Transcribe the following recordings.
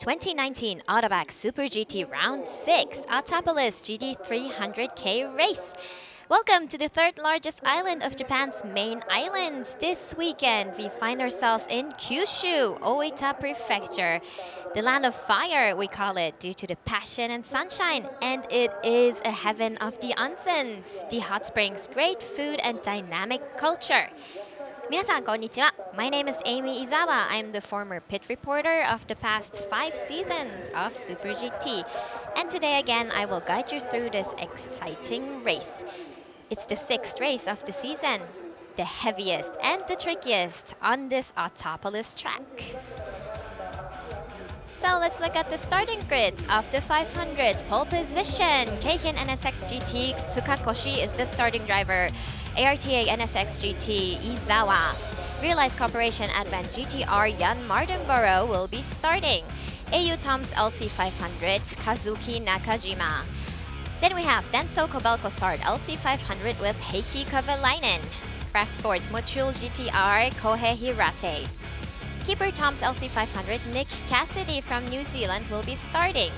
2019 AUTOBACS Super GT Round 6 AUTOPOLIS GT 300K race. Welcome to the third largest island of Japan's main islands. This weekend, we find ourselves in Kyushu, Oita Prefecture. The land of fire, we call it, due to the passion and sunshine. And it is a heaven of the onsens, the hot springs, great food, and dynamic culture. 皆さんこんにちは My name is Amy Izawa. I'm the former pit reporter of the past 5 seasons of Super GT. And today again, I will guide you through this exciting race. It's the 6th race of the season, the heaviest and the trickiest on this Autopolis track. So let's look at the starting grids of the 500s. Pole position, Keihin NSX GT Tsukakoshi is the starting driver. ARTA NSX GT Izawa. Realized Corporation Advent GTR Jahna Mardenborough will be starting. AU Tom's LC500 Kazuki Nakajima. Then we have Denso Kobelco Sard LC500 with Heikki Kovalainen. Craft Sports Motul GTR Kohei Hirate. Keeper Tom's LC500 Nick Cassidy from New Zealand will be starting.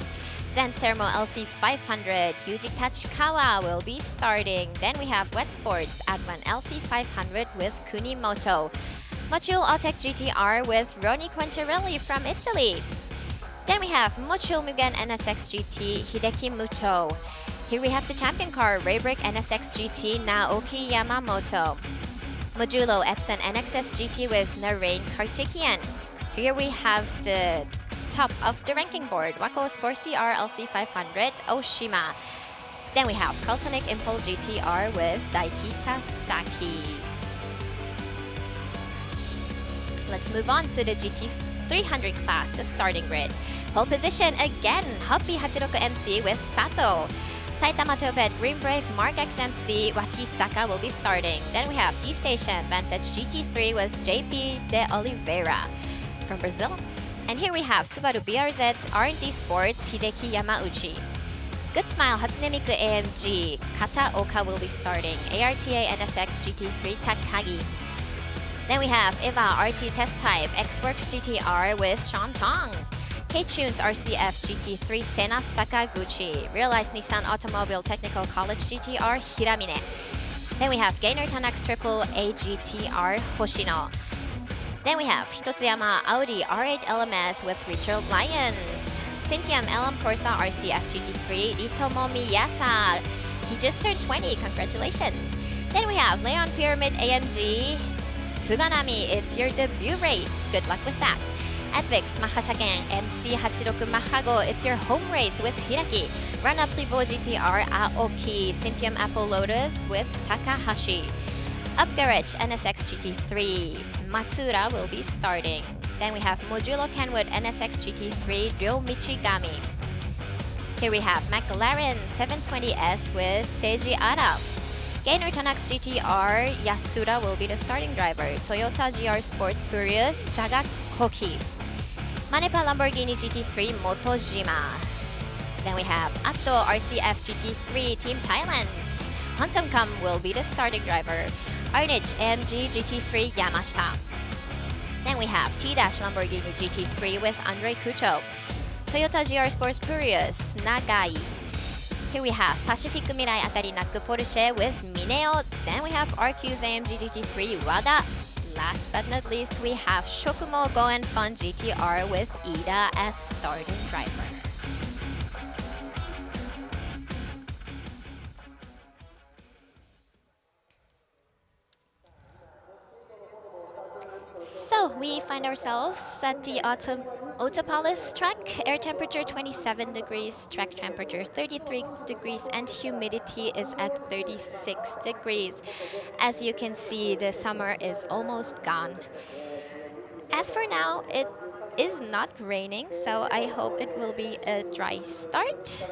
Zen Sermo LC500 Yuji Tachikawa will be starting. Then we have Wet Sports Advan LC500 with Kunimoto. Motul Autec GTR with Roni Quintarelli from Italy. Then we have Motul Mugen NSX GT Hideki Muto. Here we have the champion car Raybrick NSX GT Naoki Yamamoto. Modulo Epson NXS GT with Narain Kartikian. Here we have the top of the ranking board, Waco's 4CR LC500 Oshima. Then we have Cosonic Impulse GTR with Daiki Sasaki. Let's move on to the GT300 class, the starting grid. Pole position again, Hoppy Hachiroku MC with Sato. Saitama Topet Green Brave Mark XMC Wakisaka will be starting. Then we have D Station Vantage GT3 with JP De Oliveira from Brazil. And here we have Subaru BRZ R&D Sports Hideki Yamauchi. Good Smile Hatsune Miku AMG Kataoka will be starting. ARTA NSX GT3 Takagi. Then we have EVA RT Test Type X-Works GTR with Sean Tong. K-Tunes RCF GT3 Sena Sakaguchi. Realized Nissan Automobile Technical College GTR Hiramine. Then we have Gainer Tanax Triple A GTR Hoshino. Then we have Hitotsuyama Audi R8 LMS with Richard Lions. Cintium LM Corsa RCF GT3 Itomo Miyata. He just turned 20, congratulations. Then we have Leon Pyramid AMG Suganami. It's your debut race. Good luck with that. Advix Mahashaken MC86 Mahago. It's your home race with Hiraki. Run-up Livo GTR Aoki. Cintium Apple Lotus with Takahashi. Up Garage NSX GT3 Matsura will be starting. Then we have Modulo Kenwood NSX GT3 Ryo Michigami. Here we have McLaren 720S with Seiji Ara. Gainer Tanax GTR Yasuda will be the starting driver. Toyota GR Sports Furious Saga Koki. Manepa Lamborghini GT3 Motojima. Then we have Atto RCF GT3 Team Thailand. Hantom Kam will be the starting driver. Arnage AMG GT3 Yamashita. Then we have T-Dash Lamborghini GT3 with Andre Kucho. Toyota GR Sports Furious Nagai. Here we have Pacific Mirai Atari Naku Porsche with Mineo. Then we have RQ's AMG GT3 Wada. Last but not least, we have Shokumo Goen Fun GTR with Ida as starting driver. So we find ourselves at the Autopolis track. Air temperature 27 degrees, track temperature 33 degrees, and humidity is at 36 degrees. As you can see, the summer is almost gone. As for now, it is not raining, so I hope it will be a dry start.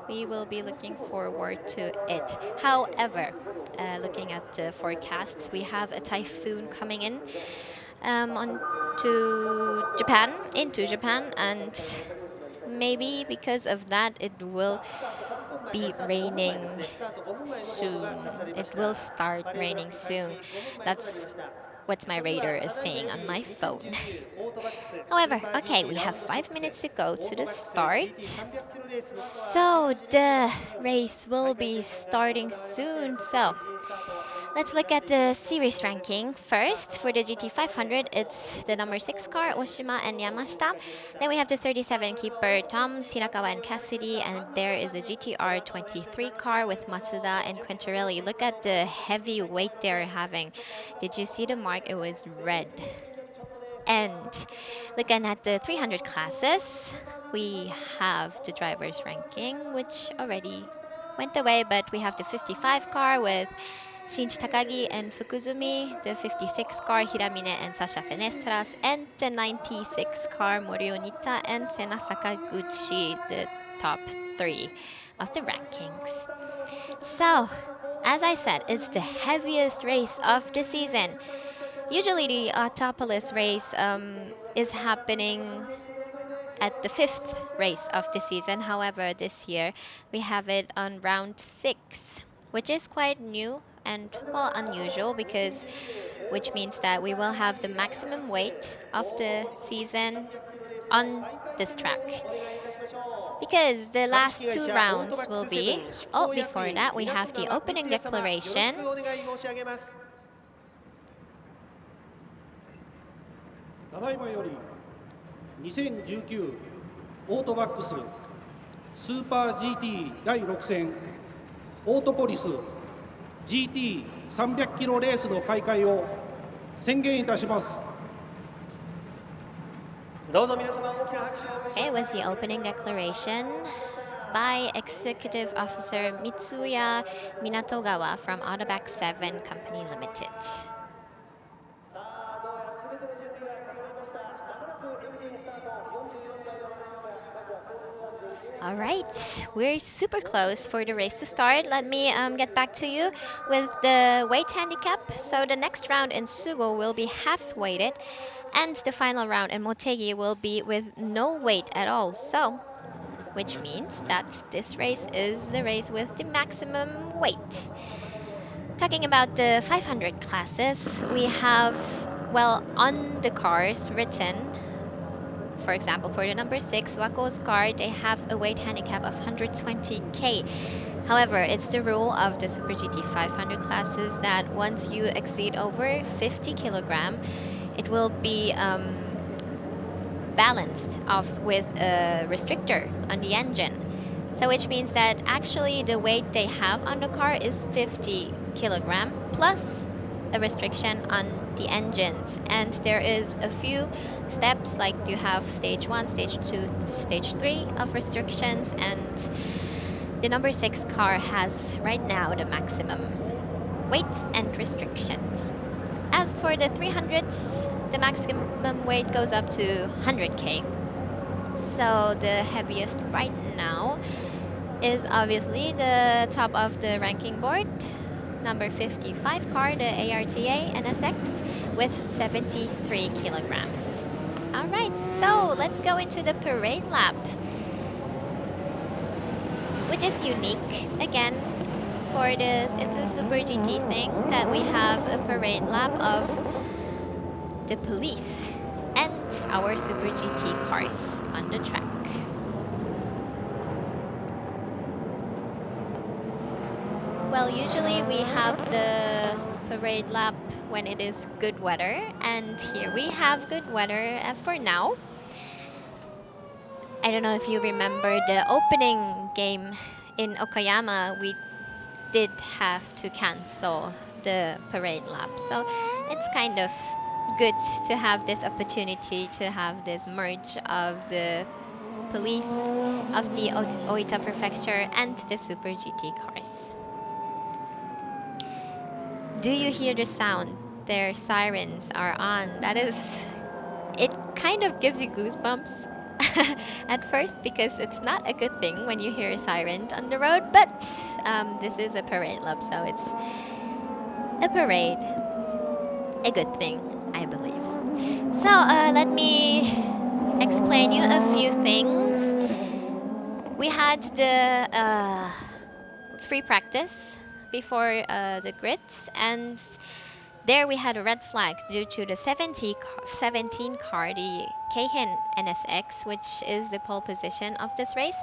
We will be looking forward to it. However, looking at the forecasts, we have a typhoon coming in into Japan, and maybe because of that it will be raining soon. It will start raining soon. That's what my radar is saying on my phone. However, okay, we have 5 minutes to go to the start. So the race will be starting soon. So let's look at the series ranking. First, for the GT500, it's the number 6 car, Oshima and Yamashita. Then we have the 37 keeper, Toms, Hirakawa and Cassidy. And there is a GTR 23 car with Matsuda and Quintarelli. Look at the heavy weight they're having. Did you see the mark? It was red. And looking at the 300 classes, we have the driver's ranking, which already went away, but we have the 55 car with Shinji Takagi and Fukuzumi, the 56 car Hiramine and Sasha Fenestras, and the 96 car Mori Onita and Sena Sakaguchi, the top 3 of the rankings. So, as I said, it's the heaviest race of the season. Usually the Autopolis race is happening at the 5th race of the season. However, this year we have it on round 6, which is quite new and, well, unusual, which means that we will have the maximum weight of the season on this track. Because the last 2 rounds will be, before that we have the opening declaration. ただいまより2019オートバックススーパー GT 第6戦オートポリス GT300 キロレースの開会を宣言いたします。どうぞ皆様大きな拍手を。 Okay, was the opening declaration by Executive Officer Mitsuya Minatogawa from AUTOBACS 7 Company Limited. All right, we're super close for the race to start. Let me get back to you with the weight handicap. So the next round in Sugo will be half weighted, and the final round in Motegi will be with no weight at all. So, which means that this race is the race with the maximum weight. Talking about the 500 classes, we have, well, on the cars written, for example, for the number 6, Wako's car, they have a weight handicap of 120k. However, it's the rule of the Super GT 500 classes that once you exceed over 50 kilogram, it will be balanced off with a restrictor on the engine. So which means that actually the weight they have on the car is 50 kilogram plus a restriction on the engines, and there is a few steps, like you have stage 1, stage 2, stage 3 of restrictions, and the number 6 car has right now the maximum weight and restrictions. As for the 300s, the maximum weight goes up to 100k. So the heaviest right now is obviously the top of the ranking board, number 55 car, the ARTA NSX, with 73 kilograms. All right, so let's go into the parade lap, which is unique again for this. It's a Super GT thing that we have a parade lap of the police and our Super GT cars on the track. Well, usually we have the parade lap when it is good weather, and here we have good weather as for now. I don't know if you remember the opening game in Okayama, we did have to cancel the parade lap. So it's kind of good to have this opportunity to have this merge of the police of the Oita Prefecture and the Super GT cars. Do you hear the sound? Their sirens are on. It kind of gives you goosebumps at first, because it's not a good thing when you hear a siren on the road, but this is a parade lap, so it's a parade, a good thing, I believe. So let me explain you a few things. We had the free practice before the grids, and There we had a red flag due to the 17 car, the Keihin NSX, which is the pole position of this race.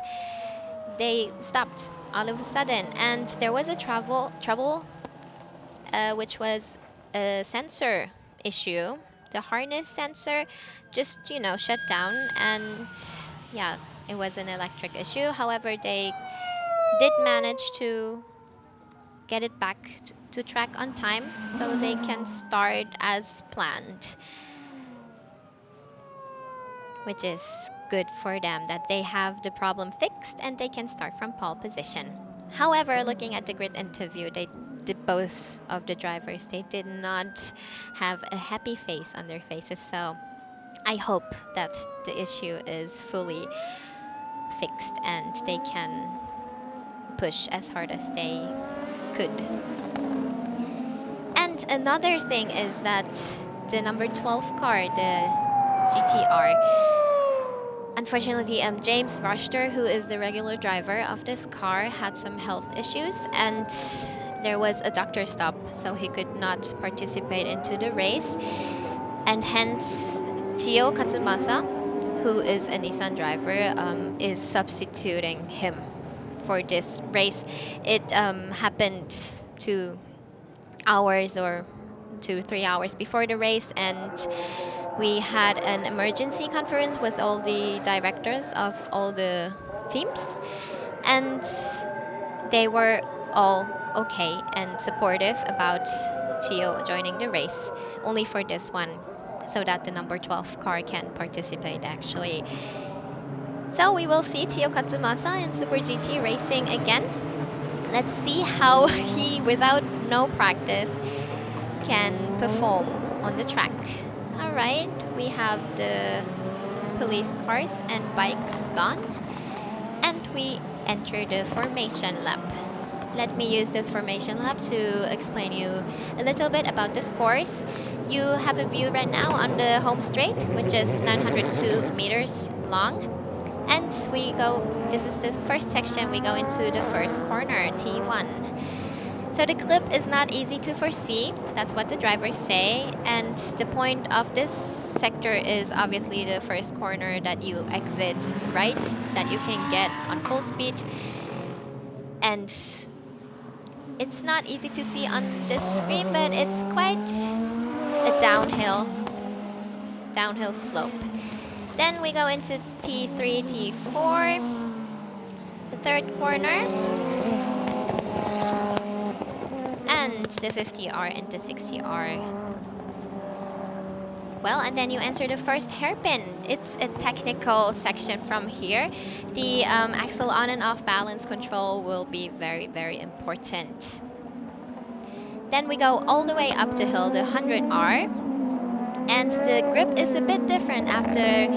They stopped all of a sudden, and there was a trouble, which was a sensor issue. The harness sensor just, shut down, and yeah, it was an electric issue. However, they did manage to get it back to track on time so they can start as planned, which is good for them that they have the problem fixed and they can start from pole position. However, looking at the grid interview, both of the drivers, they did not have a happy face on their faces. So I hope that the issue is fully fixed and they can push as hard as they could. And another thing is that the number 12 car, the GTR, unfortunately, James Rushter, who is the regular driver of this car, had some health issues, and there was a doctor stop, so he could not participate into the race. And hence, Chio Katsumasa, who is a Nissan driver, is substituting him for this race. It happened 2 hours or 2-3 hours before the race, and we had an emergency conference with all the directors of all the teams, and they were all okay and supportive about Chio joining the race, only for this one, so that the number 12 car can participate actually. So we will see Chio Katsumasa in Super GT racing again. Let's see how he, without no practice, can perform on the track. Alright, we have the police cars and bikes gone, and we enter the formation lap. Let me use this formation lap to explain you a little bit about this course. You have a view right now on the home straight, which is 902 meters long. And this is the first section, we go into the first corner, T1. So the clip is not easy to foresee, that's what the drivers say. And the point of this sector is obviously the first corner that you exit right, that you can get on full speed. And it's not easy to see on this screen, but it's quite a downhill slope. Then we go into T3, T4, the third corner, and the 50R and the 60R. Well, and then you enter the first hairpin. It's a technical section from here. The axle on and off balance control will be very, very important. Then we go all the way up the hill, the 100R. And the grip is a bit different after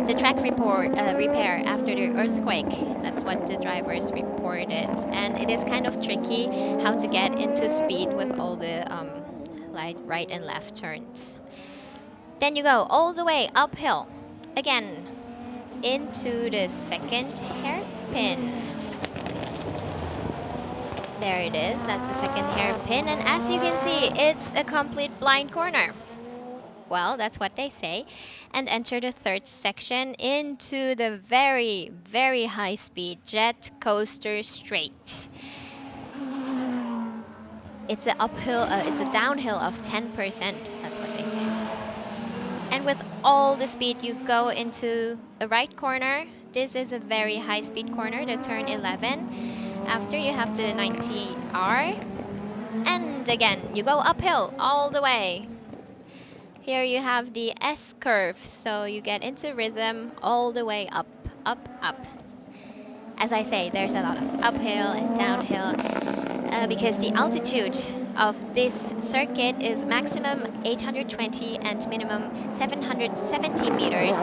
the track repair after the earthquake. That's what the drivers reported. And it is kind of tricky how to get into speed with all the right and left turns. Then you go all the way uphill, again, into the second hairpin. There it is, that's the second hairpin. And as you can see, it's a complete blind corner. Well, that's what they say. And enter the third section into the very, very high-speed jet coaster straight. It's a downhill of 10%. That's what they say. And with all the speed, you go into a right corner. This is a very high-speed corner, the turn 11. After you have the 90R. And again, you go uphill all the way. Here you have the S curve, so you get into rhythm all the way up, up, up. As I say, there's a lot of uphill and downhill because the altitude of this circuit is maximum 820 and minimum 770 meters,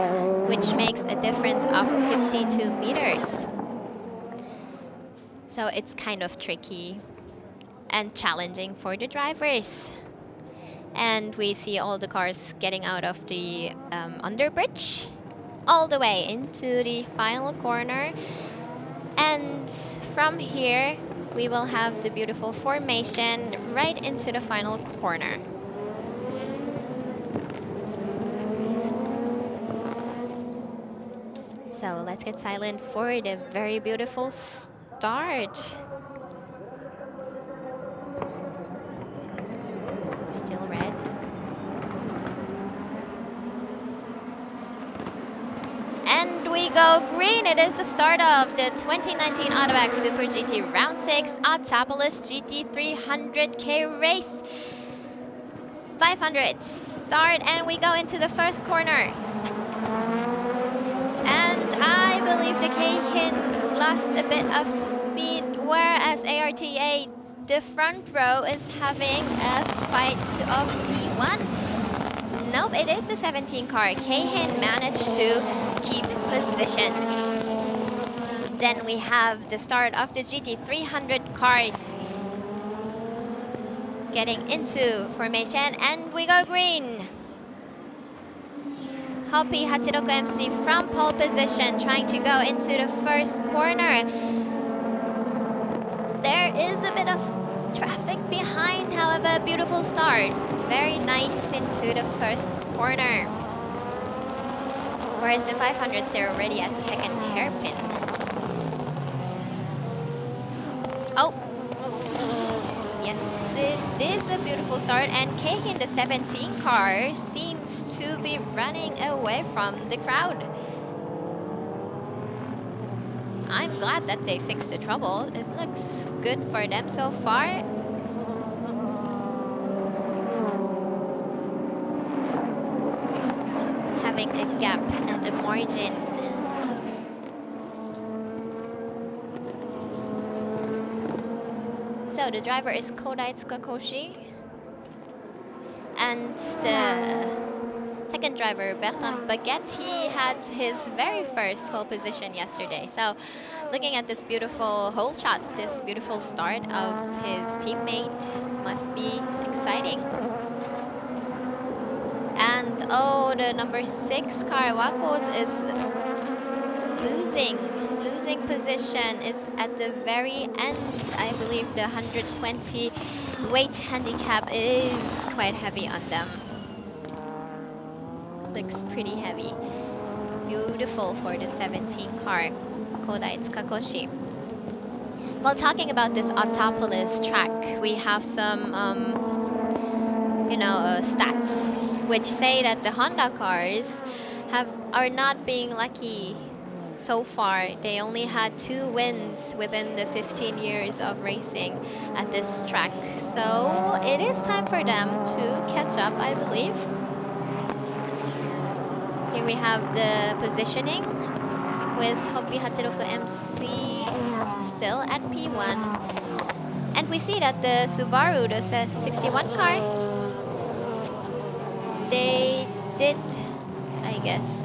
which makes a difference of 52 meters. So it's kind of tricky and challenging for the drivers. And we see all the cars getting out of the underbridge all the way into the final corner. And from here, we will have the beautiful formation right into the final corner. So let's get silent for the very beautiful start. Still red. And we go green. It is the start of the 2019 AUTOBACS Super GT Round 6 AUTOPOLIS GT 300K race. 500 start, and we go into the first corner. And I believe the Keihin lost a bit of speed, whereas ARTA, the front row, is having a fight of P1. Nope, it is the 17 car. Keihin managed to keep positions. Then we have the start of the GT 300 cars getting into formation, and we go green. Hoppy Hachiroku MC from pole position, trying to go into the first corner. There is a bit of traffic behind, however, beautiful start. Very nice into the first corner. Whereas the 500s are already at the second hairpin. Oh, yes, it is a beautiful start, and Keihin, the 17 car, seems to be running away from the crowd. I'm glad that they fixed the trouble. It looks good for them so far. Having a gap and a margin. So the driver is Kodai Tsukakoshi. And the second driver, Bertrand Baguette, he had his very first pole position yesterday. So looking at this beautiful hole shot, this beautiful start of his teammate must be exciting. And oh, the number 6 car, Wakos, is losing position, is at the very end. I believe the 120 weight handicap is quite heavy on them. Looks pretty heavy. Beautiful for the 17 car, Kodai Tsukakoshi. While talking about this AUTOPOLIS track, we have some, stats which say that the Honda cars are not being lucky so far. They only had 2 wins within the 15 years of racing at this track. So it is time for them to catch up, I believe. Here we have the positioning with Hoppy Hachiroku MC still at P1. And we see that the Subaru, the 61 car, they did, I guess,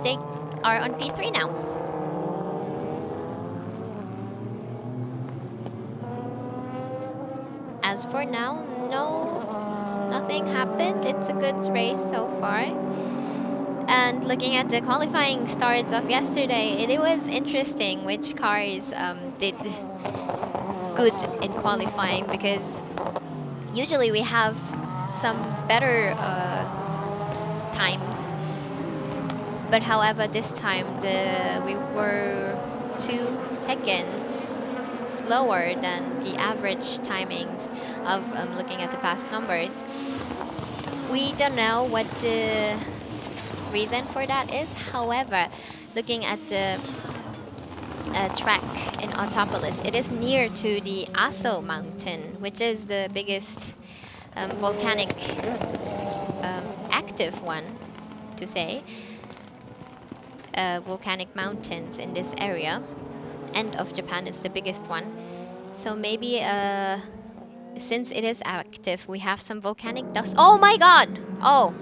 they are on P3 now. As for now, nothing happened. It's a good race so far. And looking at the qualifying starts of yesterday, it was interesting which cars did good in qualifying, because usually we have some better times. But however, this time we were 2 seconds slower than the average timings of looking at the past numbers. We don't know what the reason for that is. However, looking at the track in AUTOPOLIS, it is near to the Aso mountain, which is the biggest volcanic active one, to say. Volcanic mountains in this area. End of Japan is the biggest one. So maybe since it is active, we have some volcanic dust. Oh my god! Oh,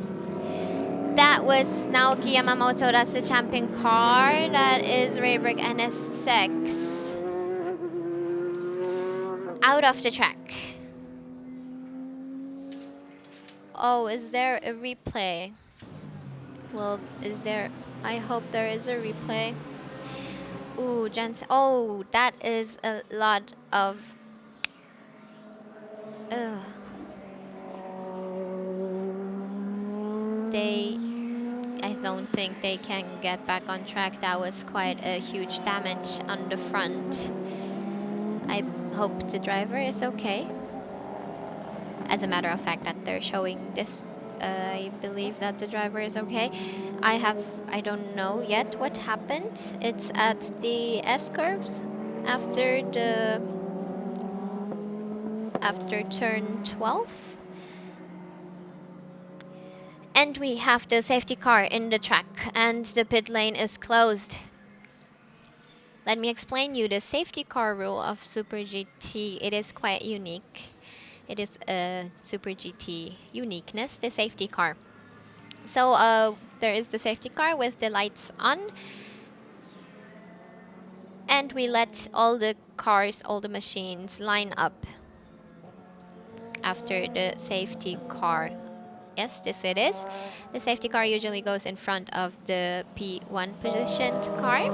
that was Naoki Yamamoto. That's the champion car. That is Rayberg NSX. Out of the track. Oh, is there a replay? Well, is there? I hope there is a replay. Ooh, Jensen. Oh, that is a lot of... I don't think they can get back on track. That was quite a huge damage on the front. I hope the driver is okay. As a matter of fact, that they're showing this, I believe that the driver is okay. I don't know yet what happened. It's at the S-curves after turn 12. And we have the safety car in the track, and the pit lane is closed. Let me explain you the safety car rule of Super GT. It is quite unique. It is a Super GT uniqueness, the safety car. So there is the safety car with the lights on, and we let all the cars, all the machines line up after the safety car. Yes, this it is. The safety car usually goes in front of the P1 positioned car.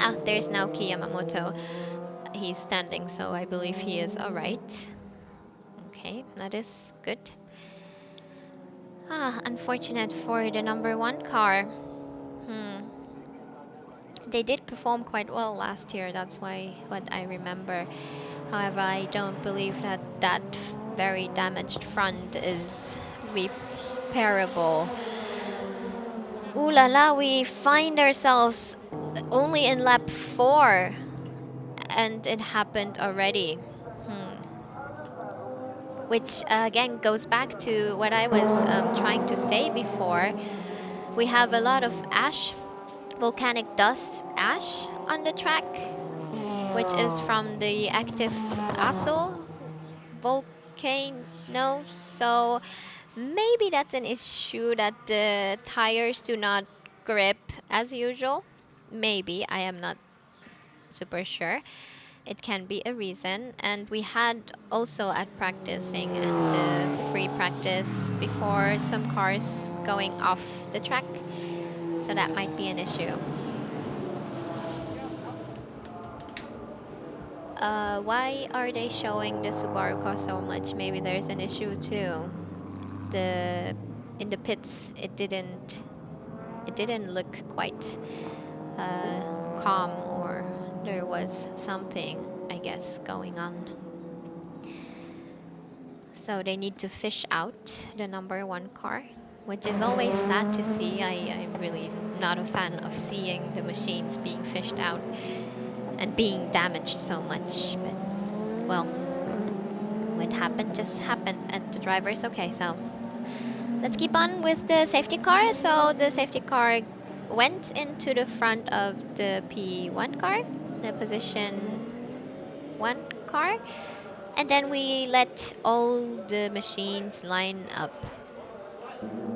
Ah, there's Naoki Yamamoto. He's standing, so I believe he is alright. Okay, that is good. Unfortunate for the number 1 car. They did perform quite well last year, that's what I remember. However, I don't believe that very damaged front is repairable. Ooh la la, we find ourselves only in lap 4, and it happened already. Which again goes back to what I was trying to say before. We have a lot of ash, volcanic dust ash on the track, which is from the active Aso volcano. So maybe that's an issue, that the tires do not grip as usual. Maybe, I am not super sure. It can be a reason. And we had also at practicing and free practice before some cars going off the track, so that might be an issue. Why are they showing the Subaru car so much? Maybe there's an issue too. In the pits, it didn't look quite calm, or there was something, I guess, going on. So they need to fish out the number 1 car, which is always sad to see. I'm really not a fan of seeing the machines being fished out and being damaged so much. But, well, what happened just happened, and the driver's okay. So let's keep on with the safety car. So the safety car went into the front of the P1 car, the position 1 car, and then we let all the machines line up.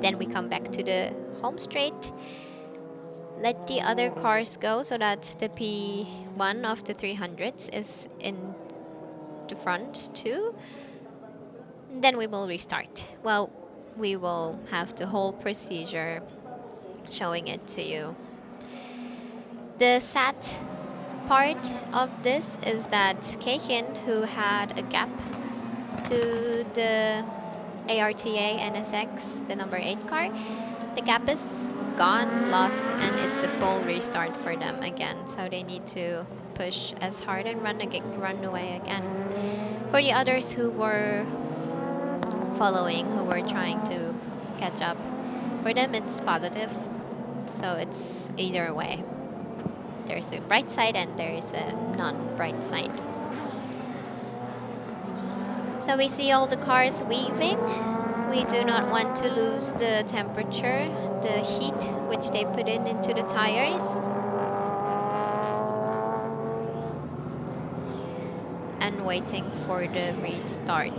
Then we come back to the home straight, let the other cars go so that the P1 of the 300s is in the front too. And then we will restart. Well, we will have the whole procedure showing it to you. The sad part of this is that Keihin, who had a gap to the ARTA NSX, the number 8 car, the gap is gone, lost, and it's a full restart for them again. So they need to push as hard and run away again. For the others who were following, who were trying to catch up, for them it's positive. So it's either way. There's a bright side and there's a non-bright side. So we see all the cars weaving. We do not want to lose the temperature, the heat which they put into the tires. And waiting for the restart.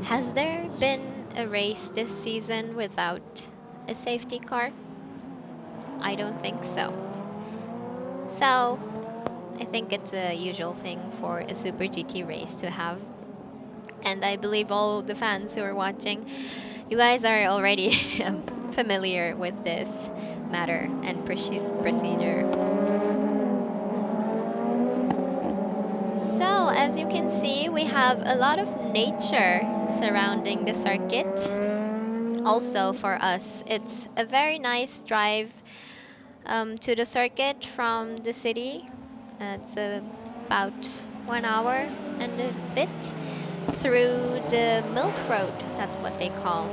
Has there been a race this season without a safety car? I don't think so. So I think it's a usual thing for a Super GT race to have. And I believe all the fans who are watching, you guys are already familiar with this matter and procedure. So as you can see, we have a lot of nature surrounding the circuit. also for us, it's a very nice drive to the circuit from the city. It's about 1 hour and a bit through the Milk Road. That's what they call.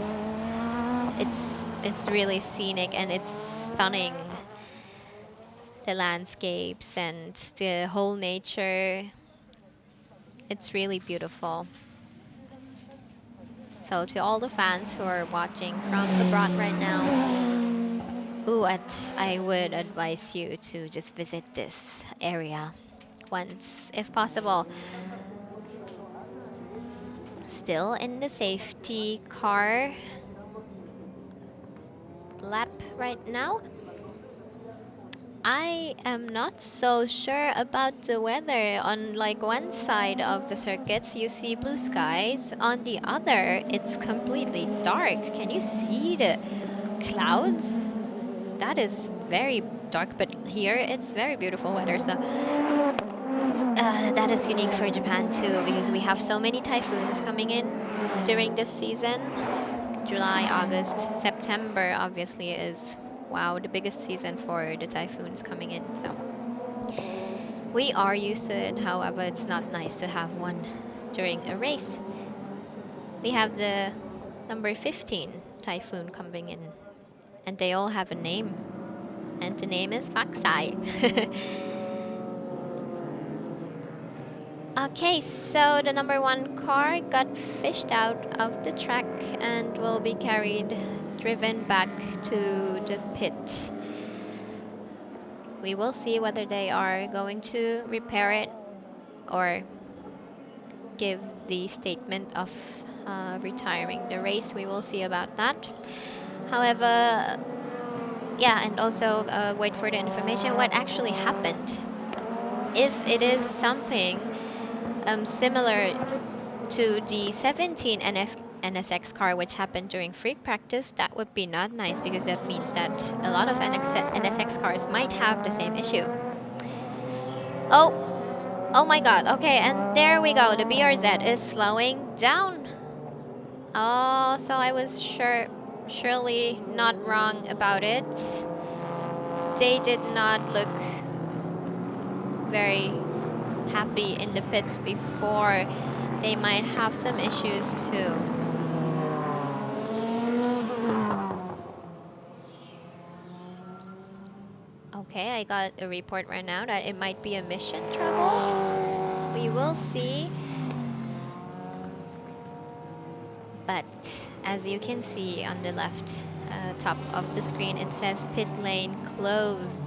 It's really scenic and it's stunning. The landscapes and the whole nature. It's really beautiful. So to all the fans who are watching from abroad right now, I would advise you to just visit this area once, if possible. Still in the safety car lap right now. I am not so sure about the weather. On like one side of the circuits, you see blue skies. On the other, it's completely dark. Can you see the clouds? That is very dark, but here it's very beautiful weather. So that is unique for Japan too, because we have so many typhoons coming in during this season. July, August, September obviously is, wow, the biggest season for the typhoons coming in. So we are used to it. However, it's not nice to have one during a race. We have the number 15 typhoon coming in, and they all have a name, and the name is Faksai. Okay, so the number 1 car got fished out of the track and will be driven back to the pit. We will see whether they are going to repair it or give the statement of retiring the race. We will see about that. However, yeah, and also wait for the information what actually happened. If it is something similar to the 17 NSX car which happened during free practice, that would be not nice, because that means that a lot of NSX cars might have the same issue. Oh my god, okay, and there we go, the BRZ is slowing down. Oh, so I was surely not wrong about it. They did not look very happy in the pits before. They might have some issues too. Okay, I got a report right now that it might be emission trouble. We will see. But as you can see on the left top of the screen, it says pit lane closed.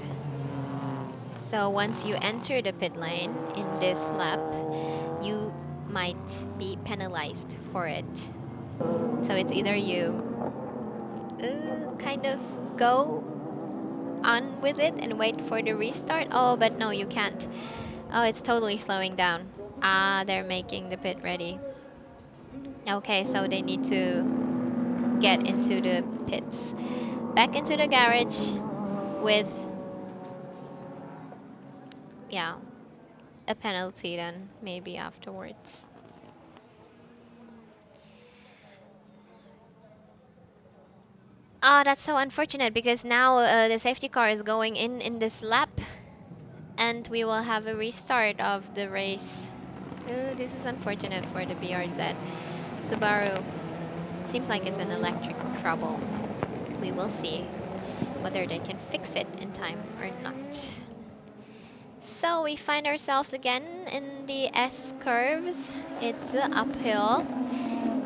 So once you enter the pit lane in this lap, you might be penalized for it. So it's either you kind of go on with it and wait for the restart. Oh, but no, you can't. Oh, it's totally slowing down. Ah, they're making the pit ready. Okay, so they need to get into the pits. Back into the garage with, yeah, a penalty then, maybe afterwards. Oh, that's so unfortunate, because now the safety car is going in this lap, and we will have a restart of the race. This is unfortunate for the BRZ. Subaru, seems like it's an electric trouble. We will see whether they can fix it in time or not. So we find ourselves again in the S curves. It's uphill.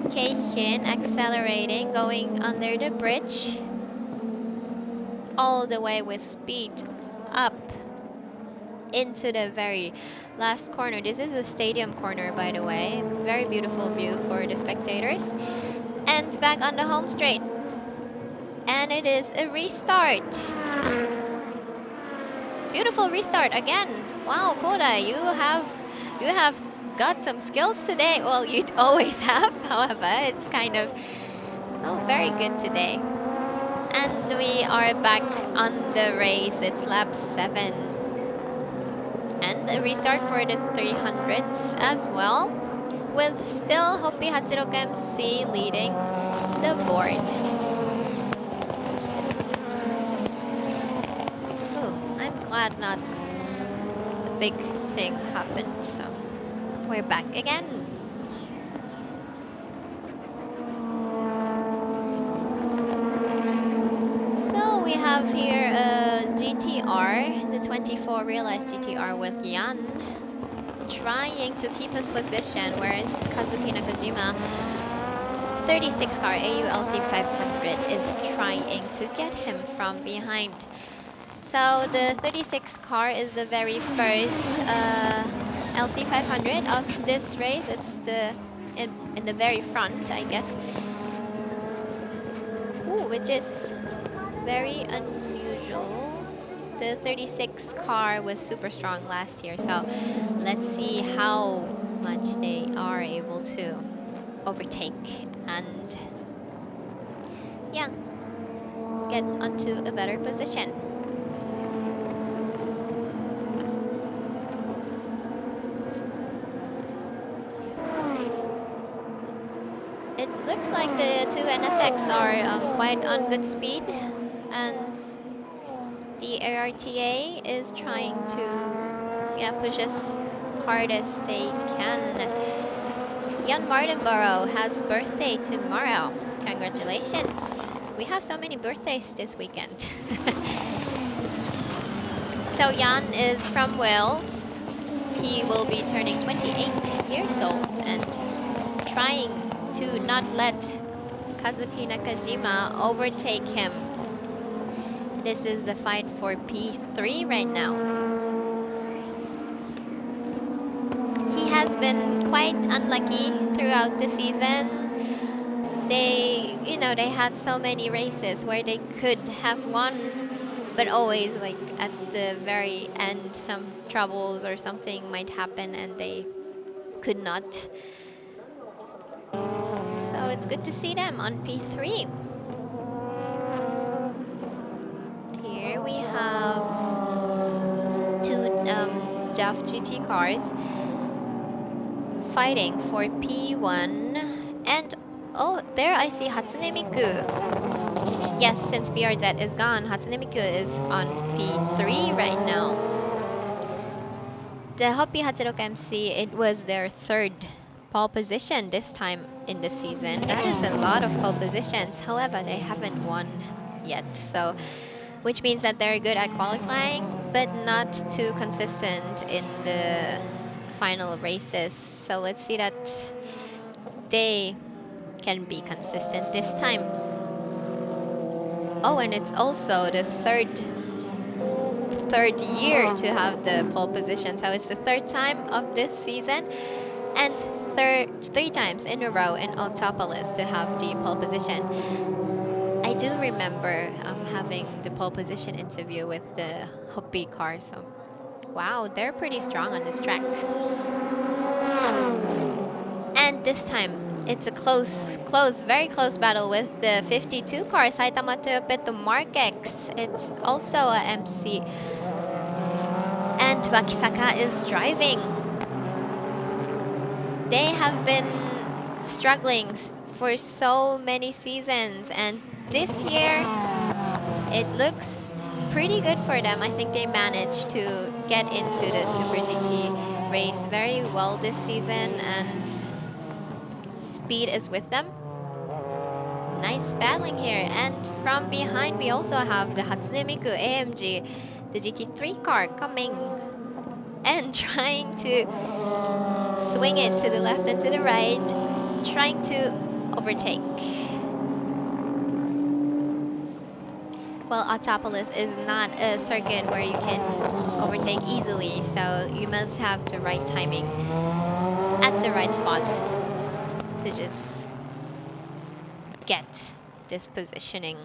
Keishin accelerating, going under the bridge, all the way with speed up into the very last corner. This is a stadium corner, by the way. Very beautiful view for the spectators. And back on the home straight. And it is a restart. Beautiful restart again. Wow, Koda, you have got some skills today. Well, you always have. However, it's kind of very good today. And we are back on the race. It's lap 7. And a restart for the 300s as well, with still Hoppy Hachiroku MC leading the board. glad not a big thing happened. So we're back again. So we have here a GTR, the 24 realized GTR with Yan trying to keep his position, whereas Kazuki Nakajima 36 car AULC 500 is trying to get him from behind. So the 36 car is the very first LC 500 of this race. It's in the very front, I guess. Ooh, which is very unusual. The 36 car was super strong last year, so let's see how much they are able to overtake and yeah, get onto a better position. It looks like the two NSX are quite on good speed, and the ARTA is trying to push as hard as they can. Jahna Mardenborough has birthday tomorrow. Congratulations. We have so many birthdays this weekend. So Jan is from Wales. He will be turning 28 years old and trying to not let Kazuki Nakajima overtake him. This is the fight for P3 right now. He has been quite unlucky throughout the season. They had so many races where they could have won, but always like at the very end, some troubles or something might happen and they could not. So it's good to see them on P3. Here we have two JAF GT cars fighting for P1, and oh, there I see Hatsune Miku. Yes, since BRZ is gone, Hatsune Miku is on P3 right now. The Hoppy Hatsuroku MC, it was their third pole position this time in the season. That is a lot of pole positions. However, they haven't won yet, so which means that they're good at qualifying, but not too consistent in the final races. So let's see that they can be consistent this time. Oh, and it's also the third year to have the pole position. So it's the third time of this season and three times in a row in Autopolis to have the pole position. I do remember having the pole position interview with the Hoppy car. So wow, they're pretty strong on this track. And this time, it's a very close battle with the 52 car, Saitama Toyopeto Mark X. It's also a MC. And Wakisaka is driving. They have been struggling for so many seasons, and this year, it looks pretty good for them. I think they managed to get into the Super GT race very well this season, and speed is with them. Nice battling here. And from behind, we also have the Hatsune Miku AMG, the GT3 car coming and trying to swing it to the left and to the right, trying to overtake. Well, Autopolis is not a circuit where you can overtake easily, so you must have the right timing at the right spot to just get this positioning.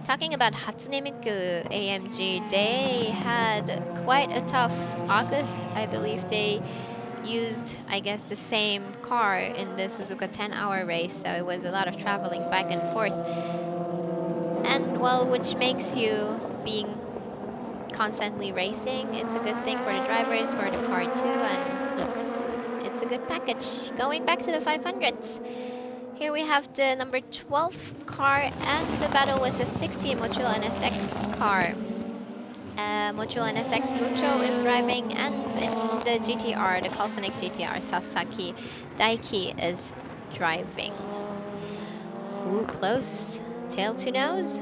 Talking about Hatsune Miku AMG, they had quite a tough August. I believe they used, I guess, the same car in the Suzuka 10-hour race, so it was a lot of traveling back and forth. And well, which makes you being constantly racing, it's a good thing for the drivers, for the car too, and it's a good package. Going back to the 500s, Here we have the number 12 car and the battle with the 16 Mochula NSX car. Mochula NSX Mucho is driving, and in the GTR, the Calisonic GTR, Sasaki Daiki is driving. Ooh, close. Tail to nose.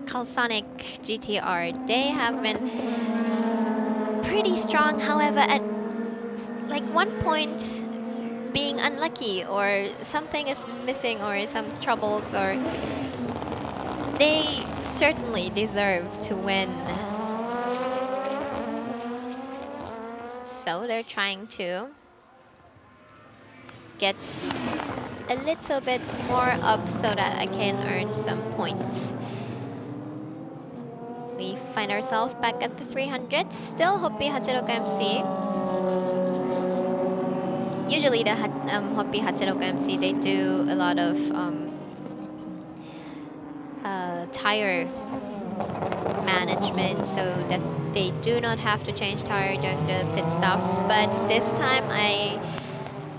Calisonic GTR, they have been pretty strong, however, at like one point being unlucky or something is missing or some troubles, or they certainly deserve to win. So they're trying to get a little bit more up so that I can earn some points. We find ourselves back at the 300, still Hoppy Hachiroku MC. Usually the Hoppy Hachiroku MC, they do a lot of tire management so that they do not have to change tire during the pit stops. But this time I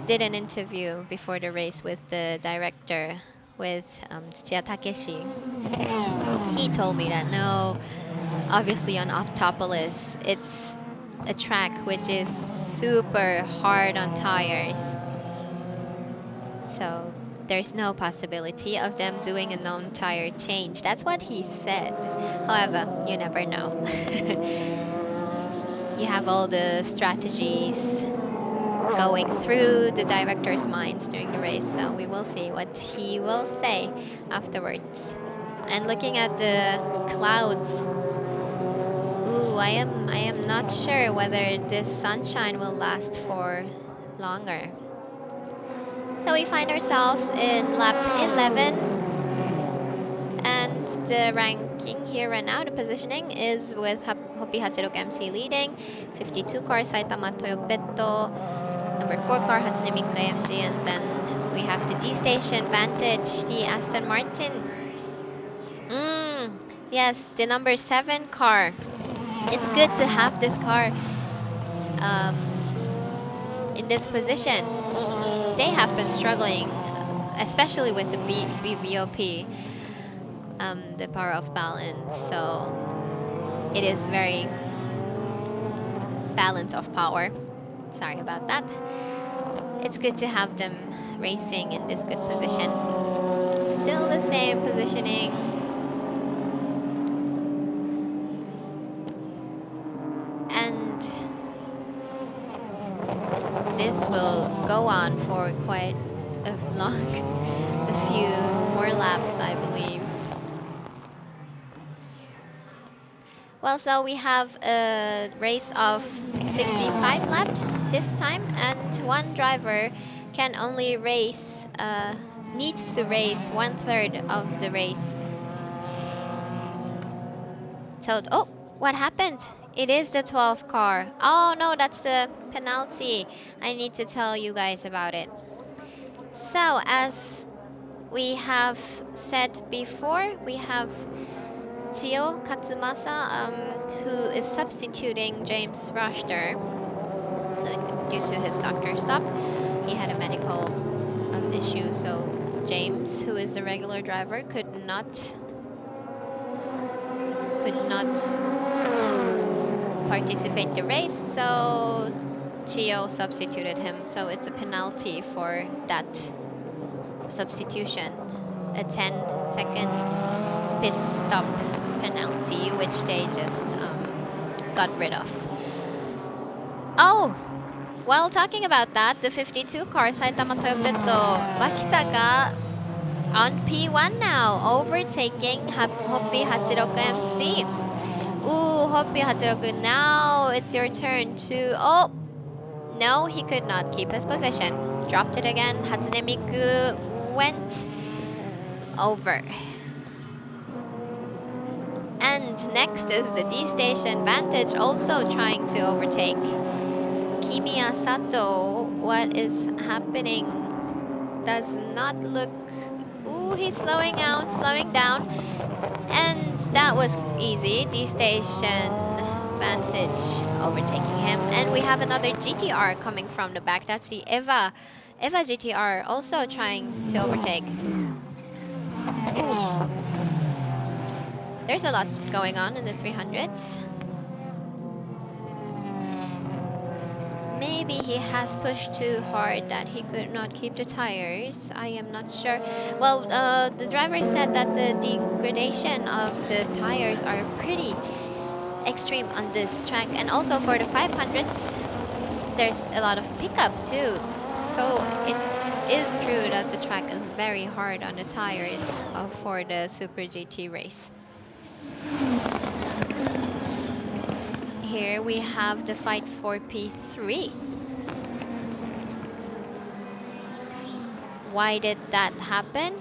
did an interview before the race with the director, with Tsuchiya Takeshi. He told me that no, obviously on AUTOPOLIS, it's a track which is super hard on tires. So there's no possibility of them doing a non-tire change. That's what he said. However, you never know. You have all the strategies going through the director's minds during the race, so we will see what he will say afterwards. And looking at the clouds, ooh, I am not sure whether this sunshine will last for longer. So we find ourselves in lap 11, and the ranking here right now, the positioning is with Hoppy Hachiroku MC leading, 52 car Saitama Toyopeto, number 4 car Hatsune Miku AMG, and then we have the D Station Vantage, the Aston Martin. Yes, the number 7 car. It's good to have this car in this position. They have been struggling, especially with the BOP, the power of balance. So it is very balance of power. Sorry about that. It's good to have them racing in this good position. Still the same positioning. And this will go on for quite a few more laps, I believe. Well, so we have a race of 65 laps this time, and one driver can only race, needs to race 1/3 of the race. So, oh, what happened? It is the 12th car. Oh no, that's the penalty. I need to tell you guys about it. So, as we have said before, we have Chio Katsumasa, who is substituting James Rushter due to his doctor stop. He had a medical issue, so James, who is the regular driver, could not participate in the race, so Chio substituted him. So it's a penalty for that substitution, a 10-second pit stop penalty, which they just got rid of. Oh, while talking about that, the 52 car Saitama Toyopeto Wakisaka on P1 now, overtaking Hoppy Hachiroku MC. Ooh, Hoppy Hachiroku, now it's your turn to... Oh, no, he could not keep his position. Dropped it again. Hatsune Miku went over. And next is the D Station Vantage, also trying to overtake Kimiya Sato. What is happening? Does not look... Ooh, he's slowing down. And that was easy. D Station Vantage overtaking him. And we have another GTR coming from the back. That's the Eva Eva GTR also trying to overtake. Ooh. There's a lot going on in the 300s. Maybe he has pushed too hard that he could not keep the tires. I am not sure. Well, the driver said that the degradation of the tires are pretty extreme on this track. And also for the 500s, there's a lot of pickup too. So it is true that the track is very hard on the tires for the Super GT race. Here we have the fight for P3. Why did that happen?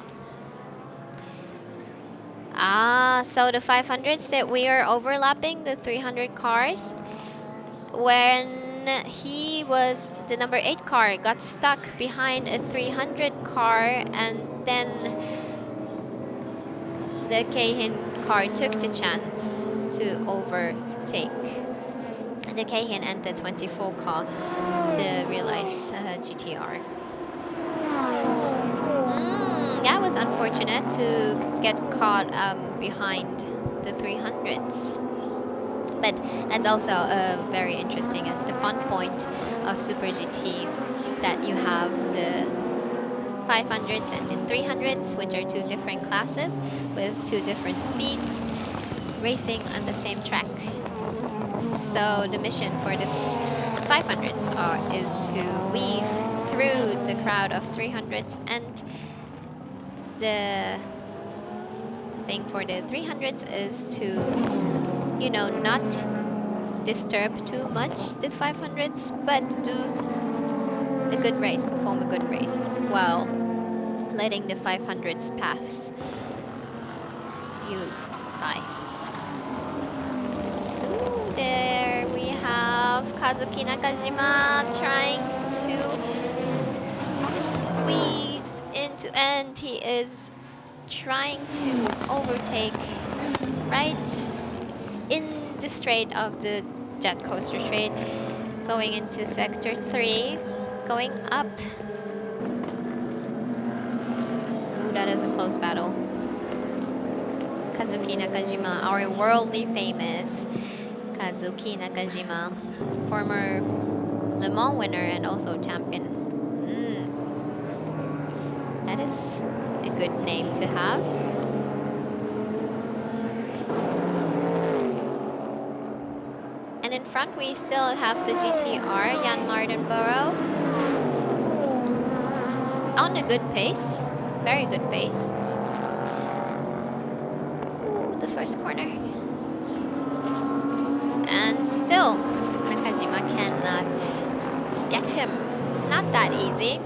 So the 500s that we are overlapping the 300 cars. When the number 8 car got stuck behind a 300 car, and then the Keihin car took the chance to overtake the Keihin and the 24 car, the Realize GTR. That was unfortunate to get caught behind the 300s. But that's also very interesting and the fun point of Super GT, that you have the 500s and the 300s, which are two different classes with two different speeds, racing on the same track. So the mission for the 500s is to weave through the crowd of 300s, and the thing for the 300s is to, you know, not disturb too much the 500s, but do a good race, perform a good race, while letting the 500s pass you by. So there we have Kazuki Nakajima trying to squeeze into, and he is trying to overtake right in the straight of the jet coaster straight, going into sector 3, going up. Ooh, that is a close battle. Kazuki Nakajima, our worldly famous Kazuki Nakajima, former Le Mans winner and also champion. That is a good name to have. And in front we still have the GTR, Jahna Mardenborough, on a good pace, very good pace. Ooh, the first corner. And still, Nakajima cannot get him. Not that easy.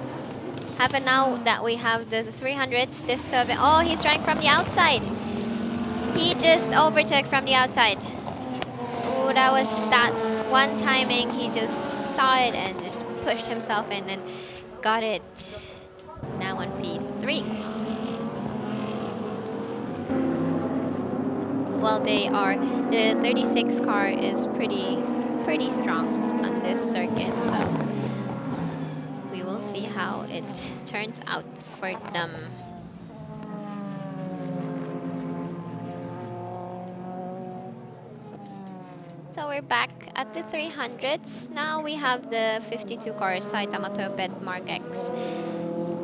Happen now that we have the 300s disturbing. Oh, he's trying from the outside. He just overtook from the outside. Oh, that was that one timing. He just saw it and just pushed himself in and got it. Now on P3. Well, the 36 car is pretty strong on this circuit, so we will see how it turns out for them. So we're back at the 300s. Now we have the 52 cars, Saitama Toped Mark X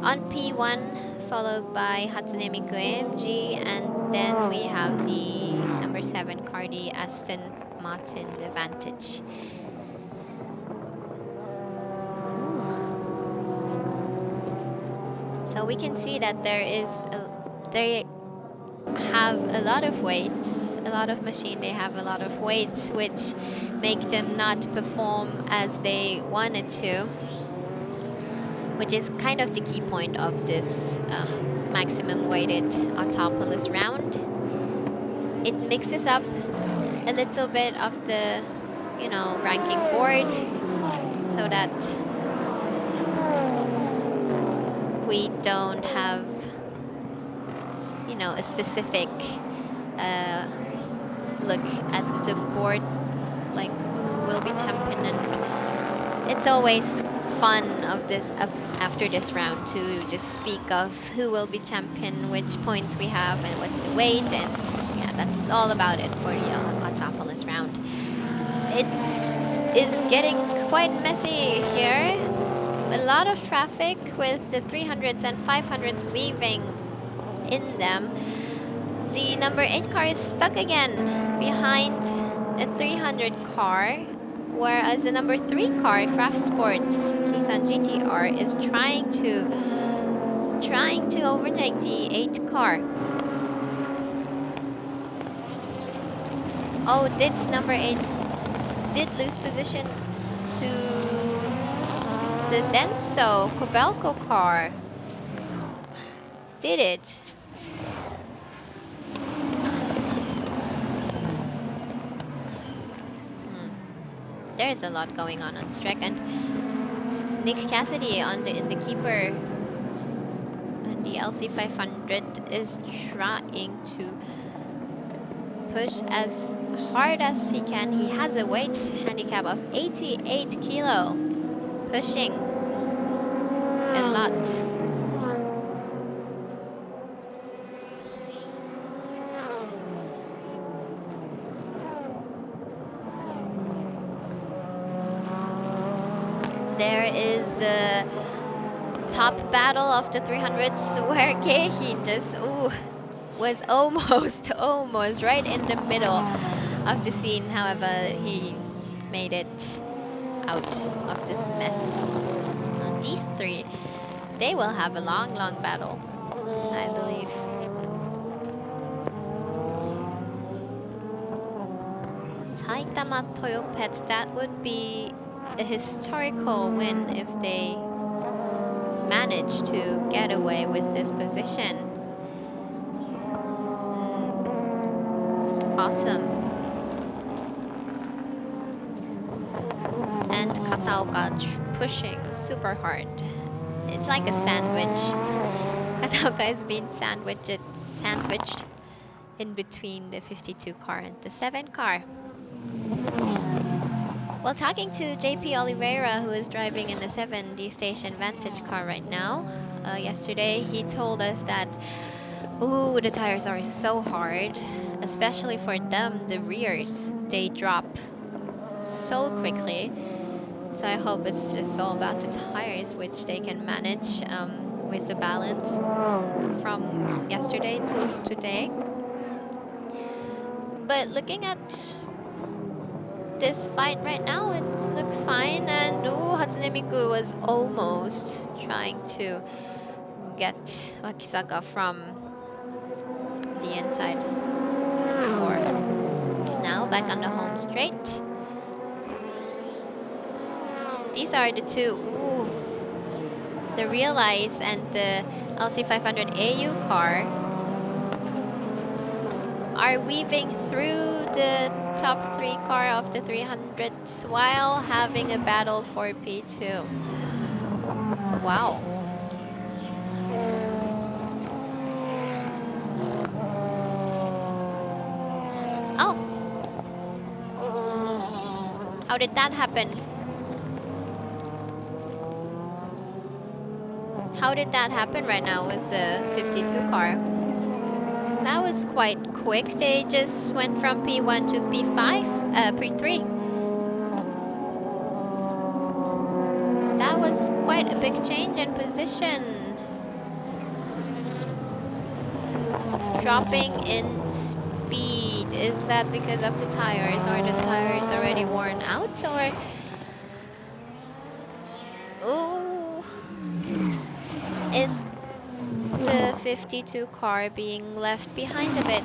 on P1, followed by Hatsune Miku AMG, and then we have the number 7 car, the Aston Martin, the Vantage. So we can see that they have a lot of weights, a lot of machine. They have a lot of weights, which make them not perform as they wanted to, which is kind of the key point of this maximum weighted Autopolis round. It mixes up a little bit of the, you know, ranking board, so that we don't have, you know, a specific look at the board, like who will be champion, and it's always fun of this after this round to just speak of who will be champion, which points we have, and what's the weight, and yeah, that's all about it for the Autopolis round. It is getting quite messy here. A lot of traffic with the 300s and 500s weaving in them. The number 8 car is stuck again behind a 300 car, whereas the number 3 car, Craft Sports Nissan GTR, is trying to overtake the 8 car. Oh, did number 8 did lose position to the Denso Kobelco car? Did it? There's a lot going on this track, and Nick Cassidy in the keeper and the LC500 is trying to push as hard as he can. He has a weight handicap of 88 kilo, pushing a lot. There is the top battle of the 300s where Keihin just was almost right in the middle of the scene. However, he made it out of this mess. Now these three, they will have a long battle, I believe. Saitama Toyopet, that would be a historical win if they manage to get away with this position. Awesome. And Kataoka pushing super hard. It's like a sandwich. Kataoka is being sandwiched in between the 52 car and the 7 car. Well, talking to JP Oliveira, who is driving in the 7D Station Vantage car right now, yesterday he told us that, the tires are so hard, especially for them, the rears, they drop so quickly. So I hope it's just all about the tires, which they can manage with the balance from yesterday to today. But looking at this fight right now, it looks fine, and Hatsune Miku was almost trying to get Wakisaka from the inside. Now back on the home straight. These are the two, the Realize and the LC500 AU car are weaving through the top 3 car of the 300s while having a battle for P2. Wow. Oh. How did that happen? How did that happen right now with the 52 car? That was quite quick. They just went from P1 to P5, P3. That was quite a big change in position. Dropping in speed. Is that because of the tires? Are the tires already worn out? Or... is the 52 car being left behind a bit?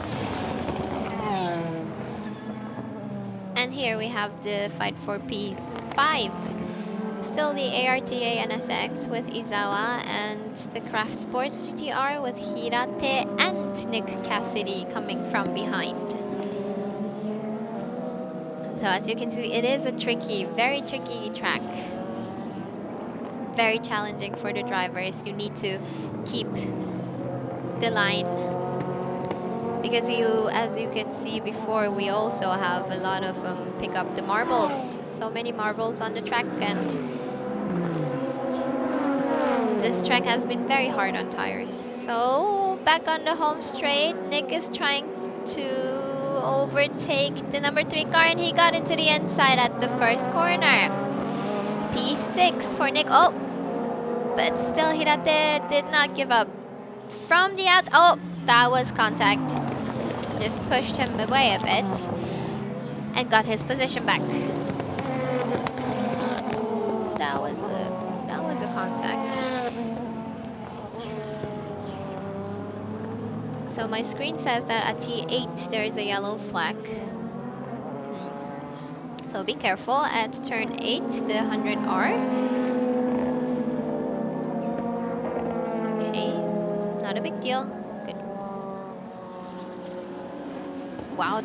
And here we have the fight for P5. Still the ARTA NSX with Izawa and the Craft Sports GTR with Hirate and Nick Cassidy coming from behind. So as you can see, it is a tricky, very tricky track. Very challenging for the drivers. You need to keep the line, because as you can see before, we also have a lot of pick up the marbles. So many marbles on the track, and this track has been very hard on tires. So back on the home straight, Nick is trying to overtake the number 3 car, and he got into the inside at the first corner. P6 for Nick. Oh, but still Hirate did not give up. From the out, oh, that was contact. Just pushed him away a bit and got his position back. That was a contact. So my screen says that at T8 there is a yellow flag. So be careful at turn 8, the 100R. Okay, not a big deal. Good. Wow,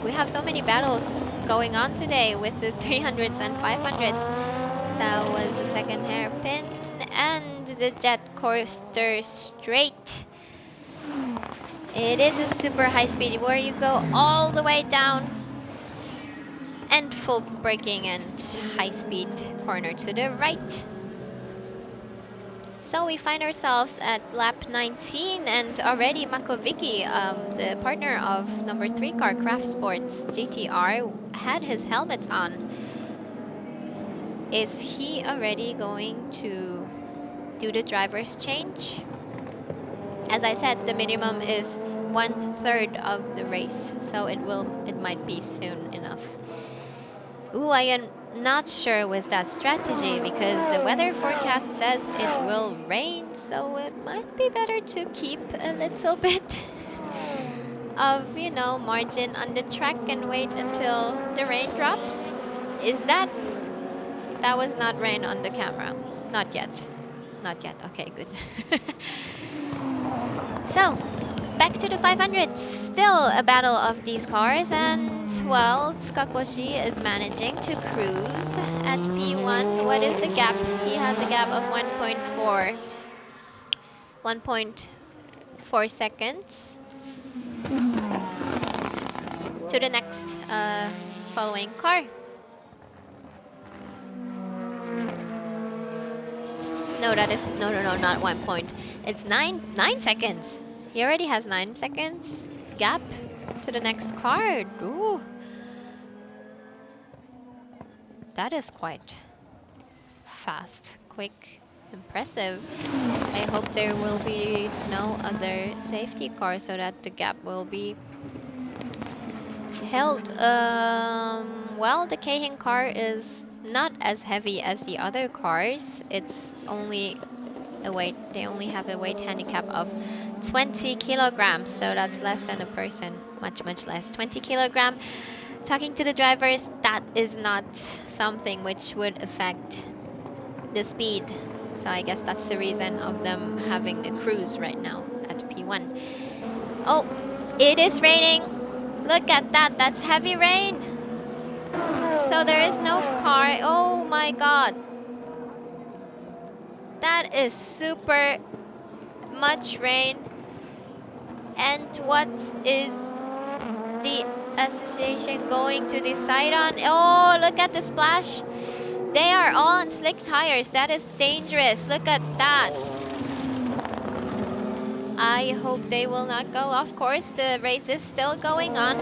we have so many battles going on today with the 300s and 500s. That was the second hairpin and the jet coaster straight. It is a super high speed where you go all the way down and full braking and high speed corner to the right. So we find ourselves at lap 19, and already Makovici, the partner of number 3 car Craft Sports GTR, had his helmet on. Is he already going to do the driver's change? As I said, the minimum is 1/3 of the race, so it might be soon enough. Ooh, I am not sure with that strategy because the weather forecast says it will rain, so it might be better to keep a little bit of, you know, margin on the track and wait until the rain drops. That was not rain on the camera? Not yet. Not yet. Okay, good. So, back to the 500s. Still a battle of these cars, and well, Tsukakoshi is managing to cruise at P1. What is the gap? He has a gap of 1.4 seconds to the next following car. No, that is no, not 1 point. It's 9 seconds. He already has 9 seconds gap to the next car. Ooh. That is quite fast, quick, impressive. I hope there will be no other safety car so that the gap will be held. Well, the Keihin car is not as heavy as the other cars. It's only they only have a weight handicap of 20 kilograms, so that's less than a person, much less. 20 kilogram. Talking to the drivers, that is not something which would affect the speed. So I guess that's the reason of them having the cruise right now at P1. Oh, it is raining. Look at that, that's heavy rain. So there is no car. Oh my god. That is super much rain. And what is the association going to decide on? Oh, look at the splash. They are all on slick tires. That is dangerous. Look at that. I hope they will not go. Of course, the race is still going on.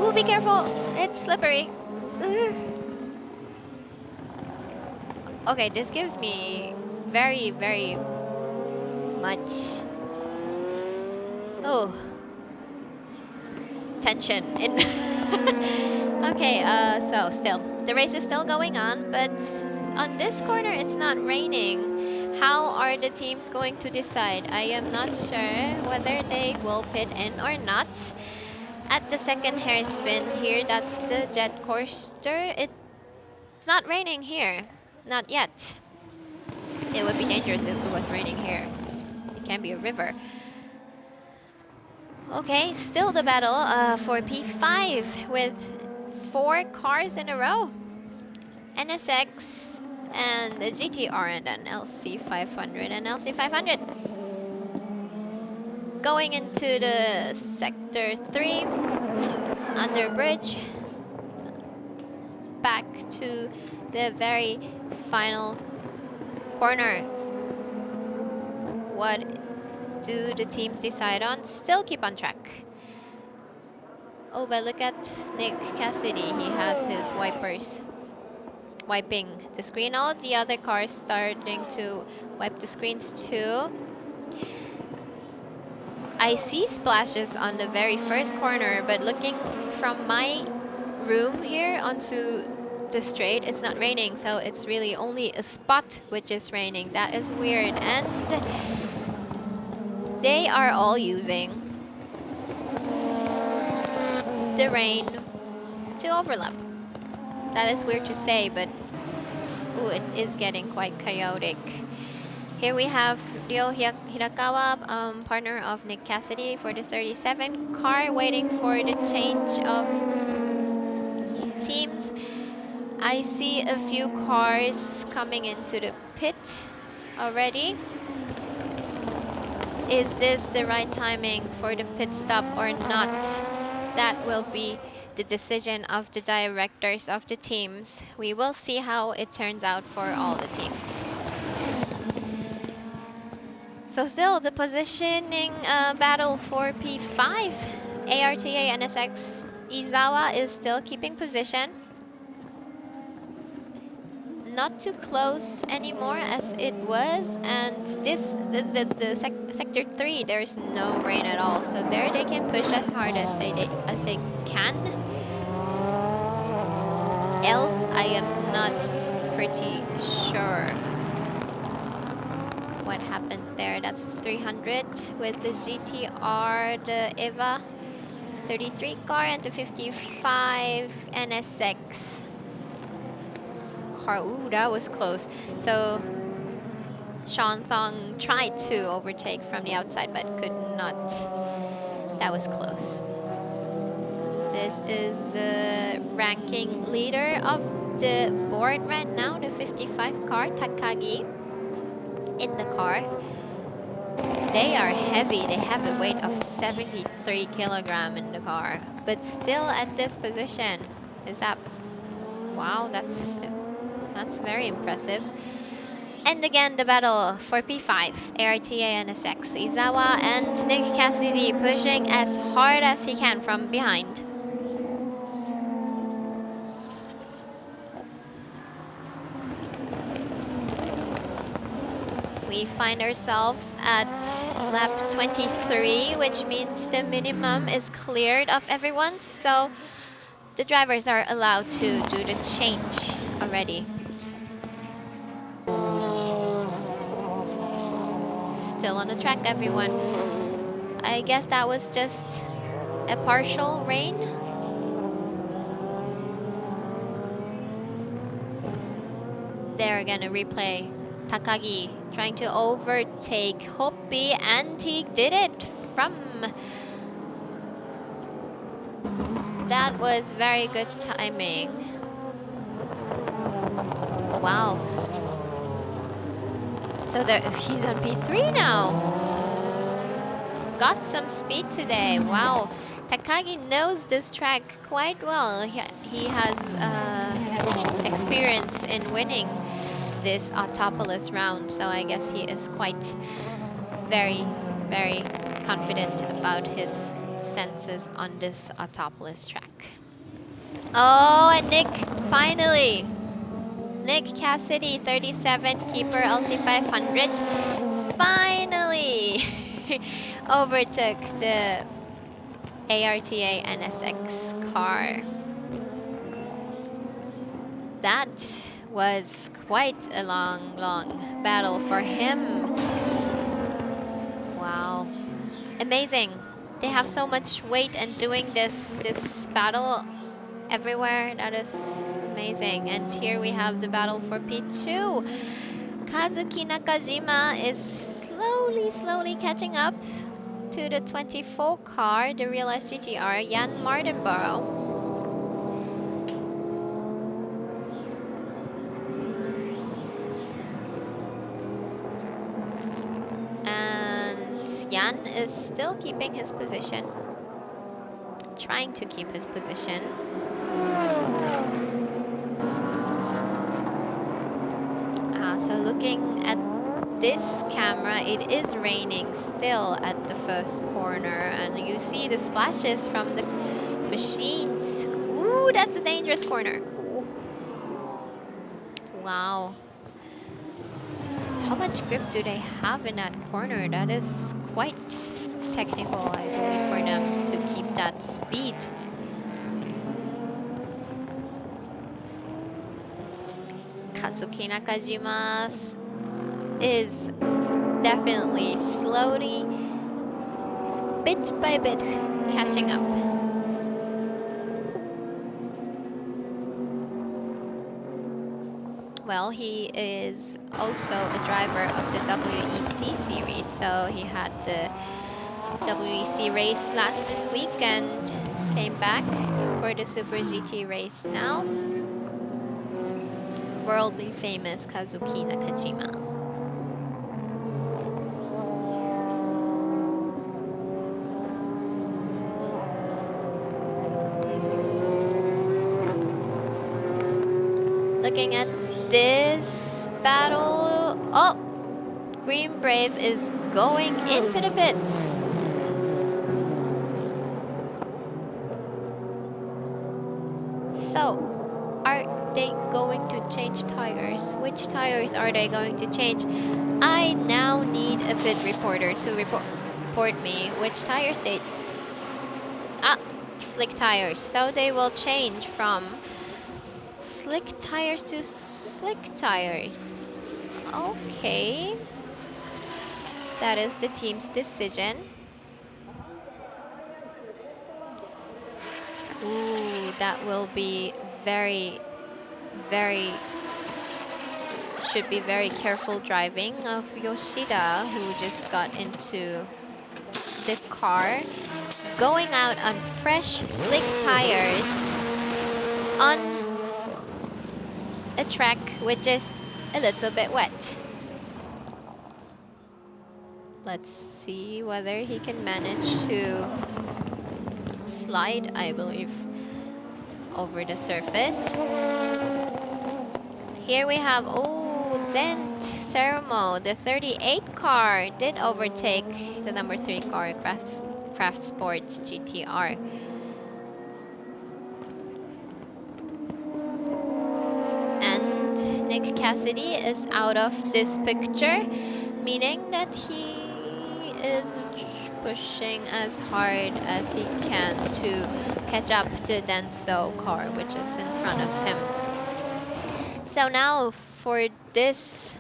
Ooh, be careful. It's slippery. Okay, this gives me very, very much tension in okay, so still the race is still going on, but on this corner it's not raining. How are the teams going to decide? I am not sure whether they will pit in or not. At the second hairspin here, that's the jet coaster. It's not raining here, not yet. It would be dangerous if it was raining here. It can be a river. Okay, still the battle for P5 with 4 cars in a row. NSX and the GTR and then LC500 and LC500. Going into the sector 3 under bridge. Back to the very final corner. What do the teams decide on? Still keep on track. Oh, but look at Nick Cassidy. He has his wipers wiping the screen. All the other cars starting to wipe the screens too. I see splashes on the very first corner, but looking from my room here onto the straight, it's not raining, so it's really only a spot which is raining. That is weird. And they are all using the rain to overlap. That is weird to say, but ooh, it is getting quite chaotic. Here we have Ryo Hirakawa, partner of Nick Cassidy for the 37 car, waiting for the change of teams. I see a few cars coming into the pit already. Is this the right timing for the pit stop or not? That will be the decision of the directors of the teams. We will see how it turns out for all the teams. So still the positioning battle for P5. ARTA NSX Izawa is still keeping position. Not too close anymore as it was, and this sector 3 there's no rain at all, so there they can push as hard as they can. Else I am not pretty sure what happened there. That's 300 with the GTR, the EVA 33 car, and the 55 NSX car. Ooh, that was close. So Sean Thong tried to overtake from the outside but could not. That was close. This is the ranking leader of the board right now, the 55 car, Takagi, in the car. They are heavy. They have a weight of 73 kilogram in the car, but still at this position. Is that... Wow, that's very impressive. And again, the battle for P5, ARTA NSX Izawa and Nick Cassidy pushing as hard as he can from behind. We find ourselves at lap 23, which means the minimum is cleared of everyone, so the drivers are allowed to do the change already. Still on the track, everyone. I guess that was just a partial rain. They're gonna replay Takagi trying to overtake Hoppy, and he did it from... That was very good timing. Wow. So he's on P3 now. Got some speed today. Wow. Takagi knows this track quite well. He has experience in winning this Autopolis round, so I guess he is quite very, very confident about his senses on this Autopolis track. Oh, and Nick, finally! Nick Cassidy, 37, keeper LC500, finally overtook the ARTA NSX car. That was quite a long battle for him. Wow. Amazing. They have so much weight and doing this battle everywhere. That is amazing. And here we have the battle for P2. Kazuki Nakajima is slowly catching up to the 24 car, the Realized GTR, Jahna Mardenborough. And Jan is still keeping his position, trying to keep his position. So looking at this camera, it is raining still at the first corner, and you see the splashes from the machines. Ooh, that's a dangerous corner. Ooh. Wow. How much grip do they have in that corner? That is quite technical, I believe, for them to keep that speed. Kazuki Nakajima is definitely slowly, bit by bit, catching up. Well, he is also a driver of the WEC series, so he had the WEC race last week and came back for the Super GT race now. Worldly famous Kazuki Nakajima. Looking at this battle, oh, Green Brave is going into the pits. So, are they going to change tires? Which tires are they going to change? I now need a pit reporter to report me which tires they... slick tires. So they will change from slick tires to slick tires. Okay. That is the team's decision. Ooh, that will be very, should be very careful driving of Yoshida, who just got into the car, going out on fresh, slick tires on a track which is a little bit wet. Let's see whether he can manage to slide, I believe, over the surface. Here we have, Zent Sermo, the 38 car, did overtake the number 3 car, Craft Sports GTR. And Nick Cassidy is out of this picture, meaning that he is pushing as hard as he can to catch up to Denso car, which is in front of him. So now for this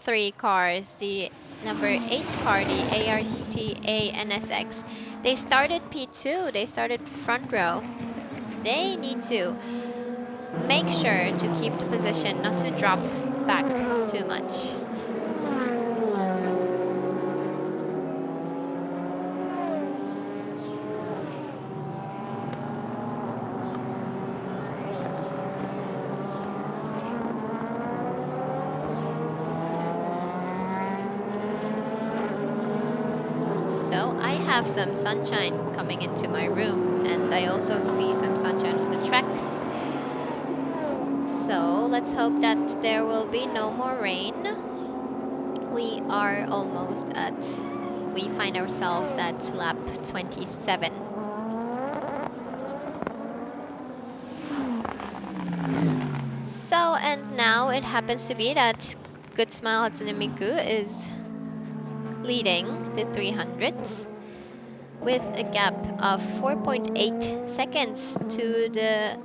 3 cars, the number 8 car, the ARTA NSX, they started P2, they started front row. They need to make sure to keep the position, not to drop back too much. Have some sunshine coming into my room, and I also see some sunshine on the tracks. So let's hope that there will be no more rain. We are almost at, we find ourselves at lap 27. So, and now it happens to be that Good Smile Hatsune Miku is leading the 300s. With a gap of 4.8 seconds to the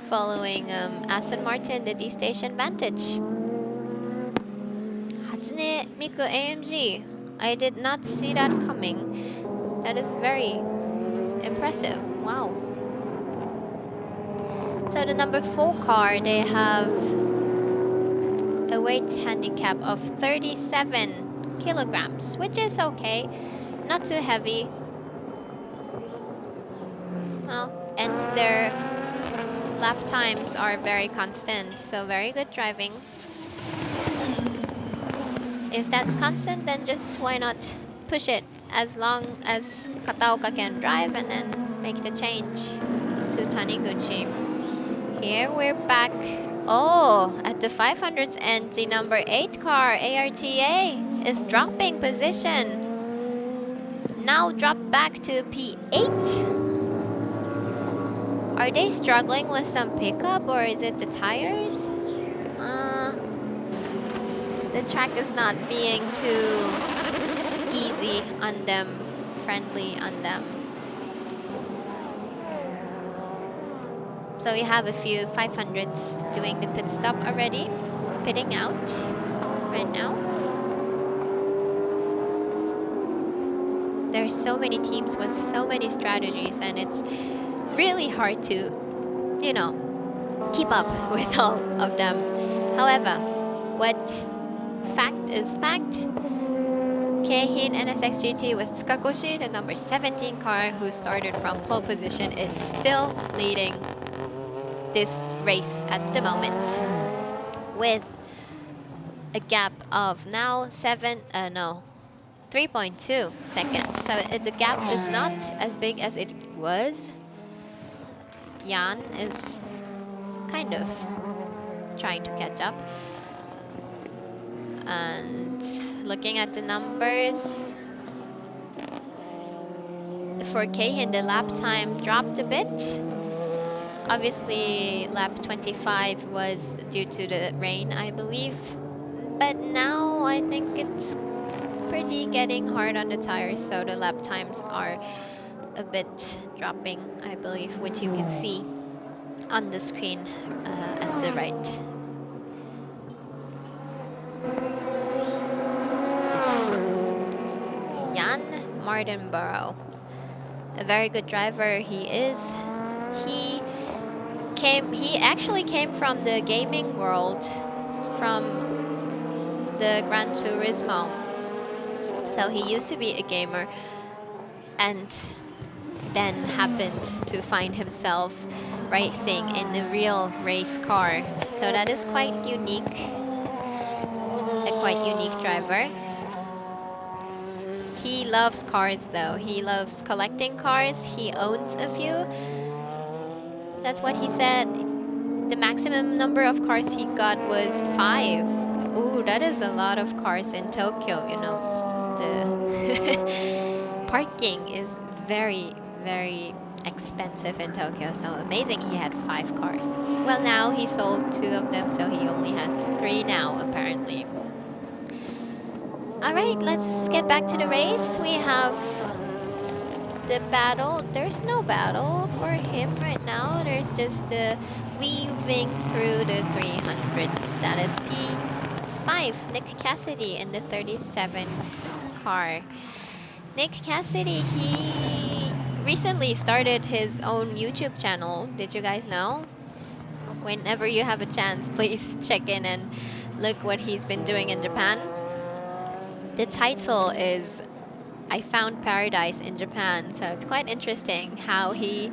following Aston Martin, the D-Station Vantage. Hatsune Miku AMG. I did not see that coming. That is very impressive. Wow. So the number 4 car, they have a weight handicap of 37 kilograms, which is okay. Not too heavy. Well, and their lap times are very constant, so very good driving. If that's constant, then just why not push it as long as Kataoka can drive and then make the change to Taniguchi. Here we're back Oh, at the 500s end, the number 8 car, ARTA, is dropping position. Now dropped back to P8. Are they struggling with some pickup, or is it the tires? The track is not being too easy on them, friendly on them. So we have a few 500s doing the pit stop already, pitting out right now. There's so many teams with so many strategies, and it's really hard to, you know, keep up with all of them. However, what fact is fact, Keihin NSX GT with Tsukakoshi, the number 17 car who started from pole position, is still leading this race at the moment with a gap of now 3.2 seconds. So the gap is not as big as it was. Jan is kind of trying to catch up. And looking at the numbers, for Keihin, the lap time dropped a bit. Obviously, lap 25 was due to the rain, I believe. But now I think it's pretty getting hard on the tires, so the lap times are a bit dropping, I believe, which you can see on the screen at the right. Jahna Mardenborough, a very good driver he is. He actually came from the gaming world, from the Gran Turismo. So he used to be a gamer and then happened to find himself racing in a real race car. So that is quite unique, a quite unique driver. He loves cars though. He loves collecting cars. He owns a few. That's what he said. The maximum number of cars he got was 5. Ooh, that is a lot of cars in Tokyo, you know. The parking is very, very expensive in Tokyo, so amazing he had 5 cars. Well, now he sold 2 of them, so he only has 3 now, apparently. Alright, let's get back to the race. We have the battle. There's no battle for him right now. There's just weaving through the 300s. That is P5, Nick Cassidy in the 37 car. Nick Cassidy, he recently started his own YouTube channel. Did you guys know? Whenever you have a chance, please check in and look what he's been doing in Japan. The title is I Found Paradise in Japan, so it's quite interesting how he,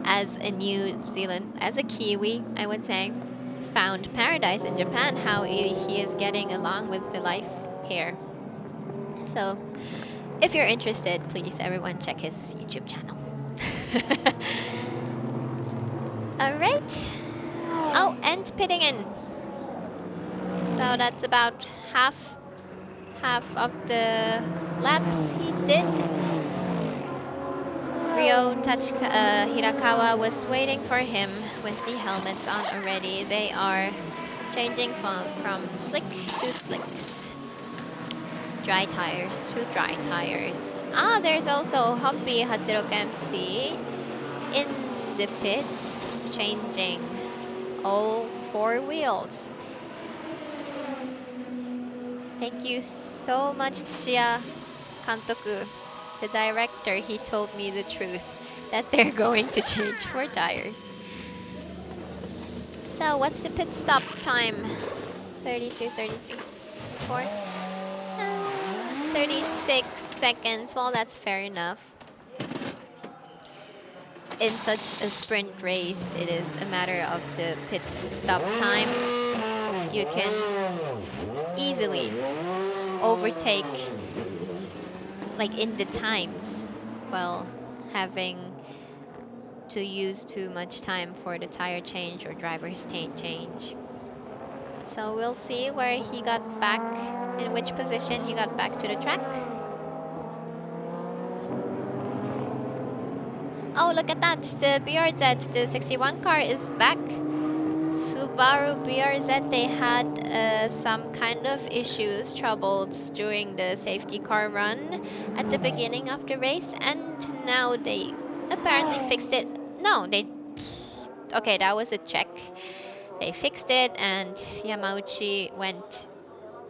as a New Zealand, as a Kiwi, I would say, found paradise in Japan, how he is getting along with the life here. So if you're interested, please everyone check his YouTube channel. Alright. Oh, and pitting in. So that's about half of the laps he did. Ryo Hirakawa was waiting for him with the helmets on already. They are changing from slick to slicks. Dry tires to dry tires. Ah, there's also Hoppy Hachiroku MC in the pits, changing all 4 wheels. Thank you so much, Tsuchiya Kantoku, the director. He told me the truth that they're going to change 4 tires. So what's the pit stop time? 32, 33, 4? 36 seconds. Well, that's fair enough. In such a sprint race, it is a matter of the pit stop time. You can easily overtake, like in the times, while having to use too much time for the tire change or driver's change. So we'll see where he got back, in which position he got back to the track. Oh, look at that, the BRZ, the 61 car is back. Subaru BRZ, they had some kind of troubles during the safety car run at the beginning of the race, and now they apparently fixed it. No, okay, that was a check. They fixed it, and Yamauchi went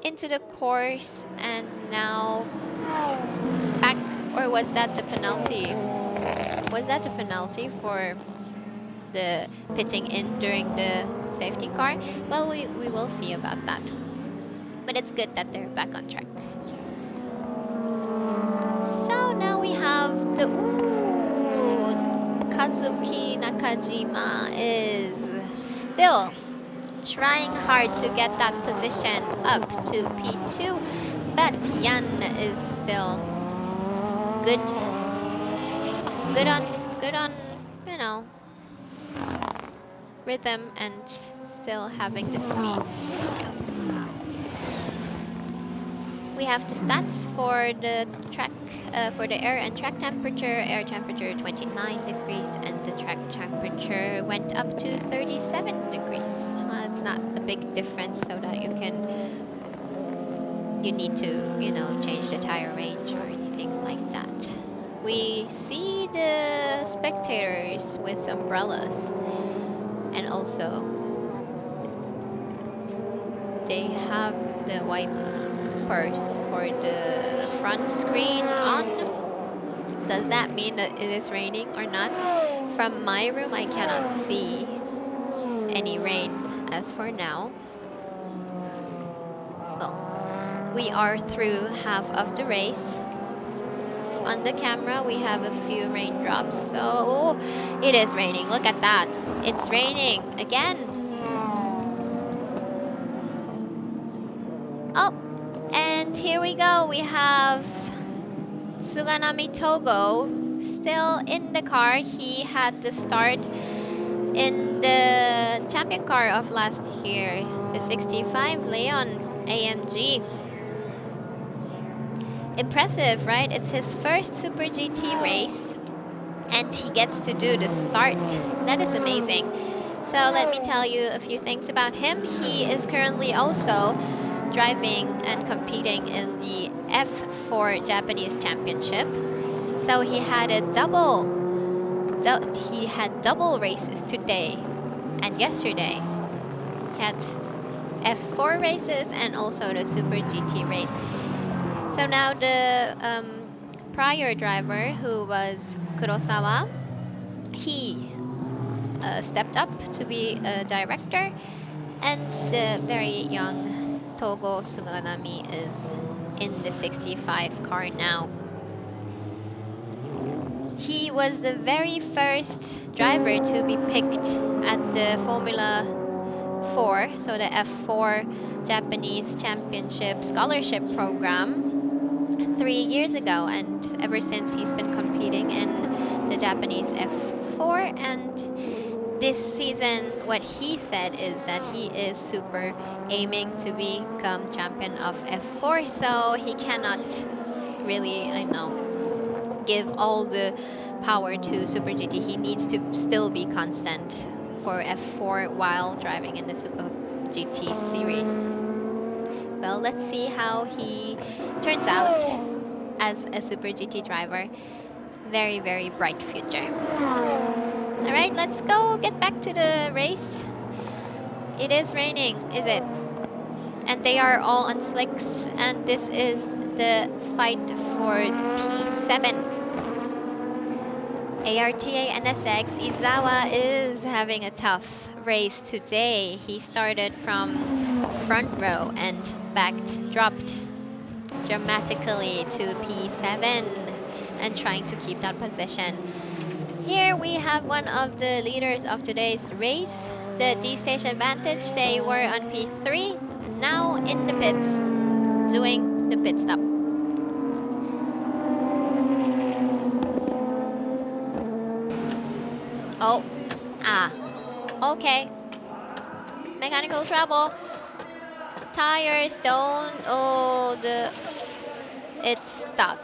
into the course, and now back, or was that the penalty? Was that the penalty for the pitting in during the safety car? Well, we will see about that. But it's good that they're back on track. So now we have the Kazuki Nakajima is still trying hard to get that position up to P2, but Yan is still good on, you know, rhythm and still having the speed. We have the stats for the track, for the air and track temperature. Air temperature 29 degrees and the track temperature went up to 37 degrees. It's not a big difference, so that you need to, you know, change the tire range or anything like that. We see the spectators with umbrellas, and also they have the wipers for the front screen on. Does that mean that it is raining or not? From my room, I cannot see any rain as for now. Well, we are through half of the race. On the camera, we have a few raindrops, so it is raining. Look at that. It's raining again. Oh, and here we go. We have Suganami Togo still in the car. He had to start in the champion car of last year, the 65 Leon AMG. Impressive, right? It's his first Super GT race, and he gets to do the start. That is amazing. So let me tell you a few things about him. He is currently also driving and competing in the F4 Japanese Championship. So he had double races today and yesterday. He had F4 races and also the Super GT race. So now the prior driver, who was Kurosawa, he stepped up to be a director, and the very young Togo Suganami is in the 65 car now. He was the very first driver to be picked at the Formula 4, so the F4 Japanese Championship Scholarship Program, 3 years ago, and ever since he's been competing in the Japanese F4. And this season, what he said is that he is super aiming to become champion of F4, so he cannot really, give all the power to Super GT. He needs to still be constant for F4 while driving in the Super GT series. Well, let's see how he turns out as a Super GT driver. Very, very bright future. All right, let's go get back to the race. It is raining, is it? And they are all on slicks, and this is the fight for P7. ARTA NSX Izawa is having a tough race today. He started from front row and dropped dramatically to P7 and trying to keep that position. Here we have one of the leaders of today's race, the D-Stage Advantage. They were on P3, now in the pits, doing the pit stop. Okay. Mechanical trouble. tires, don't. Oh, it's stuck.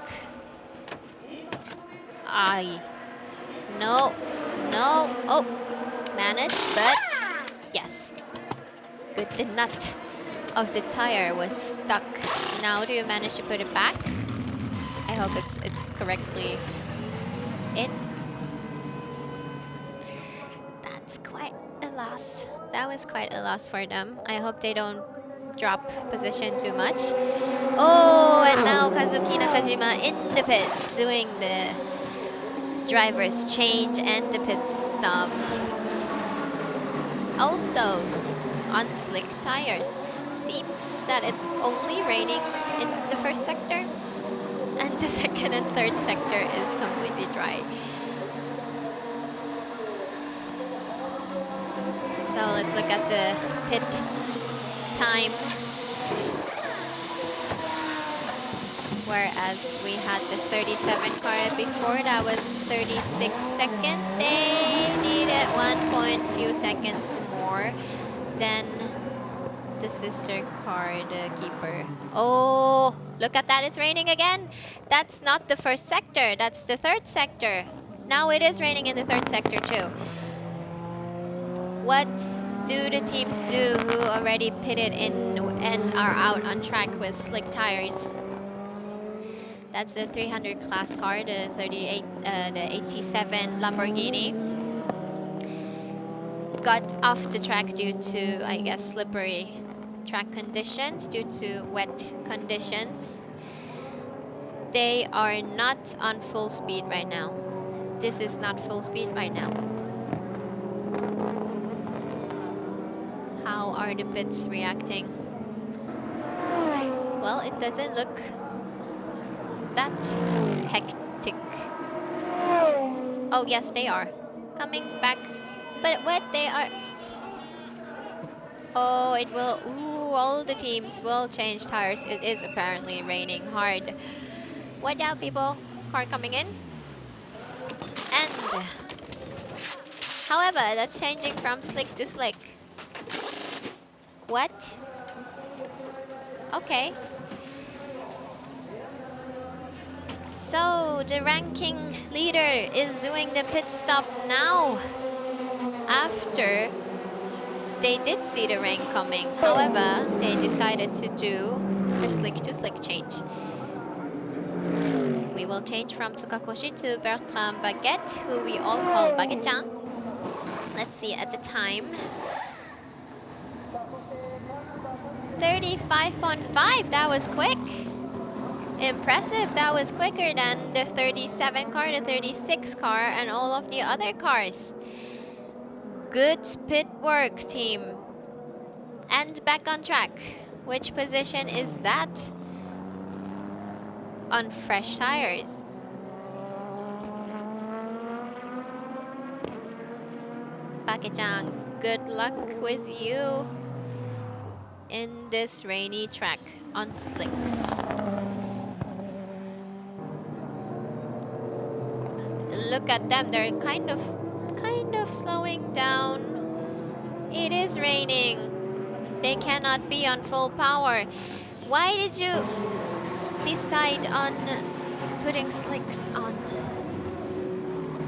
Ay. No. No. Oh, managed, but yes. Good. The nut of the tire was stuck. Now do you manage to put it back? I hope it's correctly in. That's quite a loss. That was quite a loss for them. I hope they don't drop position too much. Oh, and now Kazuki Nakajima in the pits doing the driver's change and the pit stop. Also, on slick tires. Seems that it's only raining in the first sector, and the second and third sector is completely dry. So let's look at the pit time. Whereas we had the 37 car before, that was 36 seconds. They needed 1 few seconds more than the sister car, the keeper. Oh, look at that, it's raining again. That's not the first sector, that's the third sector. Now it is raining in the third sector too. What do the teams do who already pitted in and are out on track with slick tires? That's the 300 class car, the 87 Lamborghini. Got off the track due to, I guess, slippery track conditions, due to wet conditions. They are not on full speed right now. This is not full speed right now. How are the pits reacting? Well, it doesn't look that hectic. Oh yes, they are coming back, but what they are. Oh, it will. Ooh, all the teams will change tires. It is apparently raining hard. Watch out, people! Car coming in. And however, that's changing from slick to slick. What? Okay. So the ranking leader is doing the pit stop now after they did see the rain coming. However, they decided to do a slick to slick change. We will change from Tsukakoshi to Bertrand Baguette, who we all call Baguette-chan. Let's see at the time. 35.5, that was quick. Impressive, that was quicker than the 37 car, the 36 car, and all of the other cars. Good pit work, team. And back on track. Which position is that? On fresh tires. Bake-chan, good luck with you in this rainy track on slicks. Look at them, they're kind of slowing down. It is raining. They cannot be on full power. Why did you decide on putting slicks on?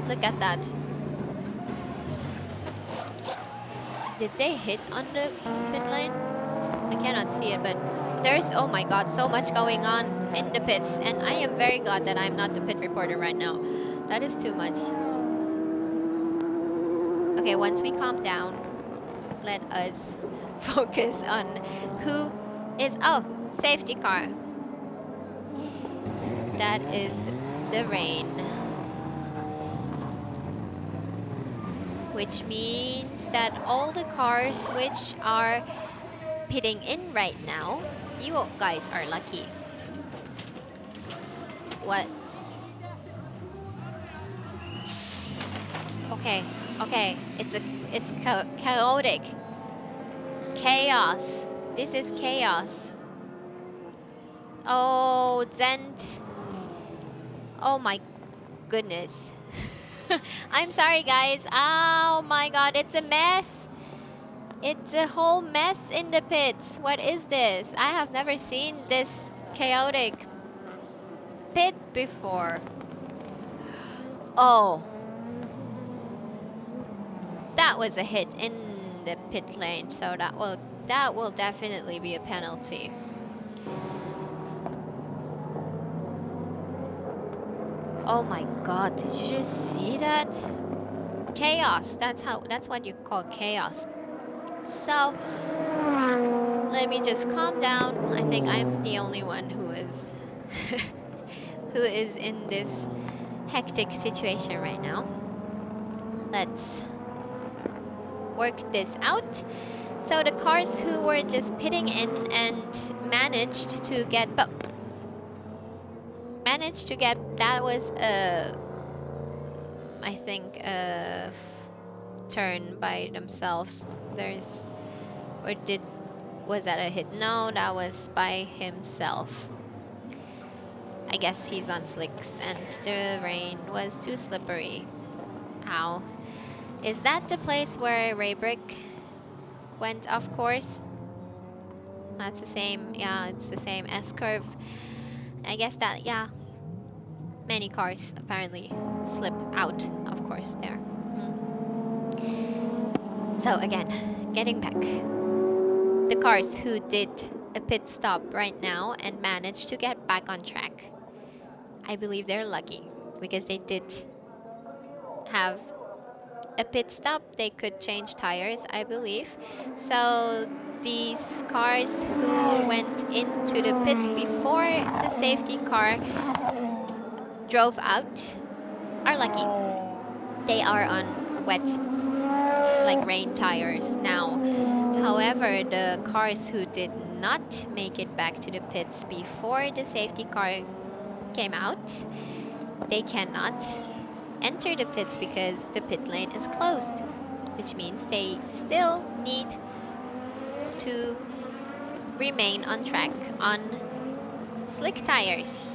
Look at that. Did they hit on the pit lane? I cannot see it, but there's, oh my god, so much going on in the pits, and I am very glad that I'm not the pit reporter right now. That is too much. Okay, once we calm down, let us focus on who is, oh, safety car. That is the rain. Which means that all the cars which are pitting in right now, you guys are lucky. What? Okay, okay, it's chaotic. Chaos. This is chaos. Oh, Zend. Oh my goodness. I'm sorry, guys. Oh my god, it's a mess. It's a whole mess in the pits. What is this? I have never seen this chaotic pit before. Oh, that was a hit in the pit lane, so that will definitely be a penalty. Oh my god, did you just see that? Chaos. That's what you call chaos. So let me just calm down. I think I'm the only one who is who is in this hectic situation right now. Let's work this out. So the cars who were just pitting in and managed to get that was I think a turn by themselves. Was that a hit? No, that was by himself. I guess he's on slicks and the rain was too slippery. Ow. Is that the place where Raybrick went off course? That's the same, yeah, it's the same S-curve. I guess that, yeah. Many cars apparently slip out of course there. So again, getting back. The cars who did a pit stop right now and managed to get back on track, I believe they're lucky because they did have a pit stop. They could change tires, I believe. So these cars who went into the pits before the safety car drove out are lucky. They are on wet, like rain tires now. However, the cars who did not make it back to the pits before the safety car came out, they cannot enter the pits because the pit lane is closed, which means they still need to remain on track on slick tires.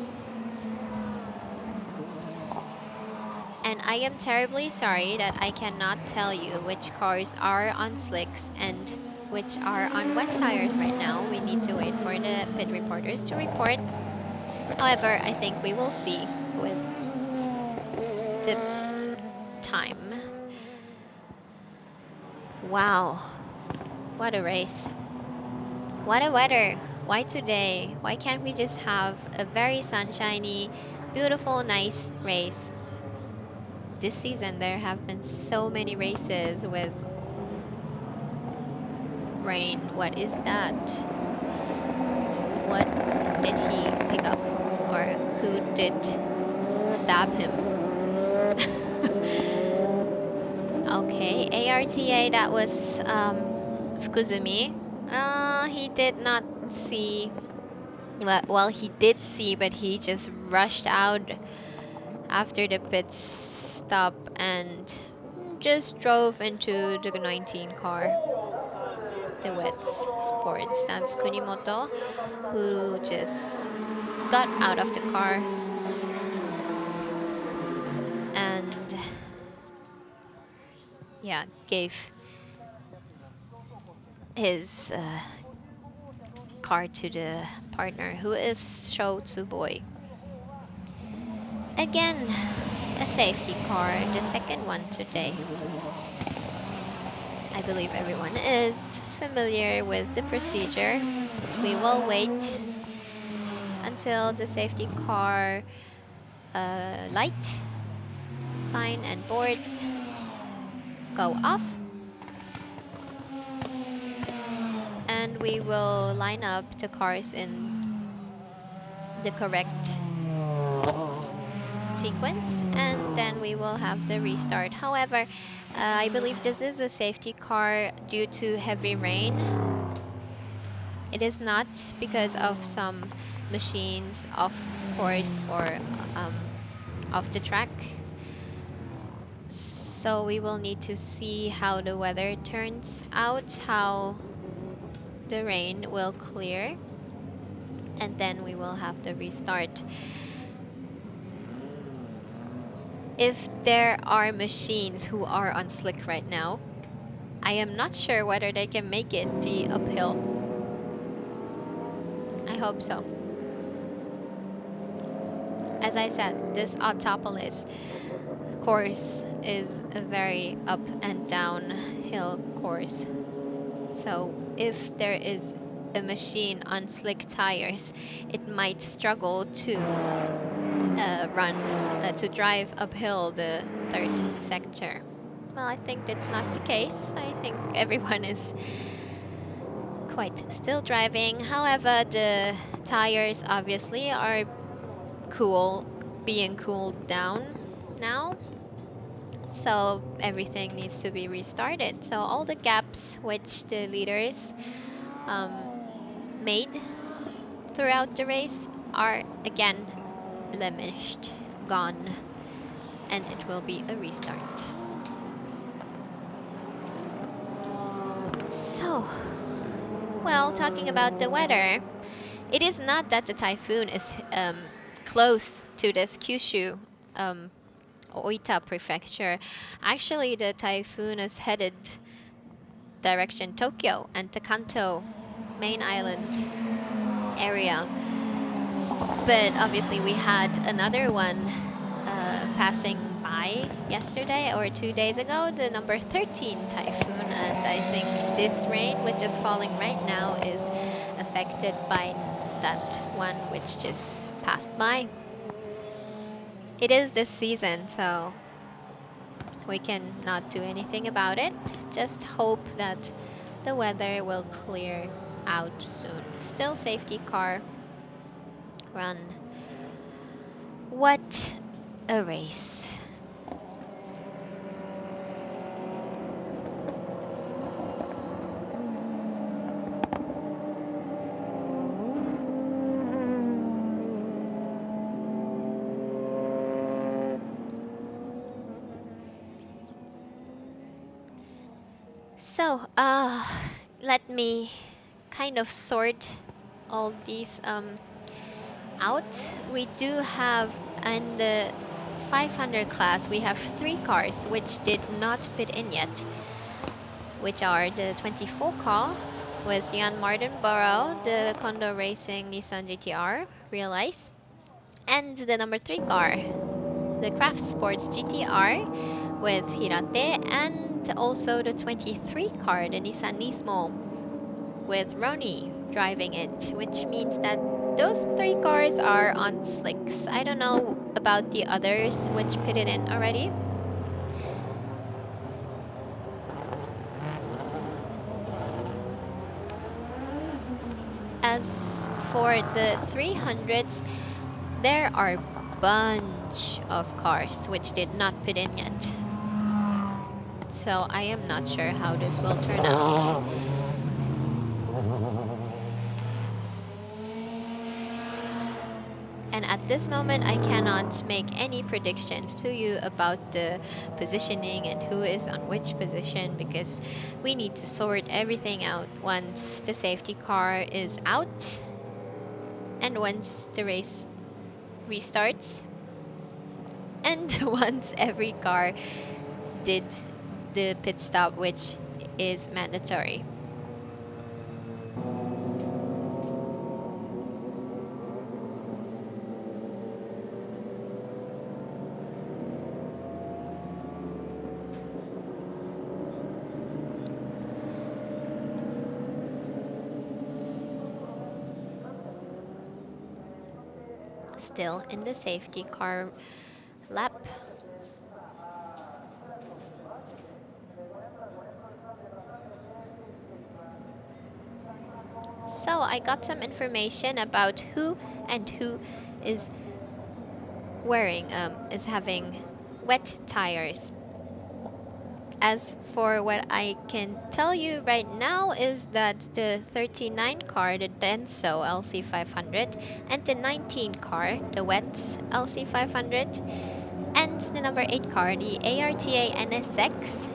And I am terribly sorry that I cannot tell you which cars are on slicks and which are on wet tires right now. We need to wait for the pit reporters to report. However, I think we will see with the time. Wow, what a race. What a weather. Why today? Why can't we just have a very sunshiny, beautiful, nice race? This season there have been so many races with rain. What is that? What did he pick up? Or who did stab him? Okay, ARTA, that was Fukuzumi. He did not see. Well, he did see, but he just rushed out after the pit stop and just drove into the 19 car. The Wets Sports. That's Kunimoto, who just got out of the car and yeah, gave his car to the partner, who is Sho Tsuboi. Again, a safety car, the second one today. I believe everyone is familiar with the procedure. We will wait until the safety car light sign and boards go off, and we will line up the cars in the correct sequence, and then we will have the restart. However, I believe this is a safety car due to heavy rain. It is not because of some machines off course or off the track. So we will need to see how the weather turns out, how the rain will clear, and then we will have the restart. If there are machines who are on slick right now, I am not sure whether they can make it the uphill. I hope so. As I said, this Autopolis course is a very up and down hill course. So if there is a machine on slick tires, it might struggle to drive uphill the third sector. Well, I think that's not the case. I think everyone is quite still driving. However, the tires obviously are being cooled down now. So everything needs to be restarted. So all the gaps which the leaders made throughout the race are again blemished, gone, and it will be a restart. So, well, talking about the weather, it is not that the typhoon is close to this Kyushu Oita prefecture. Actually, the typhoon is headed direction Tokyo and Takanto main island area. But obviously we had another one passing by yesterday or 2 days ago, the number 13 typhoon, and I think this rain which is falling right now is affected by that one which just passed by. It is this season, so we can not do anything about it. Just hope that the weather will clear out soon. Still safety car run. What a race. So, let me kind of sort all these out. We do have in the 500 class, we have 3 cars which did not pit in yet, which are the 24 car with Jahna Mardenborough, the Kondo Racing Nissan GTR Realize, and the number 3 car, the Craft Sports GTR with Hirate, and also the 23 car, the Nissan Nismo with Roni driving it, which means that those 3 cars are on slicks. I don't know about the others which pitted in already. As for the 300s, there are a bunch of cars which did not pit in yet. So I am not sure how this will turn out. And at this moment, I cannot make any predictions to you about the positioning and who is on which position, because we need to sort everything out once the safety car is out and once the race restarts and once every car did the pit stop, which is mandatory. Still in the safety car lap. So I got some information about who is having wet tires. As for what I can tell you right now is that the 39 car, the Denso LC500, and the 19 car, the Wets LC500, and the number 8 car, the ARTA NSX,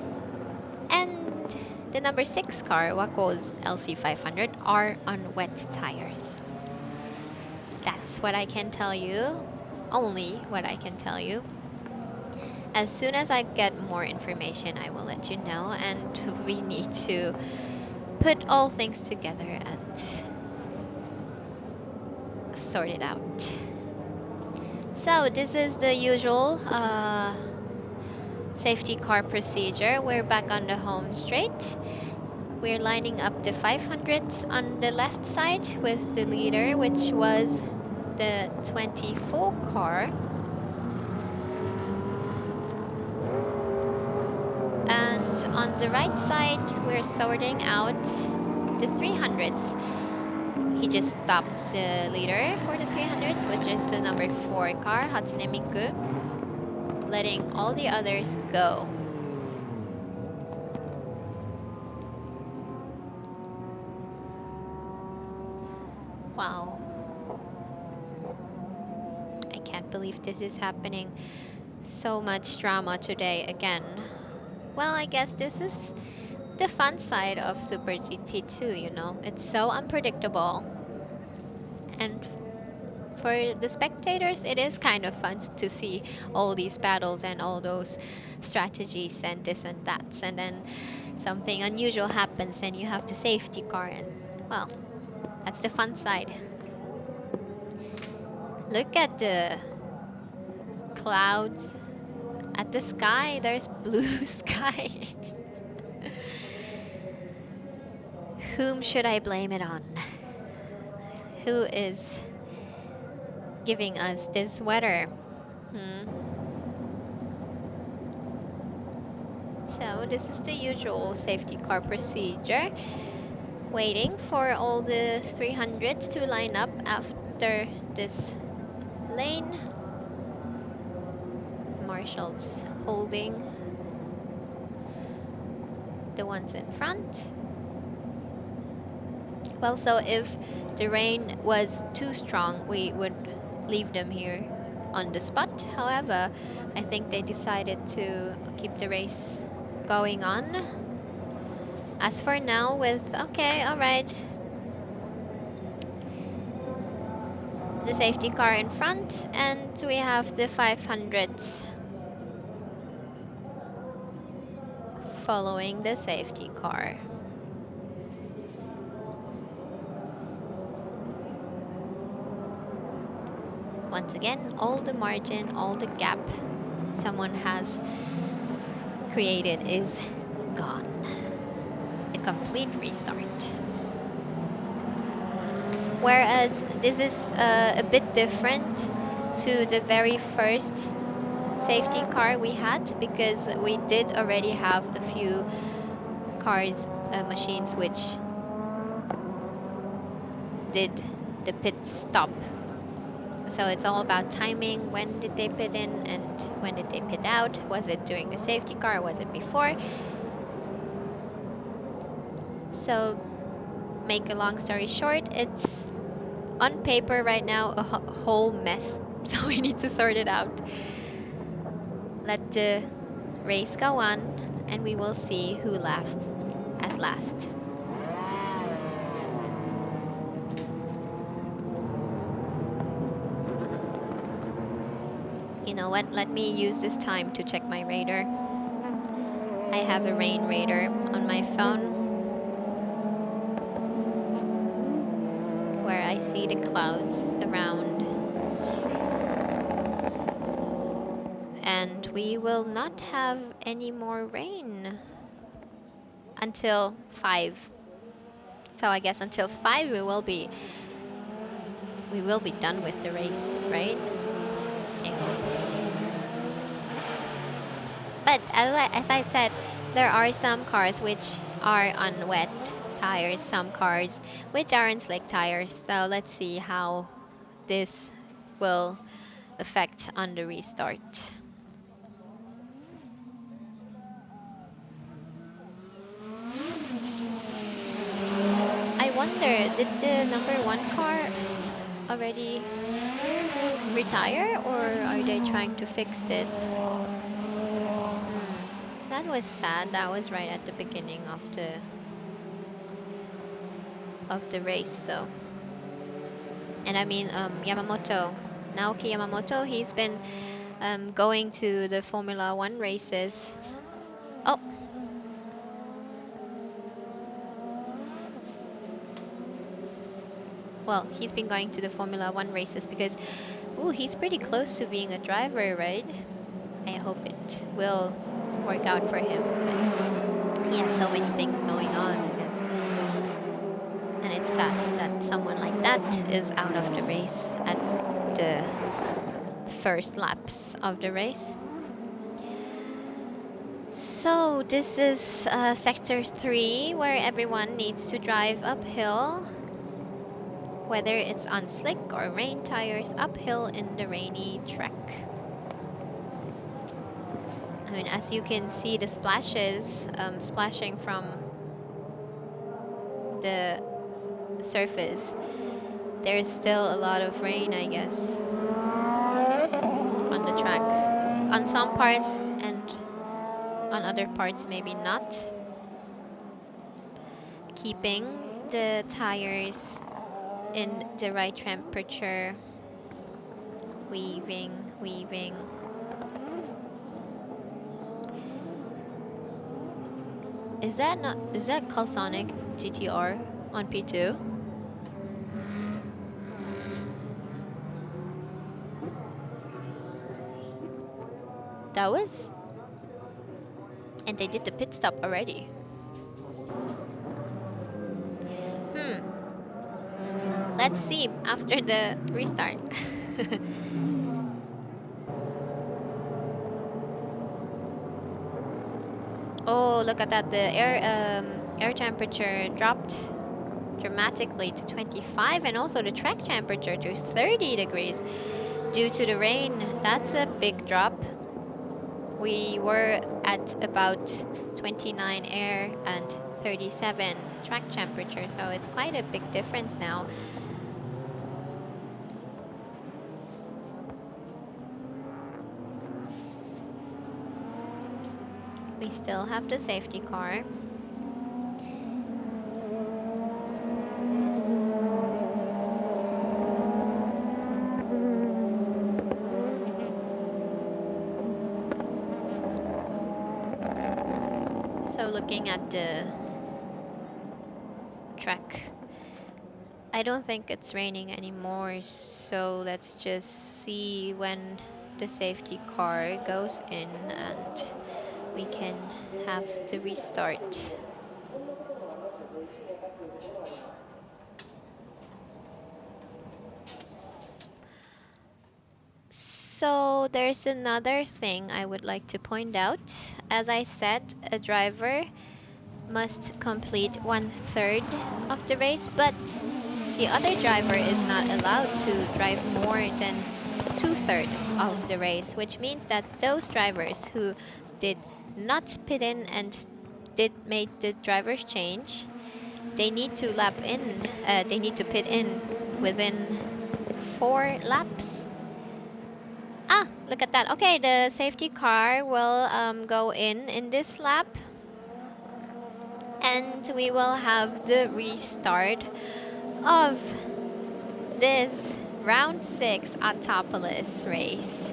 and the number 6 car, Waco's LC500, are on wet tires. That's what I can tell you. Only what I can tell you. As soon as I get more information, I will let you know, and we need to put all things together and sort it out. So this is the usual safety car procedure. We're back on the home straight. We're lining up the 500s on the left side with the leader, which was the 24 car. And on the right side, we're sorting out the 300s. He just stopped the leader for the 300s, which is the number 4 car, Hatsune Miku, letting all the others go. Wow. I can't believe this is happening. So much drama today again. Well, I guess this is the fun side of Super GT2, you know. It's so unpredictable. And for the spectators, it is kind of fun to see all these battles and all those strategies and this and that. And then something unusual happens and you have the safety car, and well, that's the fun side. Look at the clouds, at the sky. There's blue sky. Whom should I blame it on? Who is giving us this weather? So this is the usual safety car procedure. Waiting for all the 300s to line up after this lane. Marshals holding the ones in front. Well, so if the rain was too strong, we would leave them here on the spot. However, I think they decided to keep the race going on. As for now, okay, alright, the safety car in front, and we have the 500s following the safety car. Once again, all the margin, all the gap someone has created is gone. A complete restart. Whereas this is a bit different to the very first safety car we had, because we did already have a few cars, machines which did the pit stop. So it's all about timing. When did they pit in and when did they pit out? Was it during the safety car? Was it before? So, make a long story short, it's on paper right now a whole mess. So we need to sort it out. Let the race go on and we will see who laughs at last. You know what? Let me use this time to check my radar. I have a rain radar on my phone where I see the clouds around. And we will not have any more rain until 5. So I guess until 5 we will be done with the race, right? I hope. But as I said, there are some cars which are on wet tires, some cars which are on slick tires. So let's see how this will affect on the restart. I wonder, did the number 1 car already retire, or are they trying to fix it? That was sad. That was right at the beginning of the race. So, and I mean Naoki Yamamoto, he's been going to the Formula One races. Oh. Well, he's been going to the Formula One races because, ooh, he's pretty close to being a driver, right? I hope it will work out for him. But he has so many things going on, I guess. And it's sad that someone like that is out of the race at the first laps of the race. So this is sector 3, where everyone needs to drive uphill, whether it's on slick or rain tires, uphill in the rainy track. I mean, as you can see, the splashes splashing from the surface. There's still a lot of rain, I guess, on the track. On some parts, and on other parts maybe not. Keeping the tires in the right temperature. Weaving. Is that Calsonic GTR on P2? That was... And they did the pit stop already. Let's see after the restart. Oh, look at that. The air temperature dropped dramatically to 25, and also the track temperature to 30 degrees due to the rain. That's a big drop. We were at about 29 air and 37 track temperature, so it's quite a big difference now. We still have the safety car. So looking at the track, I don't think it's raining anymore, so let's just see when the safety car goes in and we can have the restart. So there's another thing I would like to point out. As I said, a driver must complete 1/3 of the race, but the other driver is not allowed to drive more than 2/3 of the race, which means that those drivers who did not pit in and made the driver's change, they need to pit in within 4 laps. Ah, look at that. Okay, the safety car will go in this lap, and we will have the restart of this round 6 Autopolis race.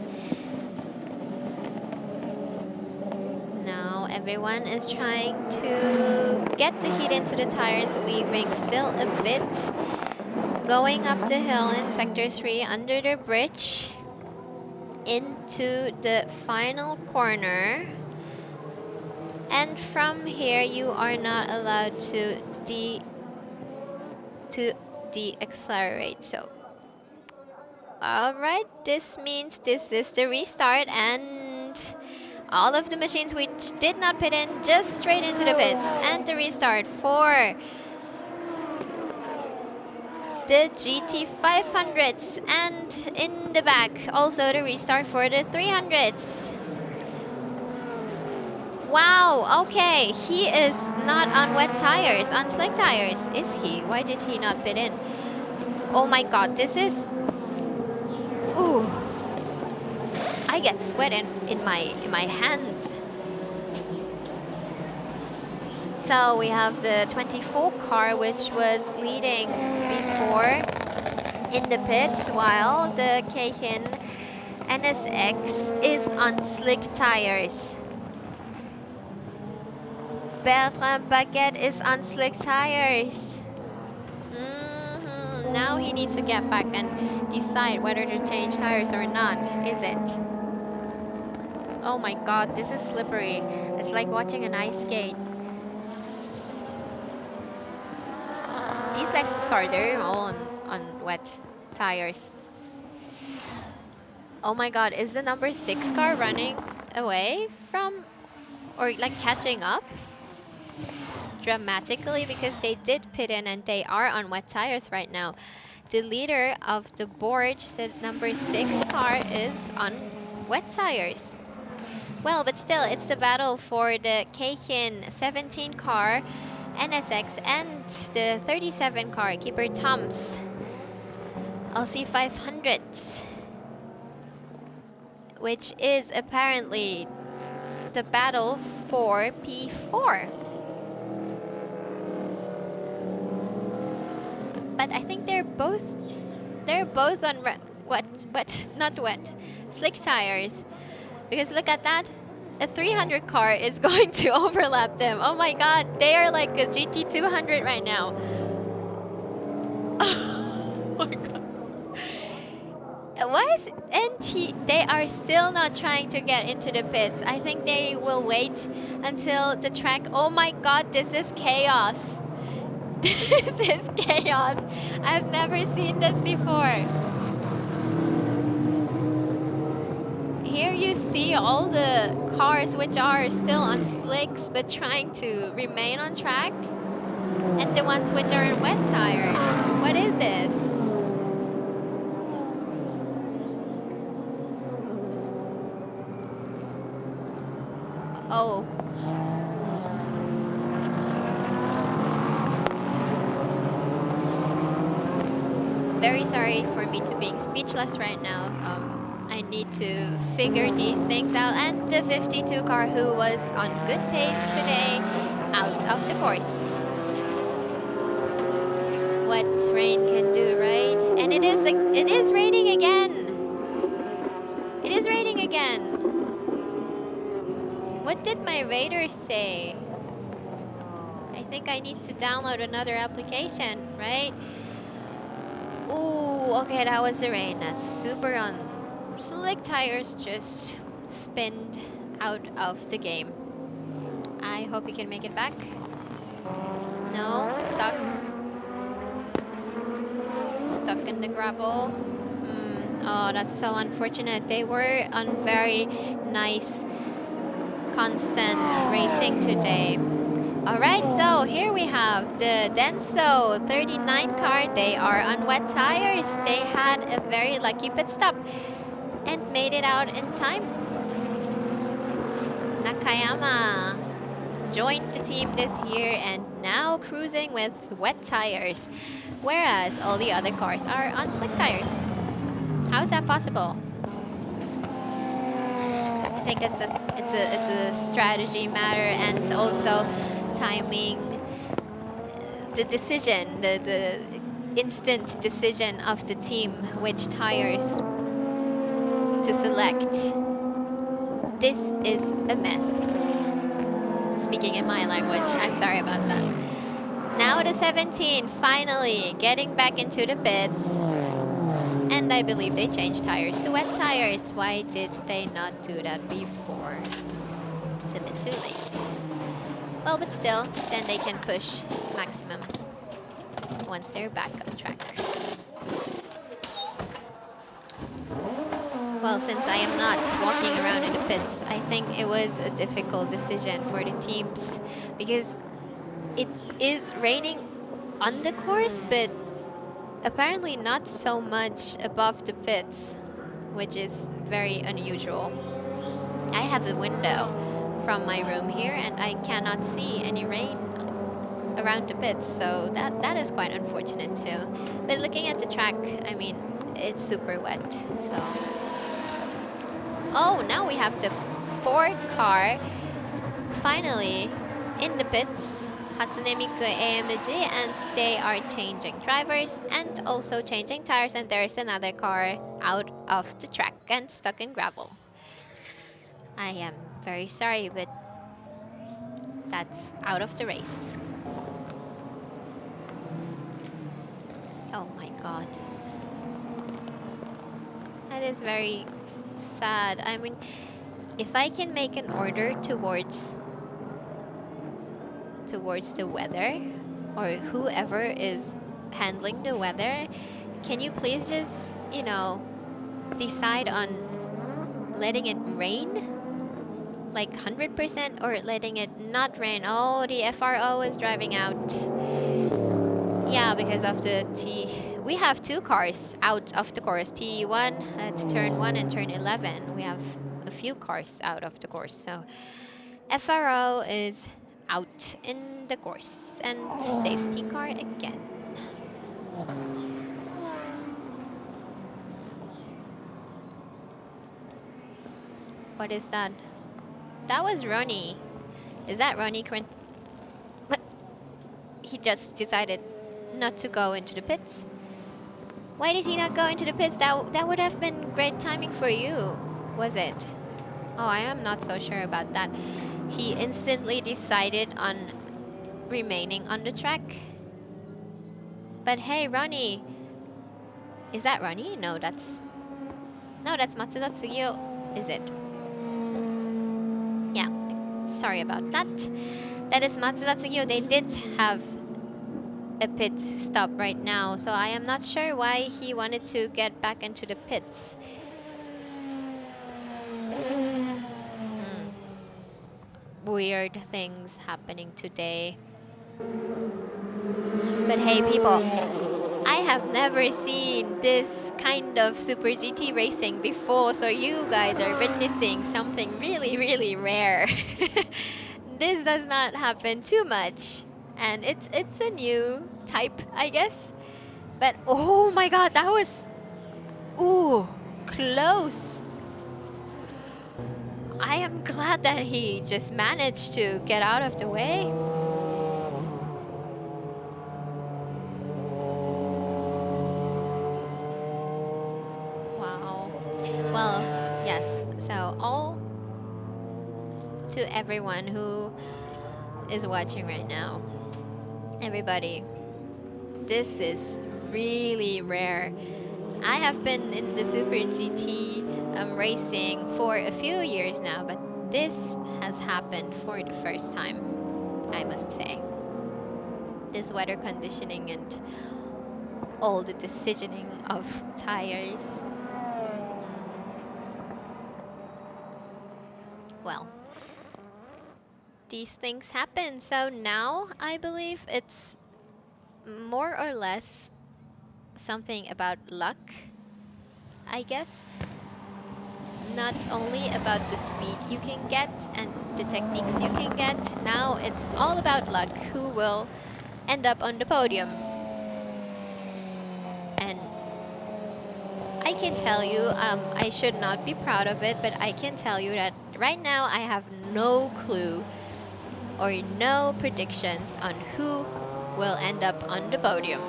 Now everyone is trying to get the heat into the tires, weaving still a bit, going up the hill in sector 3 under the bridge into the final corner, and from here you are not allowed to de-accelerate. So alright, this means this is the restart, and all of the machines which did not pit in just straight into the pits, and the restart for the GT500s, and in the back also the restart for the 300s. Wow, okay, he is not on wet tires, on slick tires, is he? Why did he not pit in? Oh my god, this is... Ooh. I get sweat in my hands. So we have the 24 car, which was leading before in the pits, while the Keihin NSX is on slick tires. Bertrand Baguette is on slick tires. Now he needs to get back and decide whether to change tires or not, is it? Oh my god, this is slippery. It's like watching an ice skate. These Lexus cars, they're all on wet tires. Oh my god, is the number 6 car running away from, or like catching up dramatically, because they did pit in and they are on wet tires right now. The leader of the board, the number 6 car, is on wet tires. Well, but still, it's the battle for the Keihin 17 car, NSX, and the 37 car, Keeper Tom's LC500, which is apparently the battle for P4. But I think they're both on slick tires, because look at that, a 300 car is going to overlap them. Oh my god, they are like a GT200 right now. Oh my god. They are still not trying to get into the pits. I think they will wait until the track. Oh my god, this is chaos. This is chaos. I've never seen this before. Here you see all the cars which are still on slicks but trying to remain on track, and the ones which are in wet tires. What is this? Oh. Very sorry for me to being speechless right now. I need to figure these things out. And the 52 car, who was on good pace today, out of the course. What rain can do, right? And it is raining again. It is raining again. What did my radar say? I think I need to download another application, right? Ooh, okay, that was the rain. That's super on. Slick tires just spinned out of the game. I hope you can make it back. No, stuck. Stuck in the gravel. Oh, that's so unfortunate. They were on very nice, constant racing today. Alright, so here we have the Denso 39 car. They are on wet tires. They had a very lucky pit stop and made it out in time. Nakayama joined the team this year and now cruising with wet tires, whereas all the other cars are on slick tires. How is that possible? I think it's a strategy matter, and also timing, the decision, the instant decision of the team which tires to select. This is a mess. Speaking in my language, I'm sorry about that. Now the 17 finally getting back into the pits, and I believe they changed tires to wet tires. Why did they not do that before? It's a bit too late. Well, but still, then they can push maximum once they're back on track. Well, since I am not walking around in the pits, I think it was a difficult decision for the teams, because it is raining on the course, but apparently not so much above the pits, which is very unusual. I have a window from my room here, and I cannot see any rain around the pits, so that is quite unfortunate too. But looking at the track, I mean, it's super wet, so. Oh, now we have the 4 car finally in the pits, Hatsune Miku AMG, and they are changing drivers and also changing tires, and there's another car out off the track and stuck in gravel. I am very sorry, but that's out of the race. Oh my god. That is very sad. I mean, if I can make an order towards the weather, or whoever is handling the weather, can you please just, you know, decide on letting it rain? Like 100%, or letting it not rain? Oh, the FRO is driving out. Yeah, because of the we have two cars out of the course. T1, it's turn 1 and turn 11. We have a few cars out of the course. So FRO is out in the course. And safety car again. What is that? That was Ronnie. Is that Ronnie? But he just decided not to go into the pits. Why did he not go into the pits? That would have been great timing for you, was it? Oh, I am not so sure about that. He instantly decided on remaining on the track. But hey, Ronnie. Is that Ronnie? No, that's Matsuda Tsugiyo. Is it? Yeah, sorry about that. That is Matsuda Tsugiyo. They did have a pit stop right now, so I am not sure why he wanted to get back into the pits. Weird things happening today. But hey people, I have never seen this kind of Super GT racing before, so you guys are witnessing something really, really rare. This does not happen too much. And it's a new type, I guess. But oh my god, that was... Ooh, close. I am glad that he just managed to get out of the way. Wow. Well, yes. So all to everyone who is watching right now. Everybody, this is really rare. I have been in the Super GT racing for a few years now, but this has happened for the first time, I must say. This weather conditioning and all the decisioning of tires. Well, these things happen. So now I believe it's more or less something about luck, I guess. Not only about the speed you can get and the techniques you can get. Now it's all about luck, who will end up on the podium. And I can tell you, I should not be proud of it, but I can tell you that right now I have no clue or no predictions on who will end up on the podium.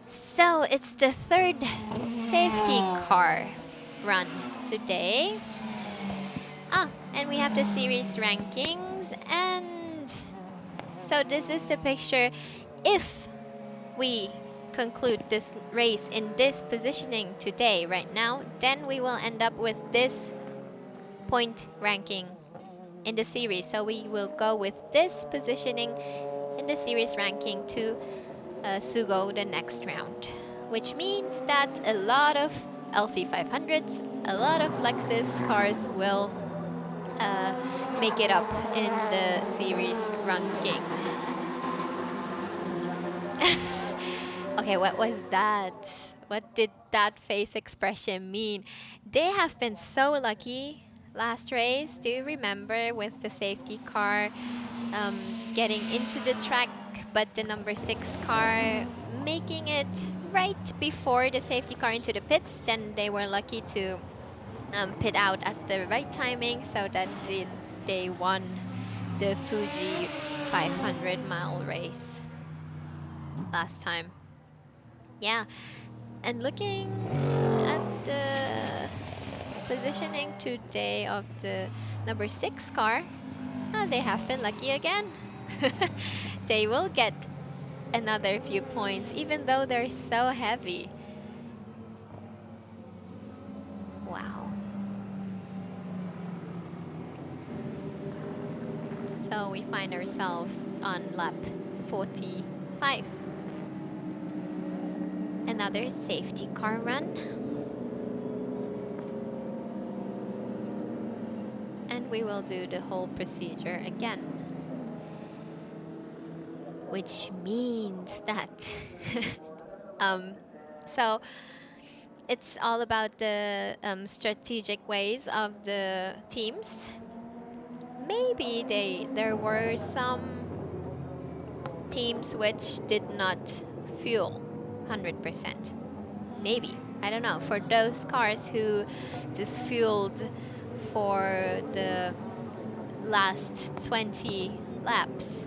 So it's the third safety car run today. And we have the series rankings, and so this is the picture. If we conclude this race in this positioning today, right now, then we will end up with this point ranking in the series. So we will go with this positioning in the series ranking to Sugo the next round, which means that a lot of LC500s, a lot of Lexus cars will make it up in the series ranking. Okay, what was that? What did that face expression mean? They have been so lucky last race. Do you remember with the safety car getting into the track, but the number 6 car making it right before the safety car into the pits? Then they were lucky to pit out at the right timing, so that they won the Fuji 500-mile race. last time. Yeah, and looking at the positioning today of the number 6 car, they have been lucky again. They will get another few points even though they're so heavy. Wow. So we find ourselves on lap 45. Another safety car run. And we will do the whole procedure again. Which means that so it's all about the strategic ways of the teams. Maybe there were some teams which did not fuel 100%. Maybe, I don't know. For those cars who just fueled for the last 20 laps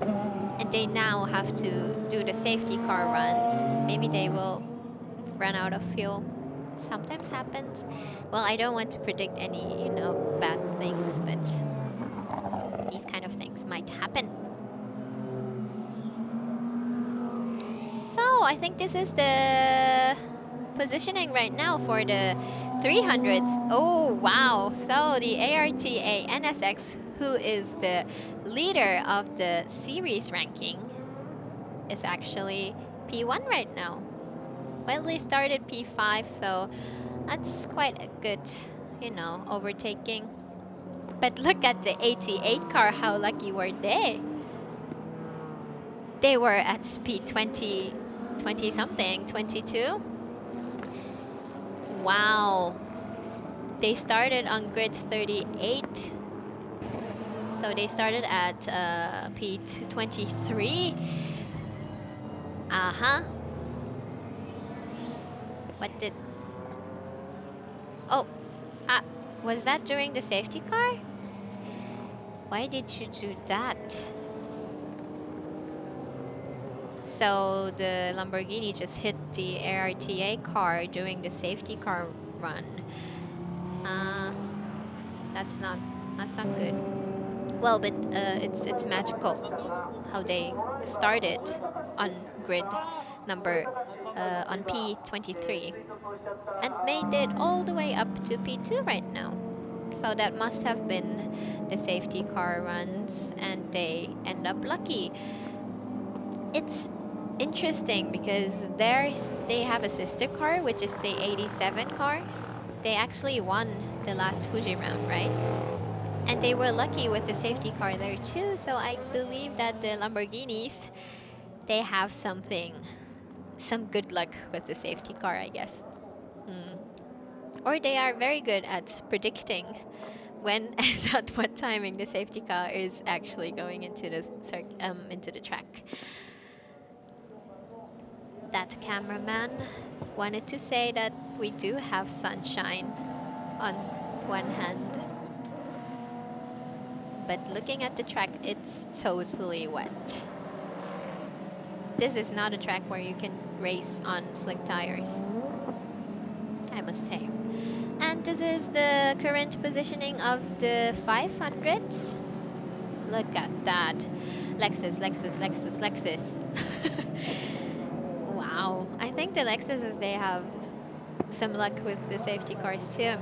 and they now have to do the safety car runs, maybe they will run out of fuel. Sometimes happens. Well, I don't want to predict any, bad things, but these kind of things might happen. So I think this is the positioning right now for the 300s. Oh, wow. So the ARTA NSX, who is the leader of the series ranking, is actually P1 right now. Well, they started P5, so that's quite a good, overtaking. But look at the 88 car, how lucky were they? They were at speed 20 something, 22. Wow. They started on grid 38. So they started at P23. Uh-huh. What did... Oh, was that during the safety car? Why did you do that? So the Lamborghini just hit the ARTA car during the safety car run. That's not good. Well, but it's magical how they started on grid number on P23 and made it all the way up to P2 right now. So that must have been the safety car runs, and they end up lucky. It's interesting because they have a sister car, which is the 87 car. They actually won the last Fuji round, right? And they were lucky with the safety car there too. So I believe that the Lamborghinis, they have some good luck with the safety car, I guess. Or they are very good at predicting when and at what timing the safety car is actually going into the track. That cameraman wanted to say that we do have sunshine on one hand, but looking at the track, it's totally wet. This is not a track where you can race on slick tires, I must say. And this is the current positioning of the 500s. Look at that. Lexus. Wow. I think the Lexuses, they have some luck with the safety cars too.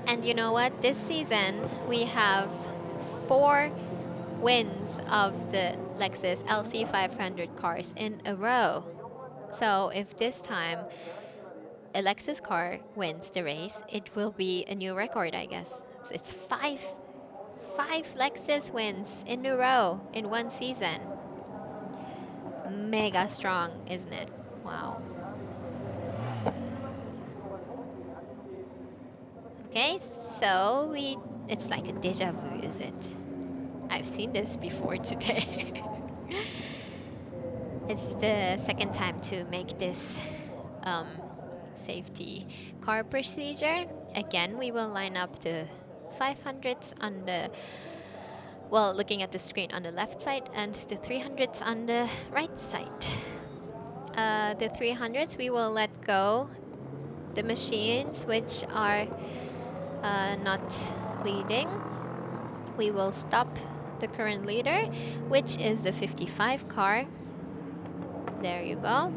And you know what? This season, we have 4 wins of the Lexus LC500 cars in a row. So if this time a Lexus car wins the race, it will be a new record, I guess. It's 5 Lexus wins in a row in one season. Mega strong, isn't it? Wow. Okay, so it's like a deja vu, is it? I've seen this before today. It's the second time to make this safety car procedure. Again, we will line up the 500s on the, looking at the screen on the left side, and the 300s on the right side. the 300s, we will let go the machines which are not leading. We will stop the current leader, which is the 55 car. There you go.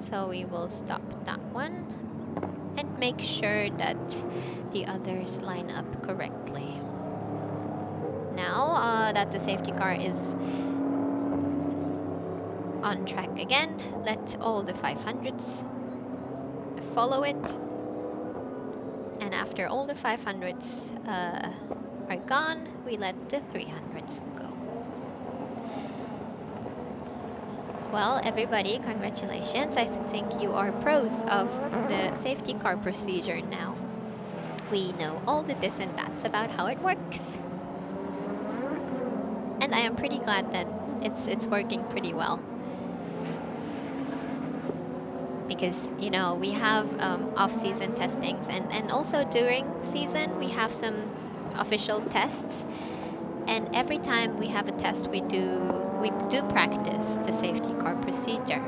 So we will stop that one and make sure that the others line up correctly. Now that the safety car is on track again, let all the 500s follow it. And after all the 500s are gone, we let the 300s go. Well, everybody, congratulations. I think you are pros of the safety car procedure now. We know all the this and that's about how it works. And I am pretty glad that it's working pretty well. Because, you know, we have off-season testings and also during season we have some official tests, and every time we have a test we do practice the safety car procedure.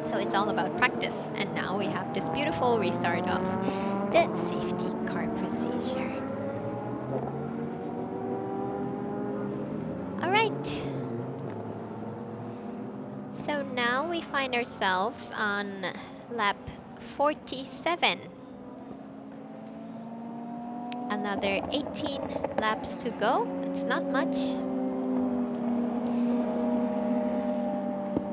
So it's all about practice, and now we have this beautiful restart of the safety car procedure. All right. So now we find ourselves on lap 47. Another 18 laps to go. It's not much.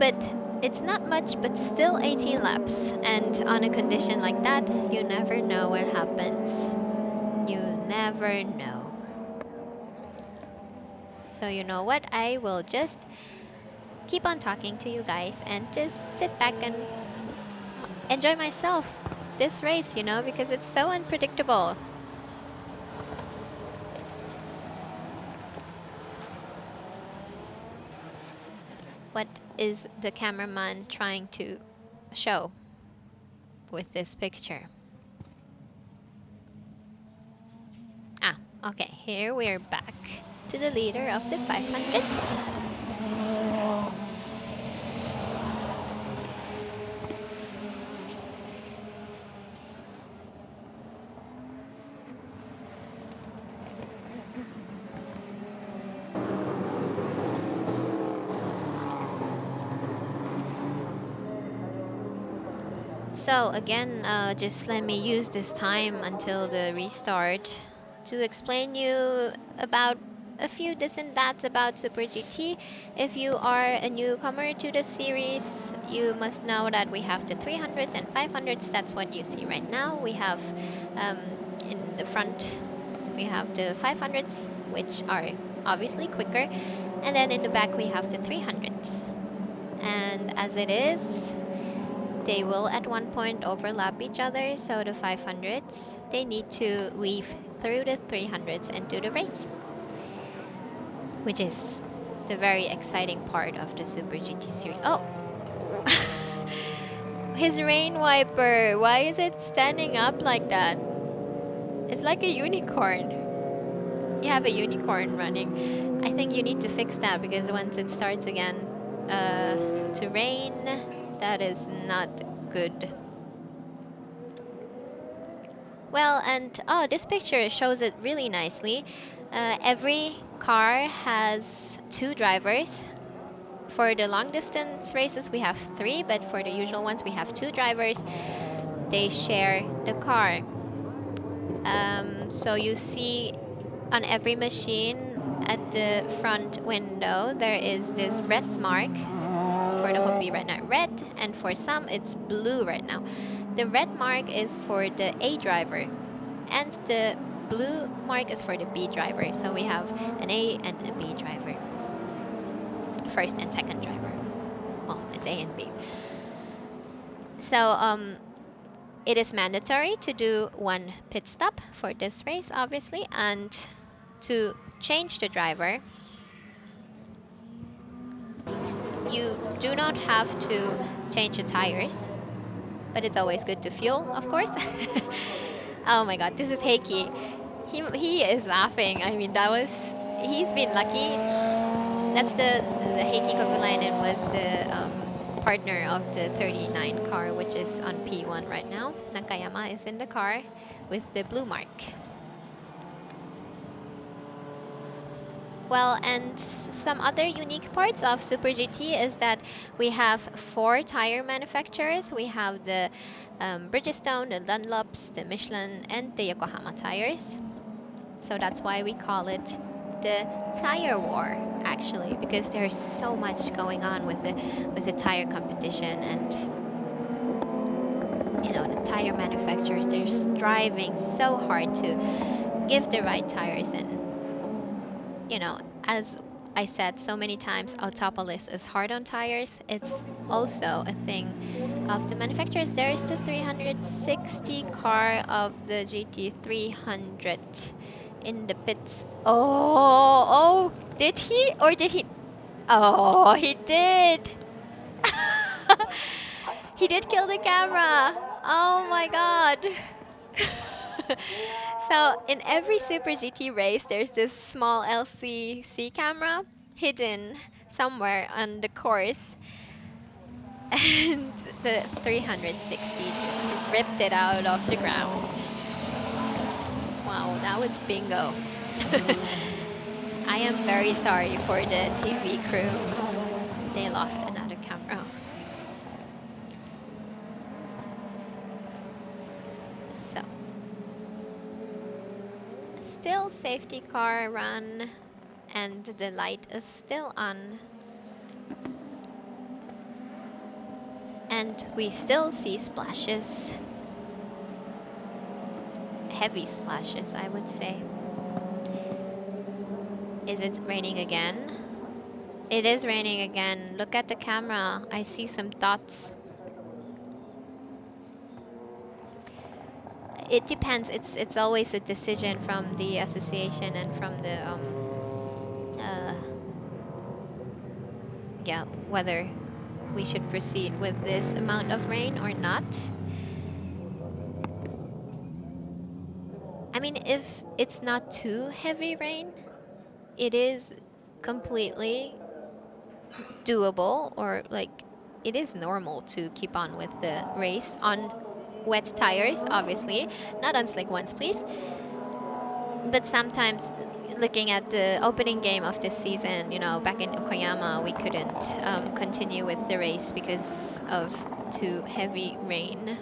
But it's not much, but still 18 laps. And on a condition like that, you never know what happens. You never know. So you know what? I will just keep on talking to you guys and just sit back and enjoy myself this race, you know, because it's so unpredictable. What is the cameraman trying to show with this picture? Ah, okay, here we're back to the leader of the 500s. So again, just let me use this time until the restart to explain you about a few this and that's about Super GT. If you are a newcomer to the series, you must know that we have the 300s and 500s. That's what you see right now. We have in the front, we have the 500s, which are obviously quicker, and then in the back we have the 300s. And as it is, they will at one point overlap each other, so the 500s, they need to weave through the 300s and do the race, which is the very exciting part of the Super GT series. Oh! His rain wiper! Why is it standing up like that? It's like a unicorn. You have a unicorn running. I think you need to fix that, because once it starts again to rain, that is not good. Well, and oh, this picture shows it really nicely. Every car has 2 drivers. For the long distance races we have 3, but for the usual ones we have 2 drivers. They share the car. So you see on every machine at the front window there is this red mark. For the Hopi right now red, and for some it's blue right now. The red mark is for the A driver and the blue mark is for the B driver. So we have an A and a B driver. First and second driver. Well, it's A and B. So it is mandatory to do 1 pit stop for this race, obviously, and to change the driver, you do not have to change the tires, but it's always good to fuel, of course. Oh my god, this is Heikki. He is laughing. I mean, he's been lucky. That's the Heikki Kopulainen was the partner of the 39 car, which is on P1 right now. Nakayama is in the car with the blue mark. Well, and some other unique parts of Super GT is that we have 4 tire manufacturers. We have the Bridgestone, the Dunlops, the Michelin, and the Yokohama tires. So that's why we call it the tire war, actually, because there's so much going on with the tire competition, and you know, the tire manufacturers, they're striving so hard to give the right tires. And you know, as I said so many times, Autopolis is hard on tires. It's also a thing of the manufacturers. There is the 360 car of the GT300 in the pits. Oh, did he? Or did he? Oh, he did. He did kill the camera. Oh my god. So in every Super GT race, there's this small LCC camera hidden somewhere on the course. And the 360 just ripped it out of the ground. Wow, that was bingo. I am very sorry for the TV crew. They lost another camera. So, still safety car run, and the light is still on. And we still see splashes. Heavy splashes, I would say. Is it raining again? It is raining again. Look at the camera. I see some dots. It depends. It's always a decision from the association and from the yeah, whether we should proceed with this amount of rain or not. I mean, if it's not too heavy rain, it is completely doable, or like it is normal to keep on with the race on wet tires, obviously, not on slick ones, please. But sometimes, looking at the opening game of this season, you know, back in Okayama, we couldn't continue with the race because of too heavy rain.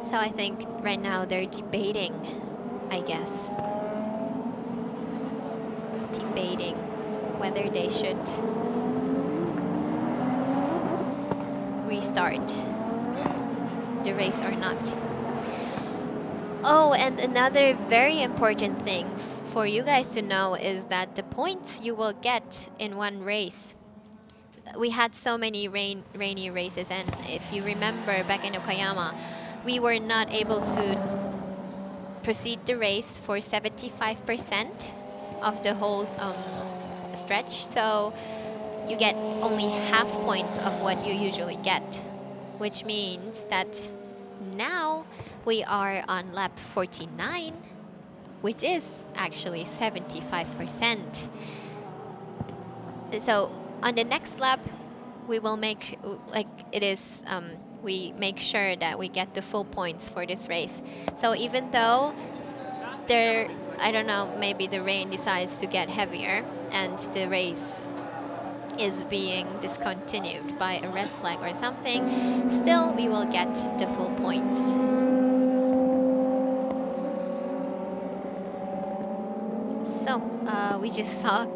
So I think right now they're debating, I guess, debating whether they should restart the race or not. Oh, and another very important thing for you guys to know is that the points you will get in one race. We had so many rainy races, and if you remember back in Okayama, we were not able to proceed the race for 75% of the whole stretch. So you get only half points of what you usually get, which means that now we are on lap 49, which is actually 75%. So on the next lap, we will make we make sure that we get the full points for this race. So even though I don't know, maybe the rain decides to get heavier and the race is being discontinued by a red flag or something, still we will get the full points. So we just saw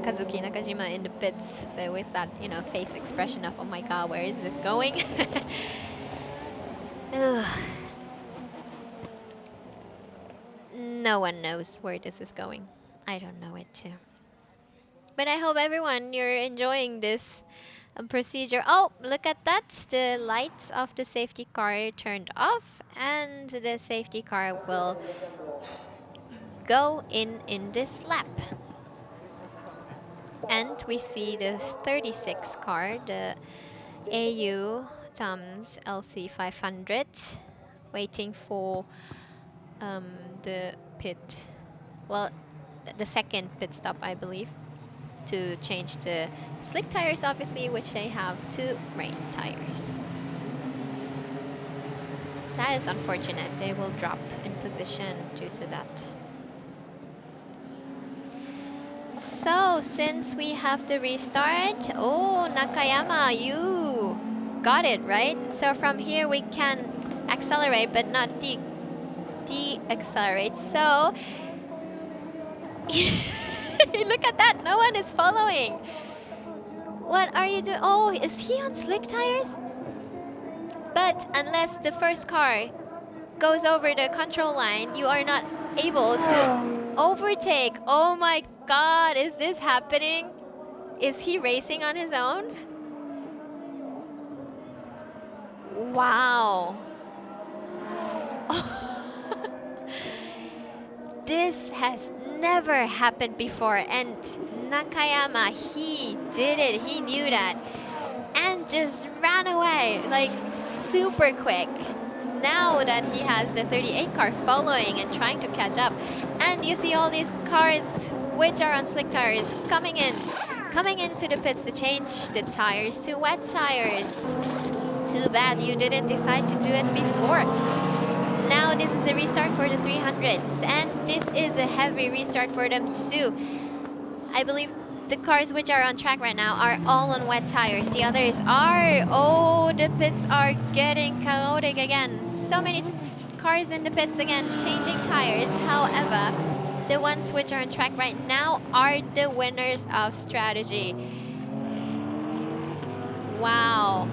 Kazuki Nakajima in the pits with that, you know, face expression of, oh my god, where is this going? No one knows where this is going. I don't know it too. But I hope everyone, you're enjoying this procedure. Oh, look at that. The lights of the safety car turned off, and the safety car will go in this lap. And we see the 36 car, the AU Tom's LC500, waiting for the pit. Well, the second pit stop, I believe. to change the slick tires, obviously, which they have to rain tires. That is unfortunate. They will drop in position due to that. So, since we have the restart, oh, Nakayama, you got it, right? So from here we can accelerate, but not de-accelerate. So, look at that, no one is following. What are you doing? Oh, is he on slick tires? But unless the first car goes over the control line, you are not able to overtake. Oh my God, is this happening? Is he racing on his own? Wow. This has never happened before, and Nakayama, he did it. He knew that and just ran away like super quick. Now that he has the 38 car following and trying to catch up, and you see all these cars which are on slick tires coming into the pits to change the tires to wet tires. Too bad you didn't decide to do it before. Now this is a restart for the 300s, and this is a heavy restart for them too. I believe the cars which are on track right now are all on wet tires. The others are, oh, the pits are getting chaotic again. So many cars in the pits again, changing tires. However, the ones which are on track right now are the winners of strategy. Wow.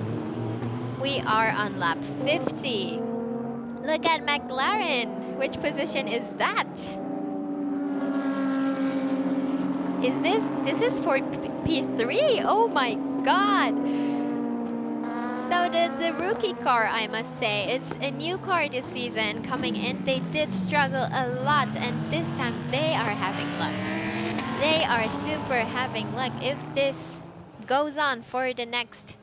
We are on lap 50. Look at McLaren. Which position is that? This is for P3? Oh my God. So the rookie car, I must say, it's a new car this season coming in. They did struggle a lot, and this time they are having luck. They are super having luck. If this goes on for the next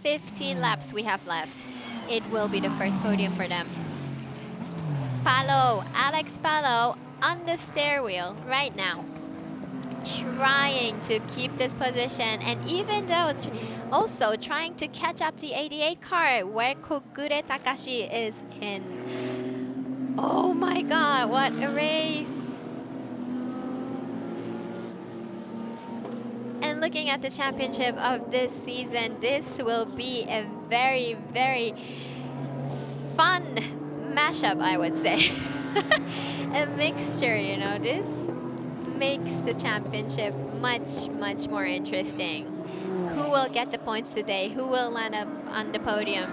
15 laps we have left, it will be the first podium for them. Palo, Alex Palo on the steer wheel right now, trying to keep this position, and even though also trying to catch up the 88 car where Kogure Takashi is in. Oh my God, what a race. And looking at the championship of this season, this will be a very, very fun mashup, I would say. A mixture, you know, this makes the championship much, much more interesting. Who will get the points today? Who will land up on the podium?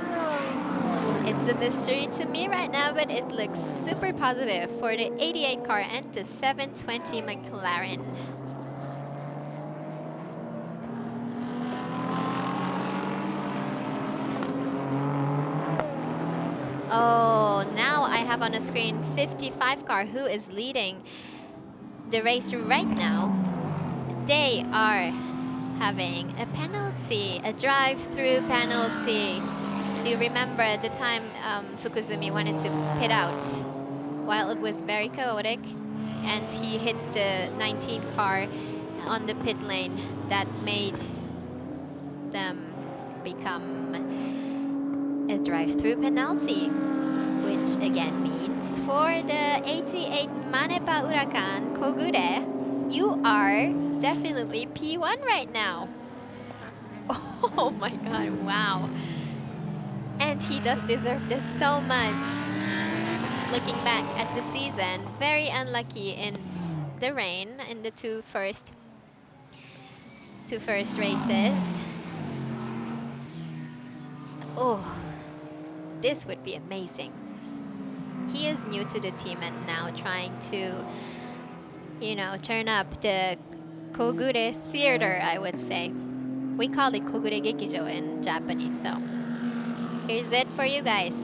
It's a mystery to me right now, but it looks super positive for the 88 car and the 720 McLaren. Oh, now I have on the screen 55 car who is leading the race right now. They are having a penalty, a drive-through penalty. Do you remember at the time Fukuzumi wanted to pit out while it was very chaotic, and he hit the 19 car on the pit lane? That made them become a drive-through penalty, which again means for the 88 Manepa Huracan Kogure, you are definitely P1 right now. Oh my God, wow. And he does deserve this so much. Looking back at the season, very unlucky in the rain in the two first races. Oh, this would be amazing. He is new to the team and now trying to, you know, turn up the Kogure theater, I would say. We call it Kogure Gekijo in Japanese, so here's it for you guys.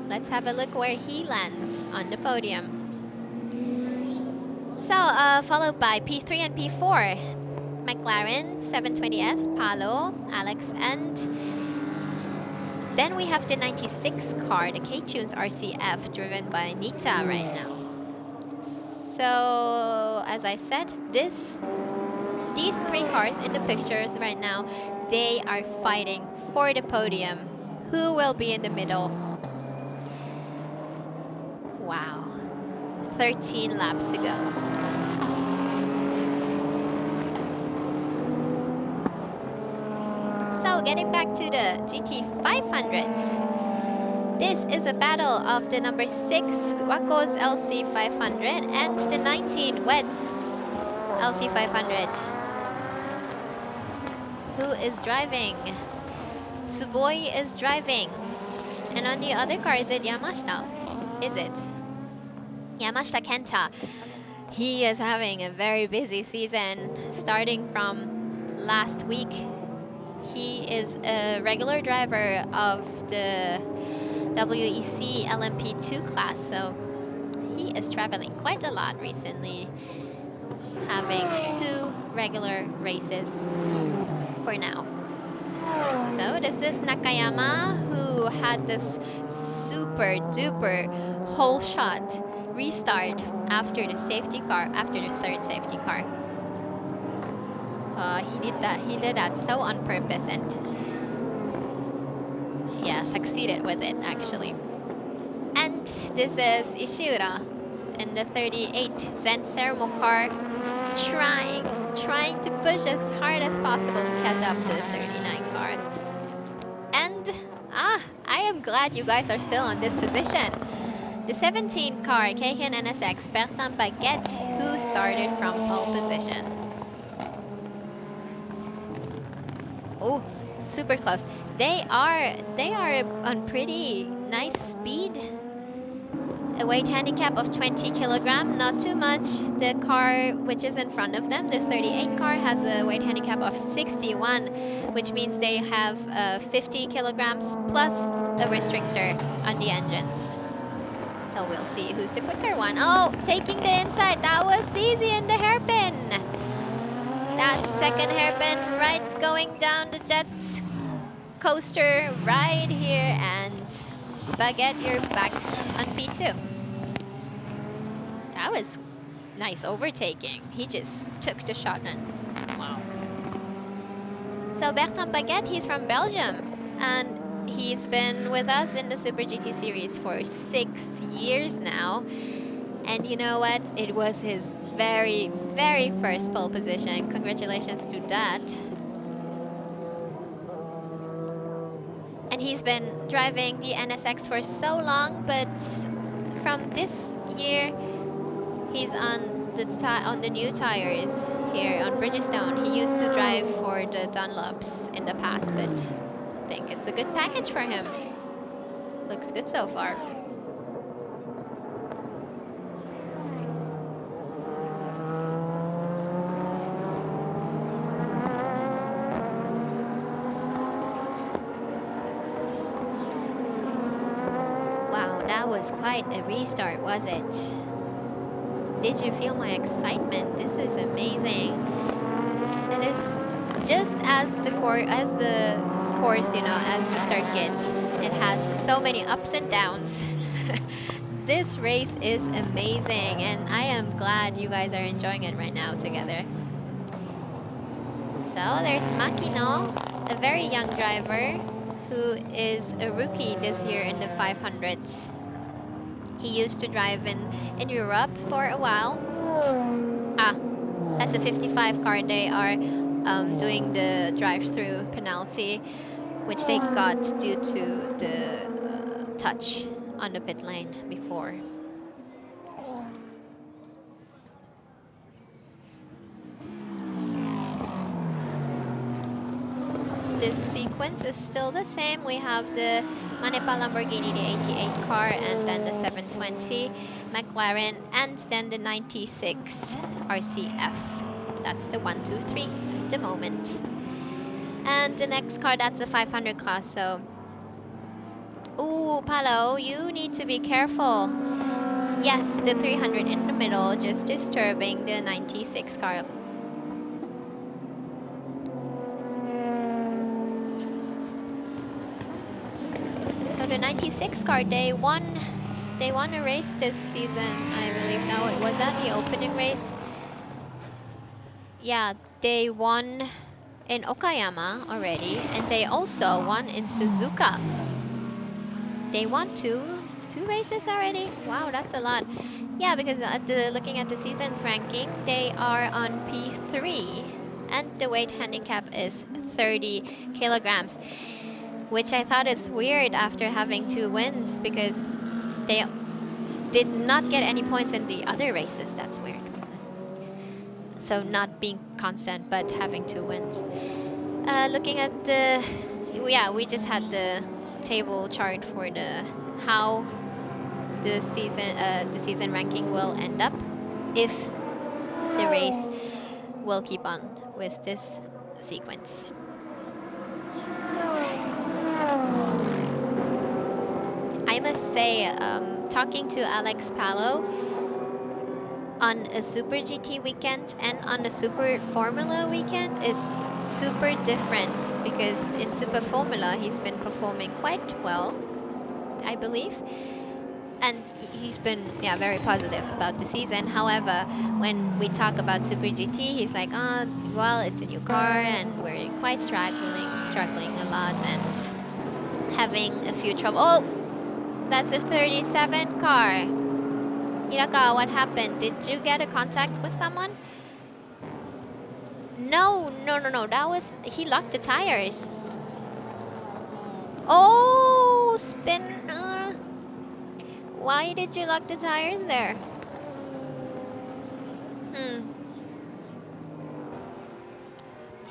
Let's have a look where he lands on the podium. So, followed by P3 and P4. McLaren, 720S, Palo, Alex, and then we have the 96 car, the K-Tunes RCF, driven by Nita right now. So, as I said, this these three cars in the pictures right now, they are fighting for the podium. Who will be in the middle? Wow. 13 laps to go. So getting back to the GT500s. This is a battle of the number 6 Waco's LC500 and the 19 Wed's LC500. Who is driving? Tsuboi is driving. And on the other car, is it Yamashita? Is it? Yamashita Kenta. He is having a very busy season starting from last week. He is a regular driver of the WEC LMP2 class, so he is traveling quite a lot recently, having 2 regular races for now. So this is Nakayama, who had this super duper whole shot restart after the safety car, after the 3rd safety car. He did that so on purpose, and yeah, succeeded with it actually. And this is Ishiura in the 38 Zen Sermo car, trying to push as hard as possible to catch up to the 39 car. And I am glad you guys are still on this position. The 17 car, Keihin NSX, Bertin Baguette, who started from pole position. Oh, super close. They are on pretty nice speed. A weight handicap of 20 kilogram, not too much. The car which is in front of them, the 38 car, has a weight handicap of 61, which means they have 50 kilograms plus a restrictor on the engines. So we'll see who's the quicker one. Oh, taking the inside. That was easy in the hairpin. That second hairpin right going down the jet coaster right here, and Baguette, you're back on P2. That was nice overtaking. He just took the shot and wow. So Bertin Baguette, he's from Belgium, and he's been with us in the Super GT series for 6 years now. And you know what? It was his very, very first pole position. Congratulations to that. And he's been driving the NSX for so long, but from this year, he's on the new tires here on Bridgestone. He used to drive for the Dunlops in the past, but I think it's a good package for him. Looks good so far. That was quite a restart, was it? Did you feel my excitement? This is amazing. It is just as the course, you know, as the circuit. It has so many ups and downs. This race is amazing, and I am glad you guys are enjoying it right now together. So there's Makino, a very young driver who is a rookie this year in the 500s. He used to drive in Europe for a while. That's a 55 car. They are doing the drive-through penalty, which they got due to the touch on the pit lane before. This sequence is still the same. We have the Manepa Lamborghini, the 88 car, and then the 720 McLaren, and then the 96 RCF. That's the 1, 2, 3 at the moment. And the next car, that's a 500 class, so... Ooh, Palo, you need to be careful. Yes, the 300 in the middle, just disturbing the 96 car. The 96 car, they won a race this season, I believe. No, it was at the opening race. Yeah, they won in Okayama already, and they also won in Suzuka. They won two races already? Wow, that's a lot. Yeah, because looking at the season's ranking, they are on P3, and the weight handicap is 30 kilograms, which I thought is weird after having 2 wins, because they did not get any points in the other races. That's weird. So not being constant, but having 2 wins. Looking at the, yeah, we just had the table chart for the how the season ranking will end up if the race will keep on with this sequence. I must say, talking to Alex Palou on a Super GT weekend and on a Super Formula weekend is super different, because in Super Formula he's been performing quite well, I believe, and he's been very positive about the season. However, when we talk about Super GT, he's like, oh, well, it's a new car and we're quite struggling a lot and having a few trouble. Oh, that's a 37 car. Hirakawa, what happened? Did you get a contact with someone? No. That was, he locked the tires. Oh, spin. Why did you lock the tires there?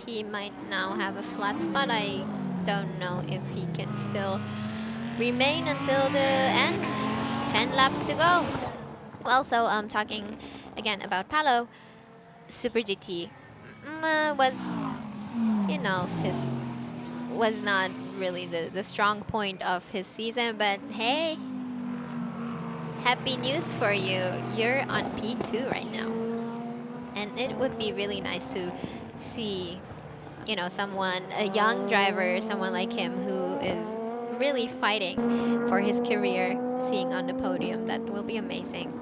He might now have a flat spot. I don't know if he can still remain until the end. 10 laps to go. Well, so talking again about Palou, Super GT was, was not really the strong point of his season, but hey, happy news for you. You're on P2 right now. And it would be really nice to see, someone, a young driver, someone like him who is really fighting for his career, seeing on the podium. That will be amazing.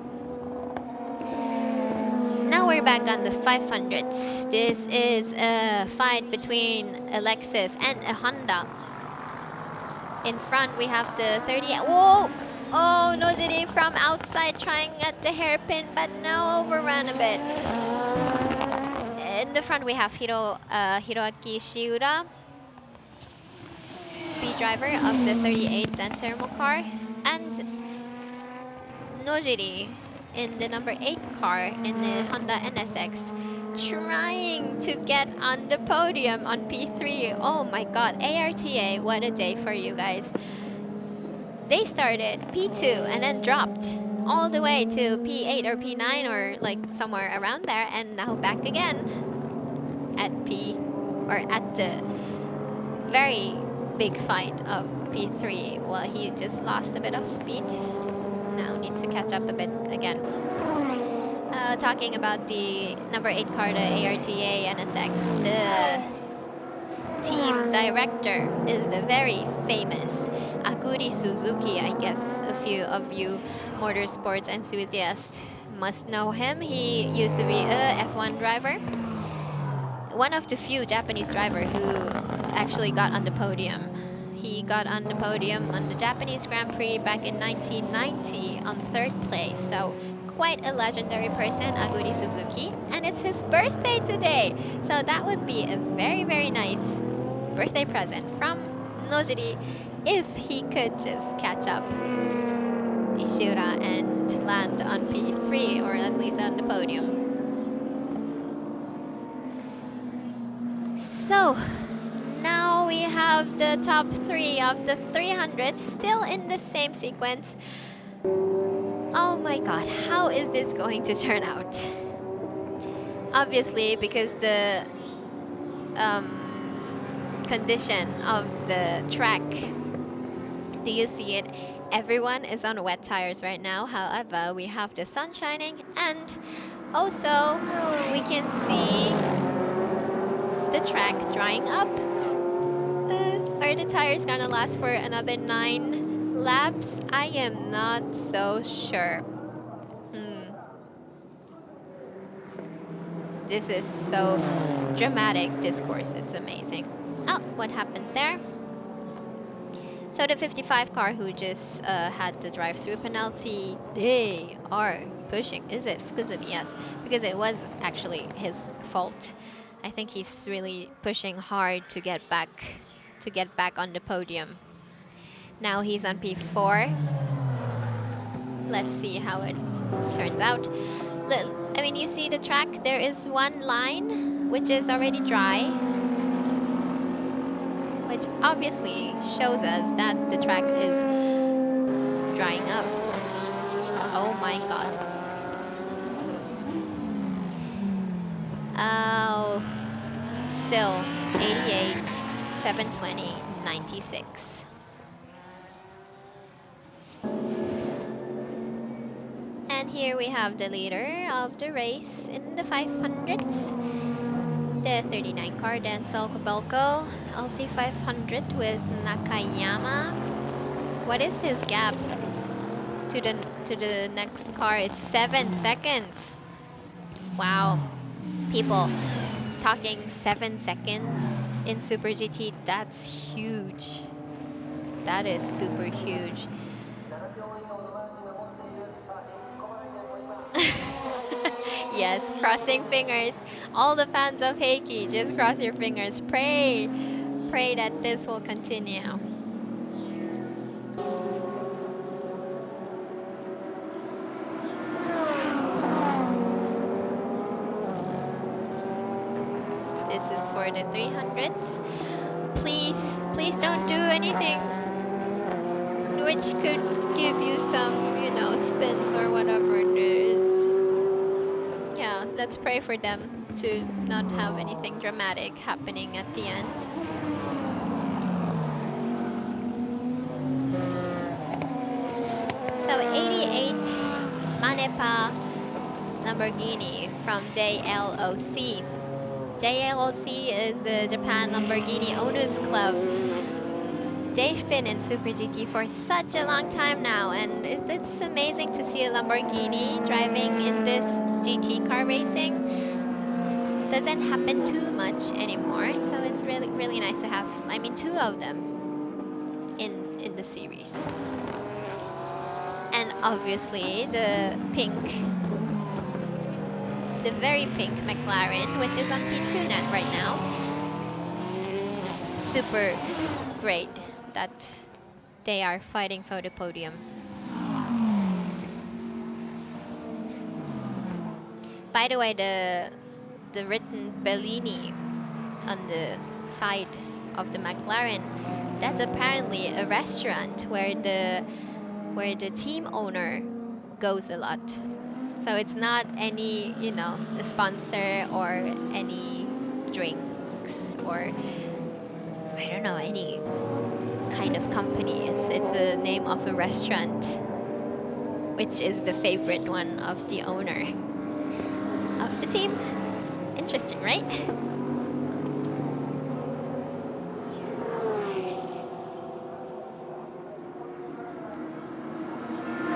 Now we're back on the 500s. This is a fight between a Lexus and a Honda. In front we have the 30. Whoa! Oh, Nojiri from outside trying at the hairpin, but no, overran a bit. In the front we have Hiroaki Shiura, B driver of the 38 Zansermo car, and Nojiri in the number 8 car in the Honda NSX, trying to get on the podium on P3. Oh my god, ARTA, what a day for you guys. They started P2 and then dropped all the way to P8 or P9 or like somewhere around there, and now back again at at the very big fight of P3. Well, he just lost a bit of speed. Now needs to catch up a bit again. Talking about the number 8 car, the ARTA NSX, the team director is the very famous Aguri Suzuki. I guess a few of you motorsports enthusiasts must know him. He used to be a F1 driver. One of the few Japanese drivers who actually got on the podium. He got on the podium on the Japanese Grand Prix back in 1990 on 3rd place. So quite a legendary person, Aguri Suzuki. And it's his birthday today. So that would be a very, very nice birthday present from Nojiri if he could just catch up Ishura and land on P3 or at least on the podium. So now we have the top 3 of the 300 still in the same sequence. Oh my god, how is this going to turn out? Obviously, because the condition of the track, do you see it? Everyone is on wet tires right now. However, we have the sun shining, and also we can see the track drying up. Are the tires gonna last for another 9 laps? I am not so sure. This is so dramatic discourse. It's amazing. Oh, what happened there? So the 55 car who just had the drive-through penalty, they are pushing. Is it Fukuzumi? Yes, because it was actually his fault. I think he's really pushing hard to get back on the podium. Now he's on P4. Let's see how it turns out. I mean, you see the track, there is one line which is already dry, which obviously shows us that the track is drying up. Oh my god. Oh, still 88, 720, 96. And here we have the leader of the race in the 500s. The 39 car, Denzel Kobelko, LC 500 with Nakayama. What is his gap to the next car? It's 7 seconds. Wow. People talking 7 seconds in Super GT, that's huge. That is super huge. Yes, crossing fingers. All the fans of Heikki, just cross your fingers. Pray that this will continue. This is for the 300s. Please don't do anything which could give you some, you know, spins or whatever it is. Yeah, let's pray for them to not have anything dramatic happening at the end. So 88 Manepa Lamborghini from JLOC. JLOC is the Japan Lamborghini Owners Club. They've been in Super GT for such a long time now, and it's amazing to see a Lamborghini driving in this GT car racing. Doesn't happen too much anymore, so it's really nice to have, I mean, 2 of them in the series. And obviously the very pink McLaren, which is on P2 net right now. Super great that they are fighting for the podium. By the way, the written Bellini on the side of the McLaren, that's apparently a restaurant where the team owner goes a lot. So it's not any, you know, a sponsor or any drinks or I don't know, any kind of company. It's a name of a restaurant, which is the favorite one of the owner of the team. Interesting, right?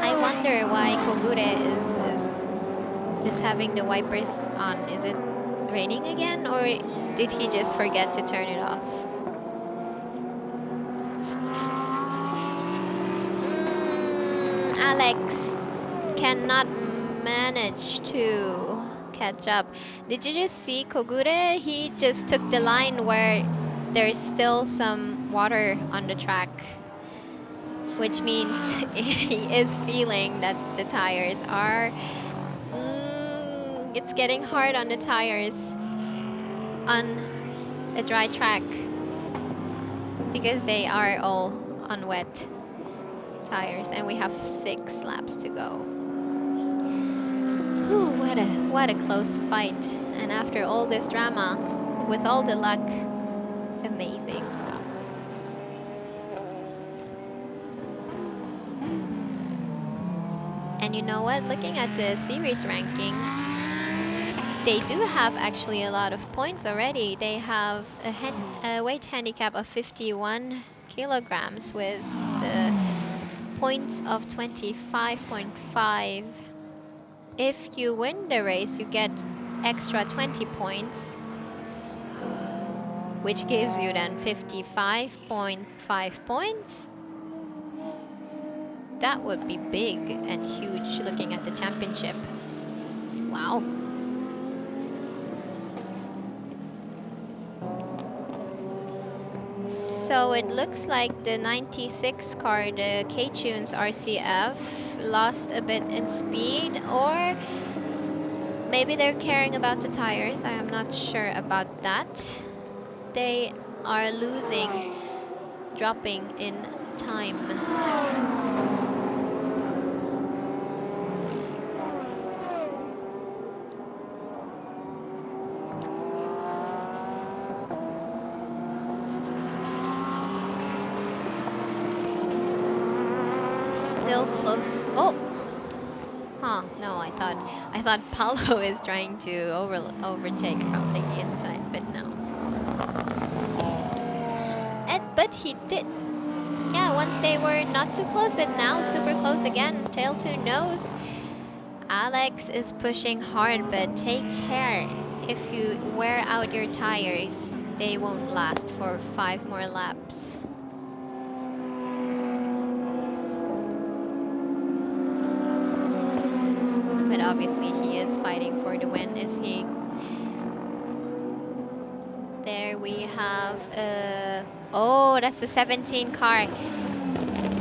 I wonder why Kogure is having the wipers on. Is it raining again, or did he just forget to turn it off? Alex cannot manage to catch up. Did you just see Kogure? He just took the line where there's still some water on the track, which means he is feeling that the tires are it's getting hard on the tires on a dry track because they are all on wet tires, and we have 6 laps to go. Whew, what a close fight, and after all this drama, with all the luck, amazing. And you know what? Looking at the series ranking, they do have actually a lot of points already. They have a weight handicap of 51 kilograms with the points of 25.5. If you win the race, you get extra 20 points, which gives you then 55.5 points. That would be big and huge looking at the championship. Wow. So it looks like the 96 car, the K-Tunes RCF, lost a bit in speed, or maybe they're caring about the tires. I am not sure about that. They are losing, dropping in time. Still close. Oh, huh? No, I thought Paulo is trying to overtake from the inside, but no. But he did. Yeah, once they were not too close, but now super close again. Tail to nose. Alex is pushing hard, but take care. If you wear out your tires, they won't last for 5 more laps. But obviously he is fighting for the win, is he? There we have oh, that's the 17 car.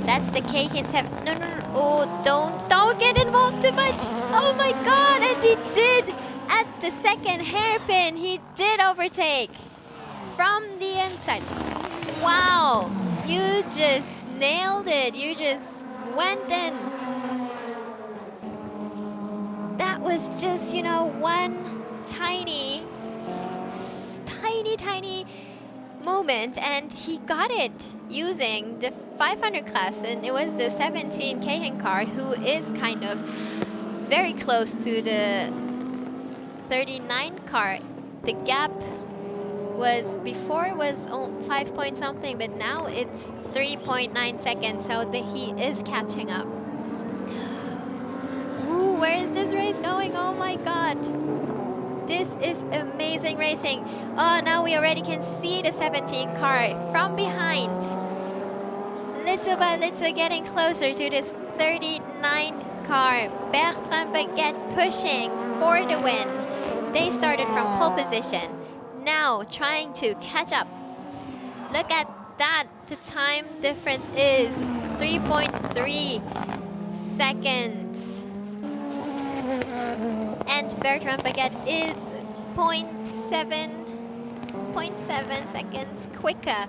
That's the K-Hit 7. No. Oh, don't get involved too much. Oh my god, and he did. At the second hairpin, he did overtake from the inside. Wow, you just nailed it. You just went in. That was just, you know, one tiny moment, and he got it using the 500 class, and it was the 17 Keihin car, who is kind of very close to the 39 car. The gap was before was 5 point something, but now it's 3.9 seconds, so he is catching up. Ooh, where is this race going? Oh my god. This is amazing racing. Oh, now we already can see the 17 car from behind. Little by little getting closer to this 39 car. Bertrand Baguette pushing for the win. They started from pole position. Now trying to catch up. Look at that. The time difference is 3.3 seconds. And Bertrand Baguette is 0.7 seconds quicker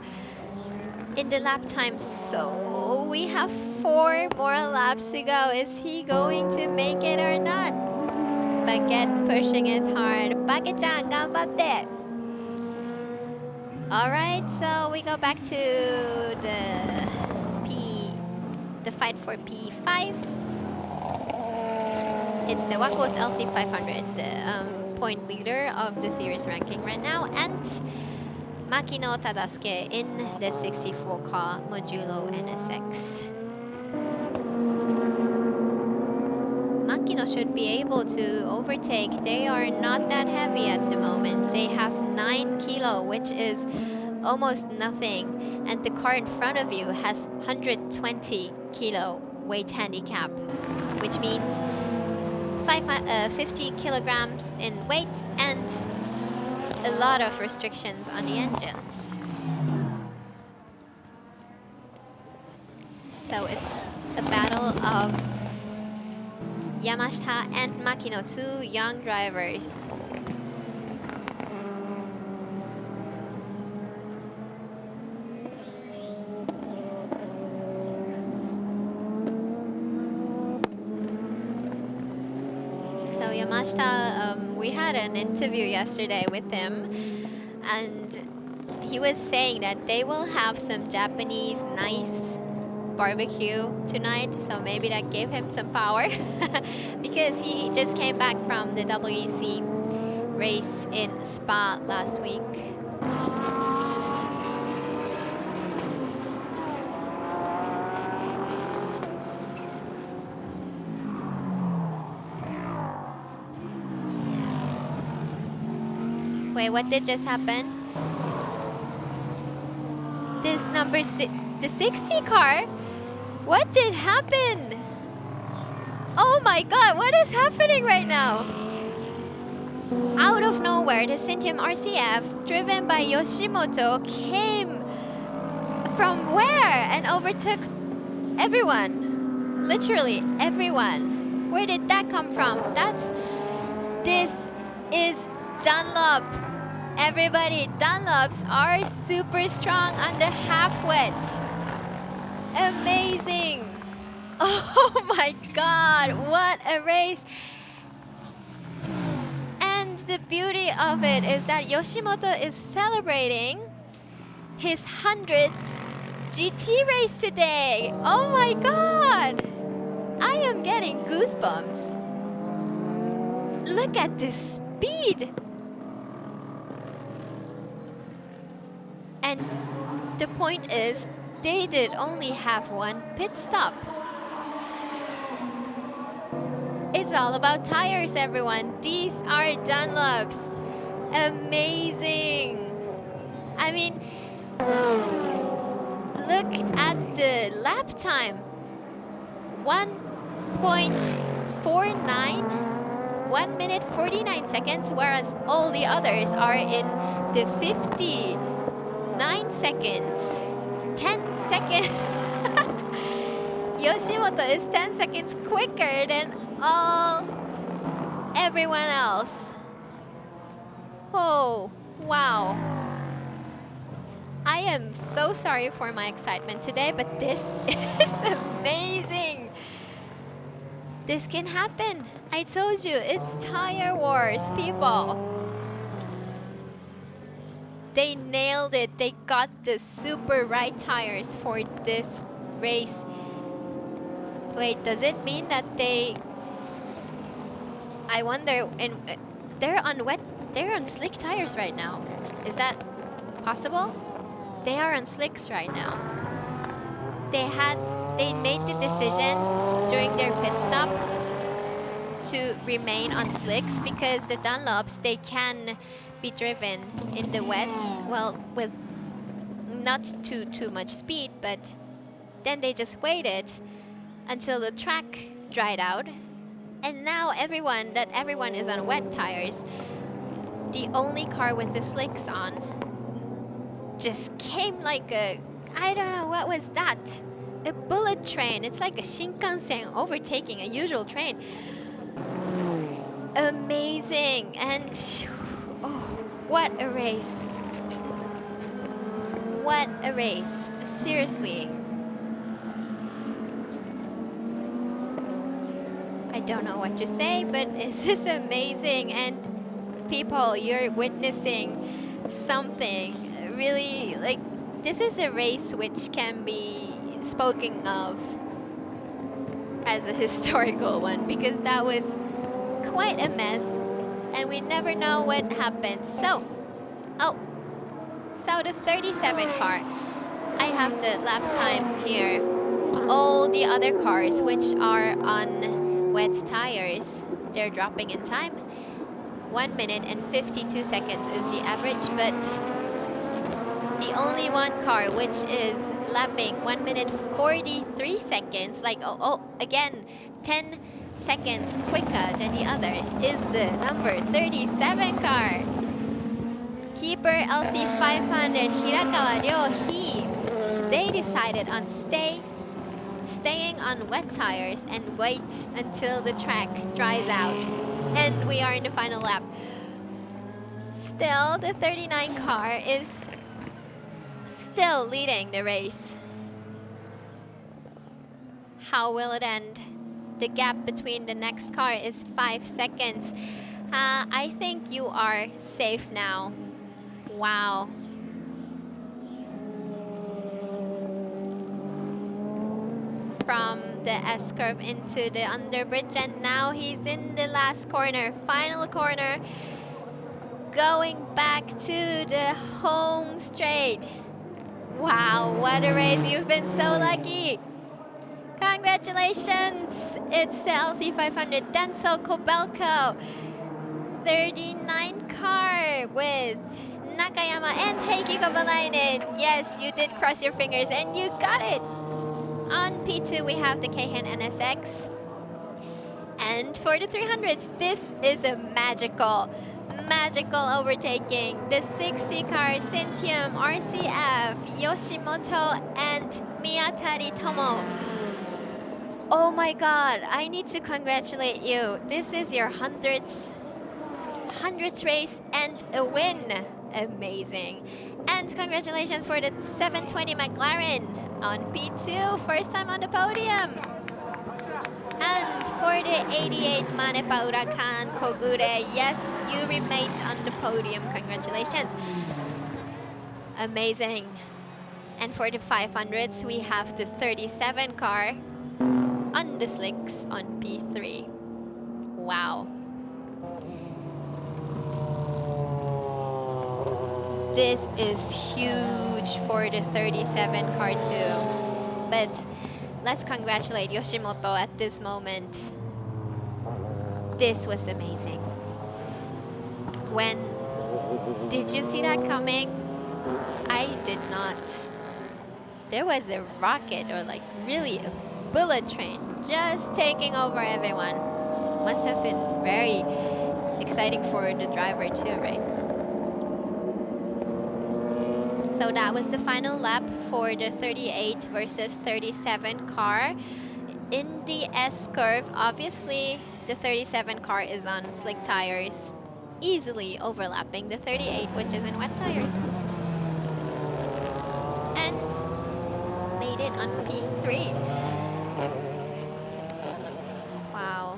in the lap time. So we have 4 more laps to go. Is he going to make it or not? Baguette pushing it hard. Baguette-chan, ganbatte. Alright, so we go back to the fight for P5. It's the Waco's LC500, the point leader of the series ranking right now, and Makino Tadasuke in the 64 car Modulo NSX. Makino should be able to overtake. They are not that heavy at the moment. They have 9 kilo, which is almost nothing, and the car in front of you has 120 kilo weight handicap, which means 50 kilograms in weight and a lot of restrictions on the engines. So it's a battle of Yamashita and Makino, 2 young drivers. Yamashita, we had an interview yesterday with him, and he was saying that they will have some Japanese nice barbecue tonight, so maybe that gave him some power because he just came back from the WEC race in Spa last week. Wait, what did just happen? This the 60 car? What did happen? Oh my god, what is happening right now? Out of nowhere, the Centium RCF, driven by Yoshimoto, came from where and overtook everyone. Literally everyone. Where did that come from? This is Dunlop. Everybody, Dunlops are super strong on the half wet. Amazing. Oh my god, what a race. And the beauty of it is that Yoshimoto is celebrating his 100th GT race today. Oh my god. I am getting goosebumps. Look at this speed. And the point is, they did only have one pit stop. It's all about tires, everyone. These are Dunlops. Amazing. I mean, look at the lap time. 1.49, 1 minute 49 seconds, whereas all the others are in the 59 seconds. 10 seconds. Yoshimoto is 10 seconds quicker than everyone else. Oh, wow. I am so sorry for my excitement today, but this is amazing. This can happen. I told you, it's tire wars, people. They nailed it. They got the super right tires for this race. Wait, does it mean that I wonder, and they're on slick tires right now. Is that possible? They are on slicks right now. They made the decision during their pit stop to remain on slicks because the Dunlops, they can be driven in the wets, well, with not too much speed, but then they just waited until the track dried out, and now everyone is on wet tires. The only car with the slicks on just came like I don't know, what was that? A bullet train. It's like a Shinkansen overtaking a usual train. Amazing. And oh, what a race. What a race. Seriously. I don't know what to say, but this is amazing. And people, you're witnessing something really, like, this is a race which can be spoken of as a historical one, because that was quite a mess and we never know what happens. So the 37 car, I have the lap time here. All the other cars which are on wet tires, they're dropping in time. 1 minute and 52 seconds is the average, but the only one car which is lapping 1 minute 43 seconds, like again 10 seconds quicker than the others, is the number 37 car. Keeper LC500 Hirakawa Ryohi. They decided on staying on wet tires and wait until the track dries out. And we are in the final lap. Still, the 39 car is still leading the race. How will it end? The gap between the next car is 5 seconds. I think you are safe now. Wow. From the S-curve into the underbridge, and now he's in the last corner, final corner, going back to the home straight. Wow, what a race. You've been so lucky. Congratulations. It's the LC500 Denso Kobelko. 39 car with Nakayama and Heikki Kovalainen. Yes, you did cross your fingers and you got it. On P2 we have the Keihin NSX. And for the 300s, this is a magical overtaking. The 60 car Syntium, RCF, Yoshimoto and Miyatari Tomo. Oh my god, I need to congratulate you. This is your 100th race and a win. Amazing. And congratulations for the 720 McLaren on P2, first time on the podium. And for the 88 Manepa Huracan Kogure, yes, you remained on the podium. Congratulations. Amazing. And for the 500s, we have the 37 car on the slicks on P3. Wow. This is huge for the 37 car too. But let's congratulate Yoshimoto at this moment. This was amazing. When did you see that coming? I did not. There was a rocket, or like really a bullet train, just taking over everyone. Must have been very exciting for the driver too, right? So that was the final lap for the 38 versus 37 car. In the S curve, obviously the 37 car is on slick tires, easily overlapping the 38, which is in wet tires. And made it on P3. Wow.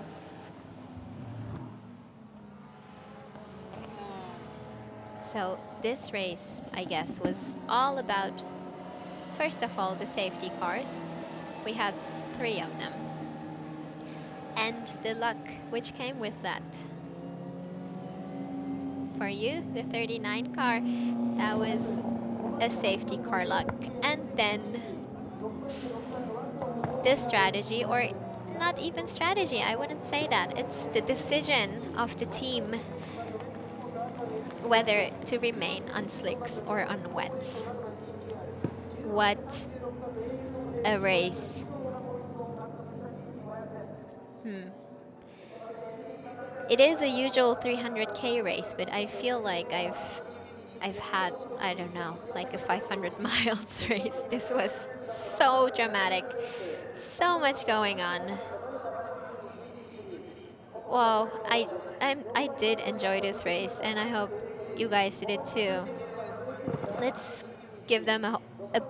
So this race, I guess, was all about, first of all, the safety cars. We had 3 of them. And the luck which came with that. For you, the 39 car, that was a safety car luck. And then the strategy, or not even strategy, I wouldn't say that. It's the decision of the team whether to remain on slicks or on wets. What a race. It is a usual 300k race, but I feel like I've had, I don't know, like a 500 miles race. This was so dramatic. So much going on. Wow, I did enjoy this race, and I hope you guys did it too. Let's give them a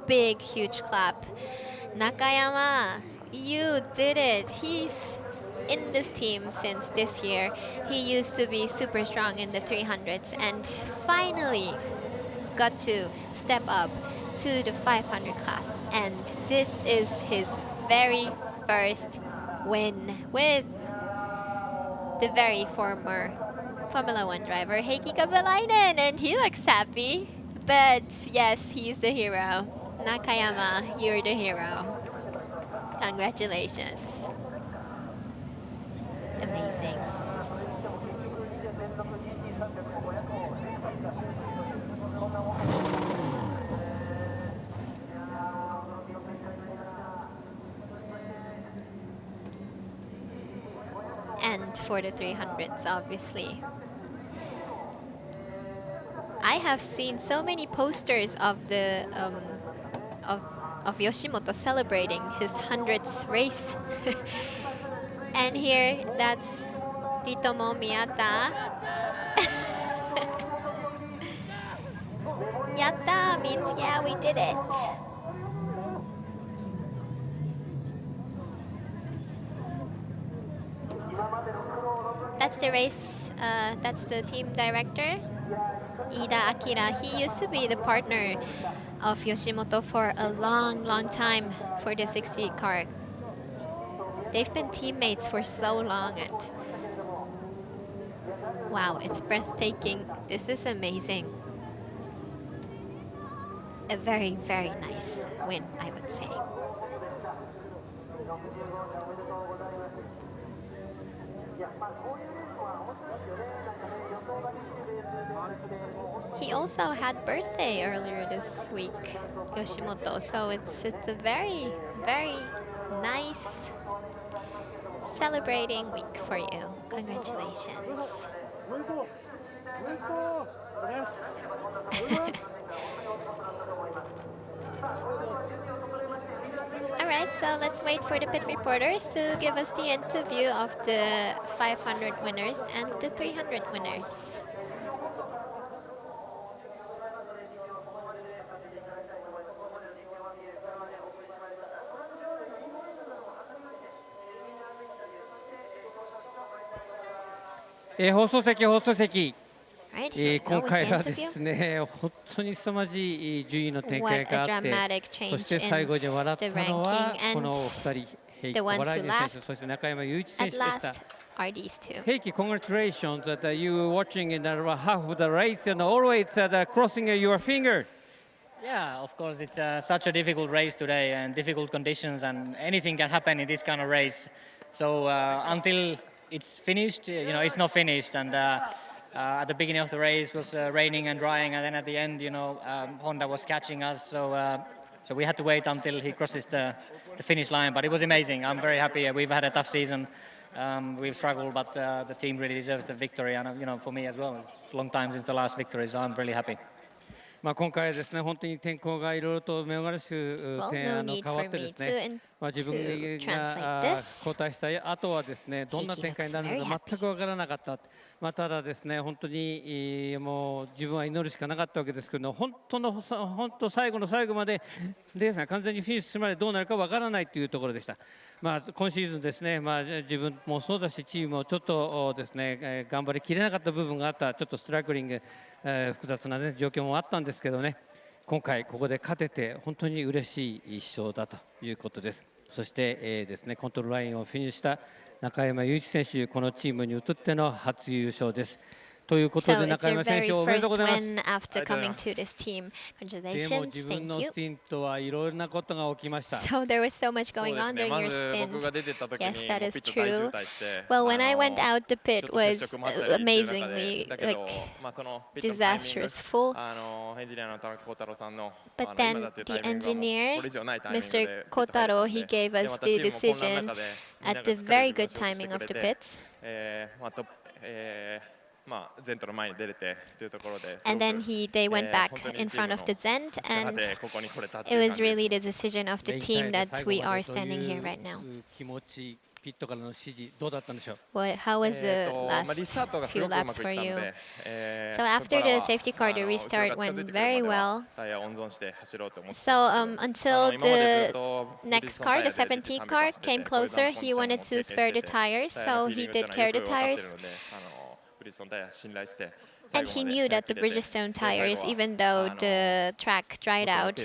big, huge clap. Nakayama, you did it. He's in this team since this year. He used to be super strong in the 300s and finally got to step up to the 500 class. And this is his very first win with the very former Formula 1 driver, Heikki Kovalainen, and he looks happy. But yes, he's the hero. Nakayama, you're the hero. Congratulations. Amazing. And for the 300s, obviously. I have seen so many posters of the of Yoshimoto celebrating his 100th race. And here, that's Ritomo Miyata. Yatta means, yeah, we did it. That's the race, that's the team director, Ida Akira. He used to be the partner of Yoshimoto for a long, long time for the 60 car. They've been teammates for so long, and wow, it's breathtaking. This is amazing. A very, very nice win, I would say. He also had birthday earlier this week, Yoshimoto. So it's a very, very nice celebrating week for you. Congratulations. All right, so let's wait for the pit reporters to give us the interview of the 500 winners and the 300 winners. Right, here we go 今 with 回 the はで interview. すね、本当に凄まじい順位の展 What 開 a があって dramatic そし change て最後 in に笑っ the たのは ranking この and お二人、平 the 木 ones 小 who 原選 laughed 手、そして中山雄一選 at 手でした。 last are these two. 平木 congratulations that you were watching in the half of the race and always crossing your finger. Yeah, of course, it's such a difficult race today and difficult conditions, and anything can happen in this kind of race. So until it's finished, it's not finished. And at the beginning of the race was raining and drying, and then at the end, Honda was catching us. So we had to wait until he crosses the finish line. But it was amazing. I'm very happy. We've had a tough season. We've struggled, but the team really deserves the victory. And for me as well, it's a long time since the last victory, so I'm really happy. まあ今回ですね、本当に天候がいろいろと目まぐるしく Well, 変 no わ need っ for て me ですね、 自分 to translate が this. 交代した後はですね、どんな展開になるのか全く分からなかった。まあただですね、本当にもう自分は祈るしかなかったわけですけど、本当最後の最後までレースが完全にフィニッシュするまでどうなるか分からないというところでした。まあ今シーズンですね、まあ自分もそうだしチームもちょっとですね、頑張りきれなかった部分があった、ちょっとストラグリング、複雑なね状況もあったんですけどね。今回ここで勝てて本当に嬉しい一勝だということです。そして、ですね、コントロールラインをフィニッシュした中山雄一選手、このチームに移っての初優勝です。ということで So 中 it's your 山選 very 手おめでとうご first ざい win ます。 after coming to this team. でも Congratulations, 自分 thank の you. スティントはいろいろなことが起きました。So there was so much そう going です on ね、 during ま your ず stint. 僕が出てった時に Yes, that もう is ピット大渋 true. 滞して Well, when I went out, the ちょ pit っと接 was 触もあったりっていう中で amazingly だけど like まあそのピットのタイミング disastrous full. エンジニアの田中幸太郎さんの But 今 then だっていう the タイミングはもう engineer, これ以上ないタイミングで Mr. ピット入 Kotaro, ったん he で gave で us また the チームも混乱 decision の中でみんな at が the しっかり very 自分 good を調整して timing く of れ the て pits. まあまあ前途の前に出れてというところですご And then く they went back 本当に in チーム front の of the Zend, 力 and でここに来れたって it いう was 感じ really で the す。 decision of the 引退 team で that 最後 we ま are でと standing い here う right now. 気持ち、ピットからの指示どうだったんでしょう。How was the まあリスタートが last すご few くうま laps く for いったん you? で、So そこ after から the は safety car, the 後ろ restart が近づい went てくる very までは well. タイヤ温存して走ろうと思って So たんですけど、 until 今までずっ the と next car, the 17 car, came closer, he wanted to spare the tires, so he did care the tires. ブリヂストンタイヤ信頼して And he knew that the Bridgestone tires, even though the track dried out,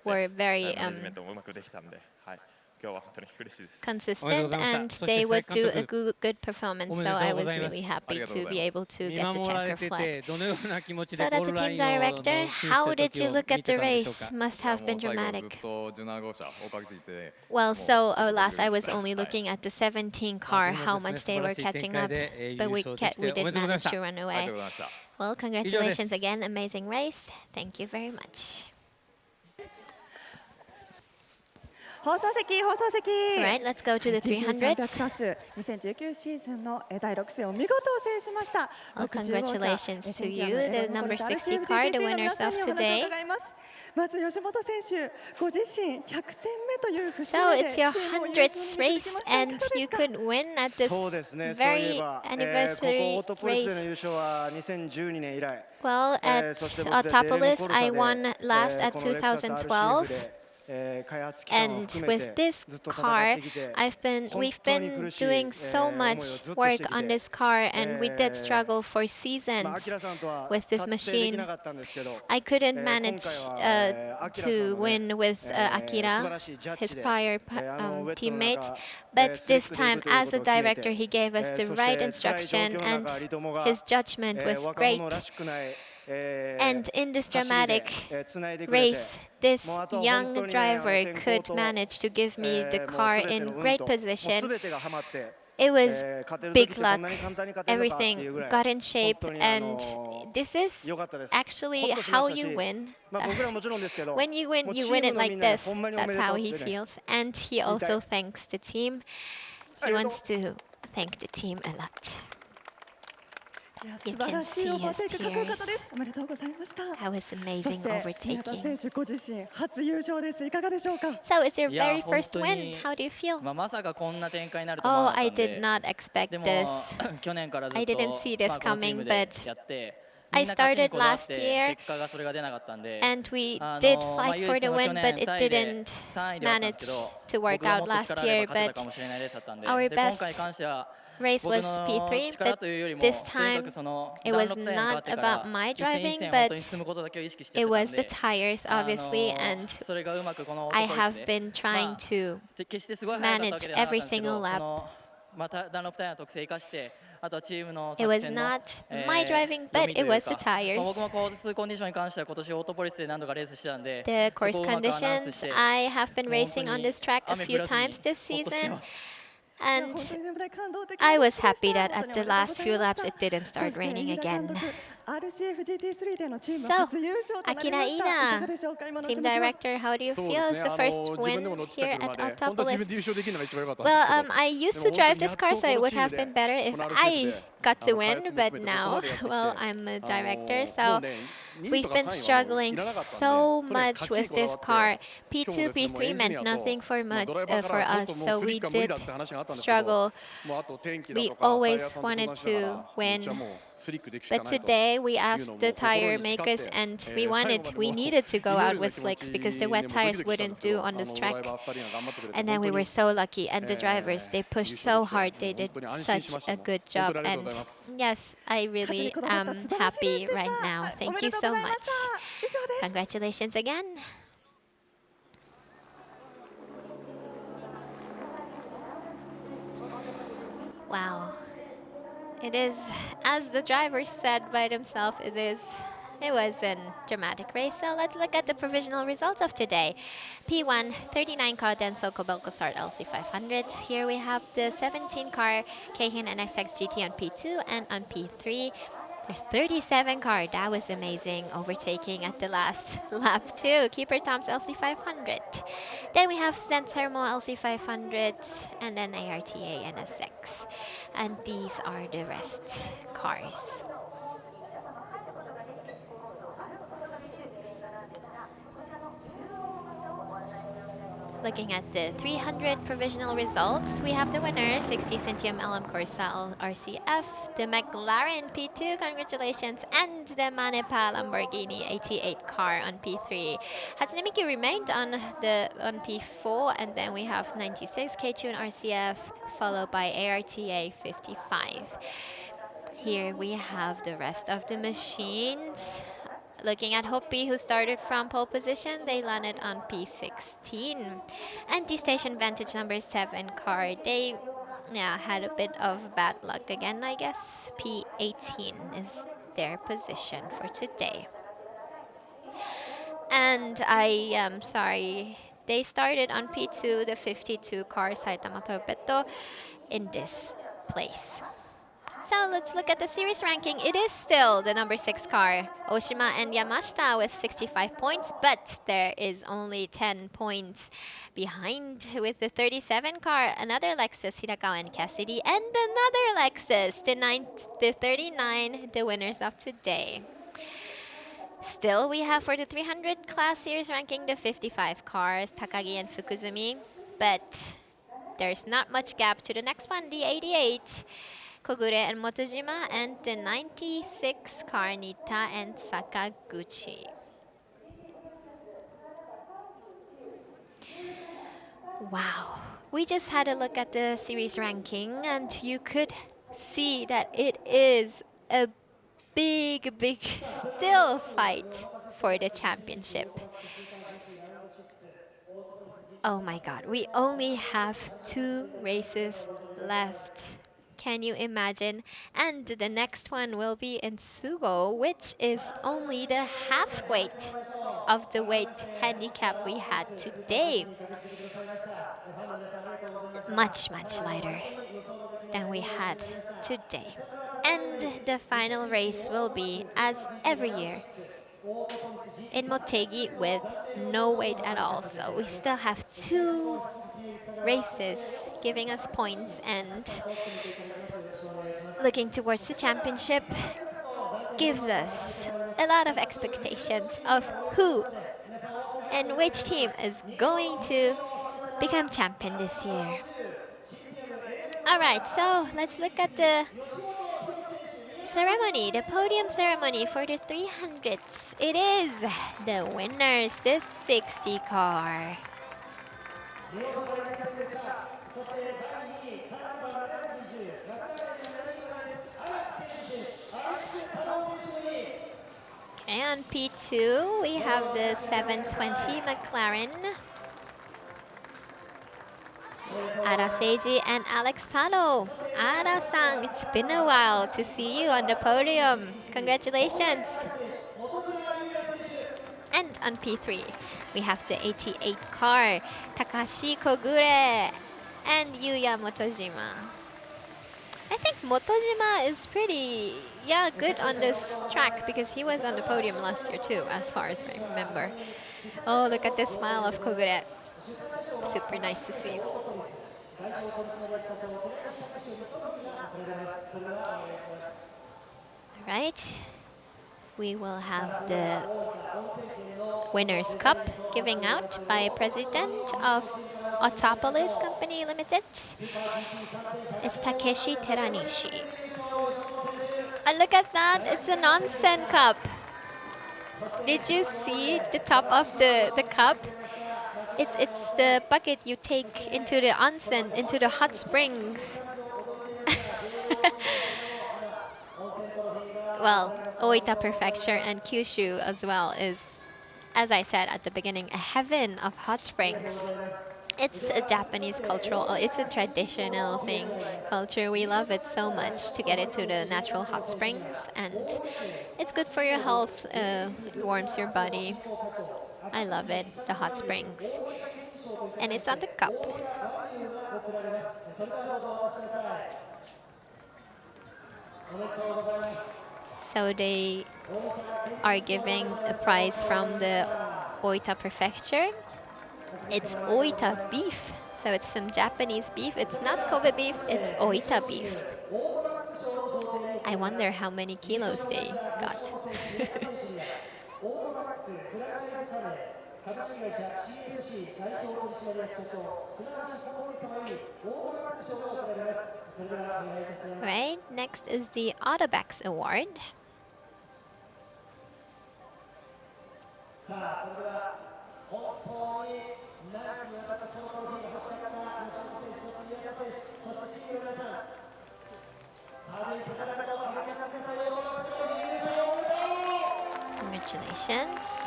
were very マネジメントもうまくできたんで、はい、今日は本当に嬉しいです。 consistent, and they would do a good performance. So I was really happy to be able to 見 get the 守られ checker て flag. てどのような気持ちで So ゴ that's ー a ルラ team インを director. フィニッシュ How した did 時 you を look 見 at て the たんでしょう race? か。 Must have も been う最後ず dramatic. っと17号車追っかけていて、 Well, so もう last I びっ was くり only でした。 looking at the 17 car, how much they were catching up, but we did manage to run ありが away. とうございました。 Well, congratulations again, amazing race. Thank you very much. 放送席、放送席。 Alright, let's go to the 300 300s. クラス2019シーズンの第6戦を見事制しました。 Well, 60号車 congratulations to 新規 you, の the エロモ number コルス 60 RCF car, the GT2 の winners 皆さん of にお話を today. 伺います。まず吉本選手、ご自身100戦目という節 So 目 it's で your チームを優 100th 勝に導 race, きました。い and かがです you か？ could win at this そうですね、そういえ very ば、ここ anniversary オートポリスでの race. 優勝は2012年以来。 Well, at そして僕たちレーム Autopolis, コルサ I で won last at このレクサス RCF 2012. で開発期間を And 含め with て this ずっと戦 car, ってきて we've been doing so much work on this car, and we did struggle for まあ seasons アキラさんとは with this 達成でき machine. なかったんですけど I couldn't 今 manage 回はアキラさん to の win ね with 素晴 Akira, らしいジャッ his ジで prior ウェットの teammate. 中 But スリッ this プで行 time, くという as こ a とを決めて director, he gave us そ the して right 辛い状 instruction, 況の and 中リトモが his judgment was 若 great. 者らしくない And in this 走り dramatic でつないでくれて race, this もうあとは young 本当にね driver 天候 could と manage to give me the もう car 全て in の運 great ともう position. 全てがハマって it was 勝てる時っ big てこ luck. んなに簡単に勝てるのかってい Everything うぐらい got in shape, 本当に and this is 良かったです。 actually ほっとしま how したし you win. まあ僕らももちろんですけど、 When you win, もう you チ win ーム it のみ like んなに this. ほんまにおめ That's でと how うっ he てね。 feels, and he 言いたい。 also thanks the team. あ He りがとう。 wants to thank the team a lot. いや You 素晴ら can しい see オーバー his テイクかっこよかったで tears. す。おめでとうございました。 That was そ amazing して宮田 overtaking. 選手ご自身初優勝です。いかがでしょうか。 So it's your いや very first 本当に win. How do you feel? まさかこんな展開になると思わ Oh, なか I ったん did で not expect でも this. 去年からず I っと didn't see this このチー coming, ムで but やって I みんな勝ちに started こだわっ last て year 結果がそれが出なかったんで and we まあ did 唯 fight 一 for the その win, 去 but 年 it タイで didn't 3位ではあったんですけ manage ど to work 僕がも out っと last 力あれ year. ば勝て But たかもしれないレースだったんで our で今 best 回に関しては race 僕 was の P3, 力 but というよりも this とにか time くその it ダン was ロップタイヤに変わ not ってか about ら my 一戦一 driving, 戦本当 but に進むことだけを意識してや it ってたん was the で tires, obviously, and それがうまくこの I オートポリ have スで been trying まあ to 決してすごい速かったわけ manage ではなかったん every ですけど single そ lap. のまたダンロップタイヤの特性を生かしてあとはチームの It 作 was 戦の not my driving, but 読みと it いう was the か tires. まあ僕も交通コンディションに関しては今年オートポリスで何度かレースしてたんで The そ course こをうまくアナウンス conditions, して I have been もう本 racing 当 on に this track a 雨降 few らずに times ほっ this として season, ます。 and 本当にね感動的な I レー was スでした。 happy that 本当 at に the おめでとう last ござ few いまし laps た。 it didn't そ start して raining 飯田監 again. 督 RCF-GT3 でのチーム So, 初優勝となりました。い Akira かがでしょうか今のお気 Team 持ちは。 director, how do you そう feel? です It's ね the first 自 win 分でも乗ってた here 車 at で本当自分 Autopolis. で優勝できるのが一番良かったん Well, ですけど I used で to も本当 drive に this やっと car, こ so it の would チー have ムで been better こ if の RCF I で got to 開 win, 発も but 含めてここ now, までやってきて well, I'm a director, も so うね2位 we've とか been 3位はもう struggling いらなかったんで so とにかく much 勝ちに with こだ this わって car. 今日も P2, ですねもうエ P3 ンジニ meant ア nothing と for まあ much ドライバー for からちょっ us, ともう so スリ we ップは無理 did だって話があったんですけど struggle. もうあと天気だ We とかタイ always ヤさんと相 wanted 談しなが to らう win. ちはもうスリックできしか But ないと today we いう asked のを the もう心 tire に誓っ makers て and 最 we 後ま wanted, で we もう needed to go 祈 out るような with 気持 slicks ち because the で wet もうドキ tires ドキしたんで wouldn't すけ do ど on this ドライ track. バー2人が頑張ってくれて And then 本 we 当 were に so lucky, and the え drivers, they 優 pushed 勝 so できて hard. They 本 did 当に安心 such しました a もん good 本当 job, にありがとう and ございます yes, I 勝ち really にこだわった am 素晴らしいレー happy スでし right た。 now. お Thank め you でとうご so ざいま much. した。以上です。 Congratulations again. Wow. It is, as the driver said by himself, it was a dramatic race. So let's look at the provisional results of today. P1, 39 car Denso Kobelco Start LC500. Here we have the 17 car Keihin NXX GT on P2, and on P3, there's 37 car. That was amazing, overtaking at the last lap too. Keeper Tom's LC500. Then we have Stent Thermo LC500, and then ARTA NSX. And these are the rest cars. Looking at the 300 provisional results, we have the winner, 60 Centium LM Corsa RCF, the McLaren P2, congratulations, and the Manepa Lamborghini 88 car on P3. Hatsunemiki remained on P4, and then we have 96 K-Tune RCF, followed by ARTA 55. Here we have the rest of the machines. Looking at Hopi, who started from pole position, they landed on P16. And the station vantage number 7 car, they had a bit of bad luck again, I guess. P18 is their position for today. And I am sorry, they started on P2, the 52 car Saitama Torpedo, in this place. So let's look at the series ranking. It is still the number 6 car, Oshima and Yamashita, with 65 points, but there is only 10 points behind with the 37 car, another Lexus, Hirakawa and Cassidy, and another Lexus, the 39, the winners of today. Still, we have for the 300 class series ranking the 55 cars, Takagi and Fukuzumi, but there's not much gap to the next one, the 88. Kogure and Motojima, and the 96 car Nita and Sakaguchi. Wow, we just had a look at the series ranking, and you could see that it is a big still fight for the championship. Oh my god, we only have 2 races left. Can you imagine? And the next one will be in Sugo, which is only the half weight of the weight handicap we had today. Much lighter. than we had today. And the final race will be, as every year, in Motegi with no weight at all. So we still have 2 races giving us points, and looking towards the championship gives us a lot of expectations of who and which team is going to become champion this year. Alright, so let's look at the ceremony, the podium ceremony for the 300s. It is the winners, the 60 car. And P2, we have the 720 McLaren. Ara Seiji and Alex Pano. Ara-san, it's been a while to see you on the podium. Congratulations. And on P3, we have the 88 car, Takashi Kogure and Yuya Motojima. I think Motojima is pretty, good on this track because he was on the podium last year too, as far as I remember. Oh, look at the smile of Kogure. Super nice to see. Alright, we will have the Winners' Cup giving out by President of AUTOPOLIS Company Limited. It's Takeshi Teranishi. And look at that, it's an onsen cup. Did you see the top of the cup? It's the bucket you take into the onsen, into the hot springs. Well, Oita Prefecture and Kyushu as well is, as I said at the beginning, a heaven of hot springs. It's a Japanese cultural, it's a traditional thing, culture. We love it so much to get into the natural hot springs, and it's good for your health. It warms your body. I love it, the hot springs. And it's on the cup. So they are giving a prize from the Oita Prefecture. It's Oita beef, so it's some Japanese beef. It's not Kobe beef, it's Oita beef. I wonder how many kilos they got. Right, next is the AUTOBACS award. Congratulations.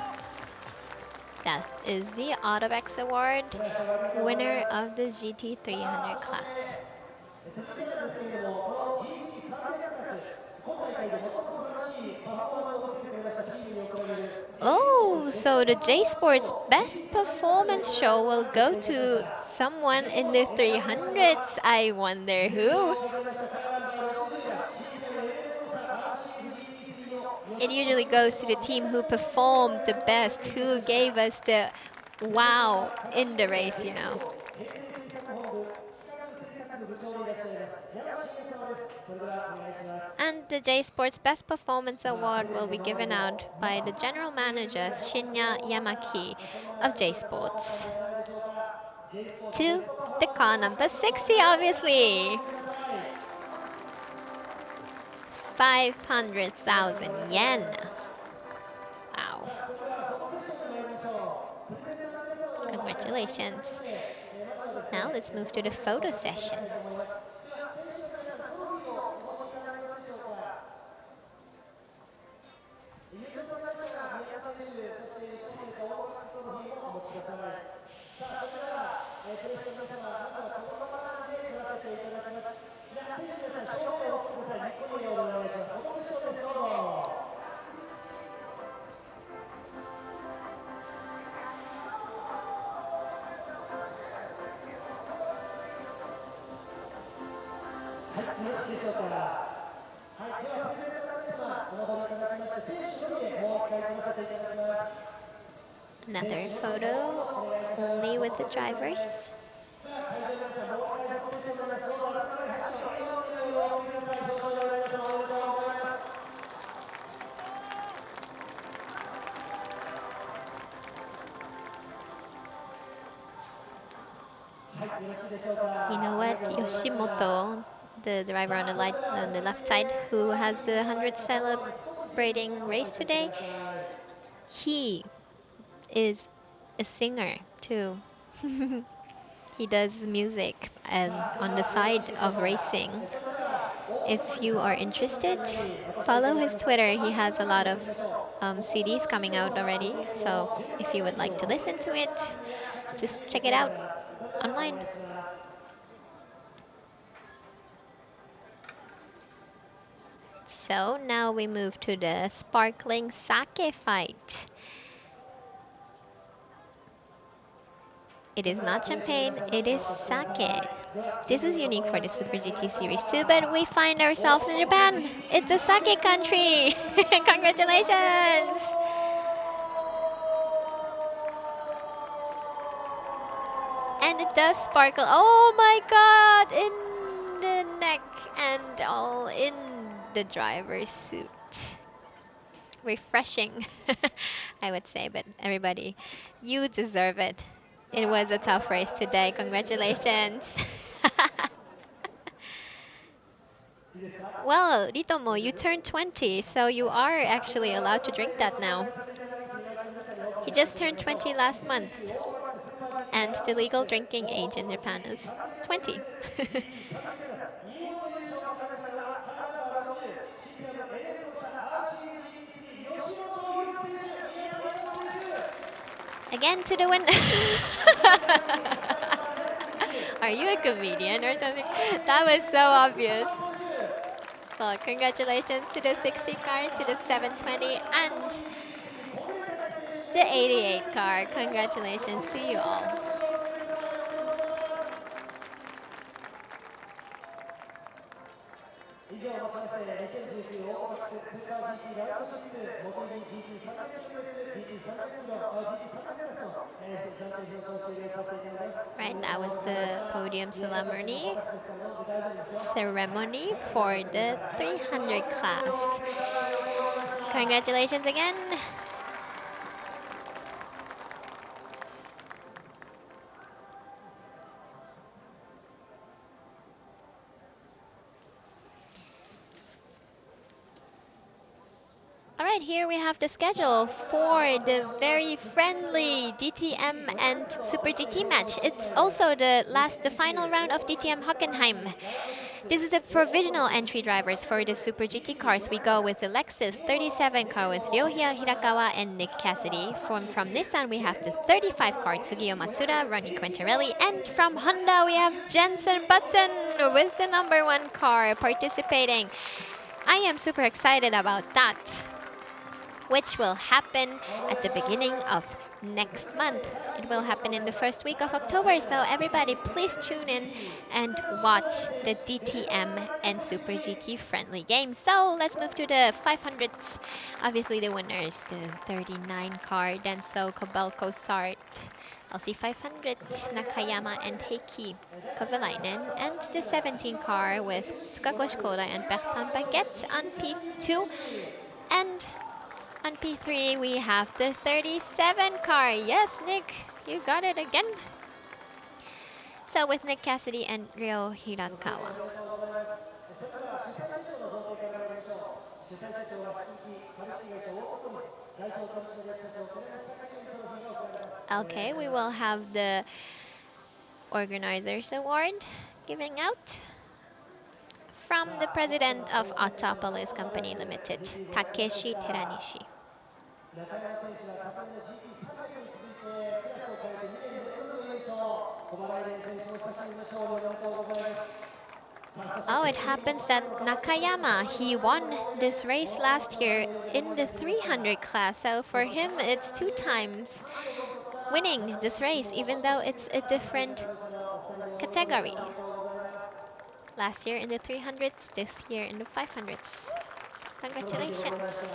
That is the AUTOBACS award, winner of the GT300 class. Oh, so the J Sports Best Performance Show will go to someone in the 300s. I wonder who. It usually goes to the team who performed the best, who gave us the wow in the race, you know. And the J Sports Best Performance Award will be given out by the General Manager Shinya Yamaki of J Sports. To the car number 60, obviously. 500,000 yen. Wow. Congratulations. Now let's move to the photo session. Another photo only with the drivers. You know what? Yoshimoto, the driver on the left side, who has the 100 celebrating race today, he is a singer too. He does music and on the side of racing. If you are interested, follow his Twitter. He has a lot of CDs coming out already. So if you would like to listen to it, just check it out online. So now we move to the sparkling sake fight. It is not champagne, it is sake. This is unique for the Super GT series too, but we find ourselves in Japan. It's a sake country. Congratulations! And it does sparkle. Oh my god! In the neck and all in the driver's suit. Refreshing, I would say, but everybody, you deserve it. It was a tough race today. Congratulations. Well, Ritomo, you turned 20, so you are actually allowed to drink that now. He just turned 20 last month, and the legal drinking age in Japan is 20. Again to the win. Are you a comedian or something? That was so obvious. Well, congratulations to the 60 car, to the 720, and the 88 car. Congratulations to you all. Right, that was the podium ceremony for the 300 class. Congratulations again. All right, here we have the schedule for the very friendly DTM and Super GT match. It's also the final round of DTM Hockenheim. This is the provisional entry drivers for the Super GT cars. We go with the Lexus 37 car with Ryohya Hirakawa and Nick Cassidy. From Nissan, we have the 35 car Tsugiyo Matsuda, Ronnie Quintarelli. And from Honda, we have Jensen Button with the #1 car participating. I am super excited about that, which will happen at the beginning of next month. It will happen in the first week of October, so everybody please tune in and watch the DTM and Super GT friendly games. So let's move to the 500s. Obviously the winners, the 39 car Denso Kobelko Sart, LC500 Nakayama and Heikki Kovalainen, and the 17 car with Tsukagoshi Koda and Bertrand Baguette on P2. And on P3, we have the 37 car. Yes, Nick, you got it again. So with Nick Cassidy and Ryo Hirakawa. Okay, we will have the Organizers Award giving out from the president of AUTOPOLIS Company Limited, Takeshi Teranishi. Oh, it happens that Nakayama, he won this race last year in the 300 class. So for him, it's 2 times winning this race, even though it's a different category. Last year in the 300s, this year in the 500s. Congratulations.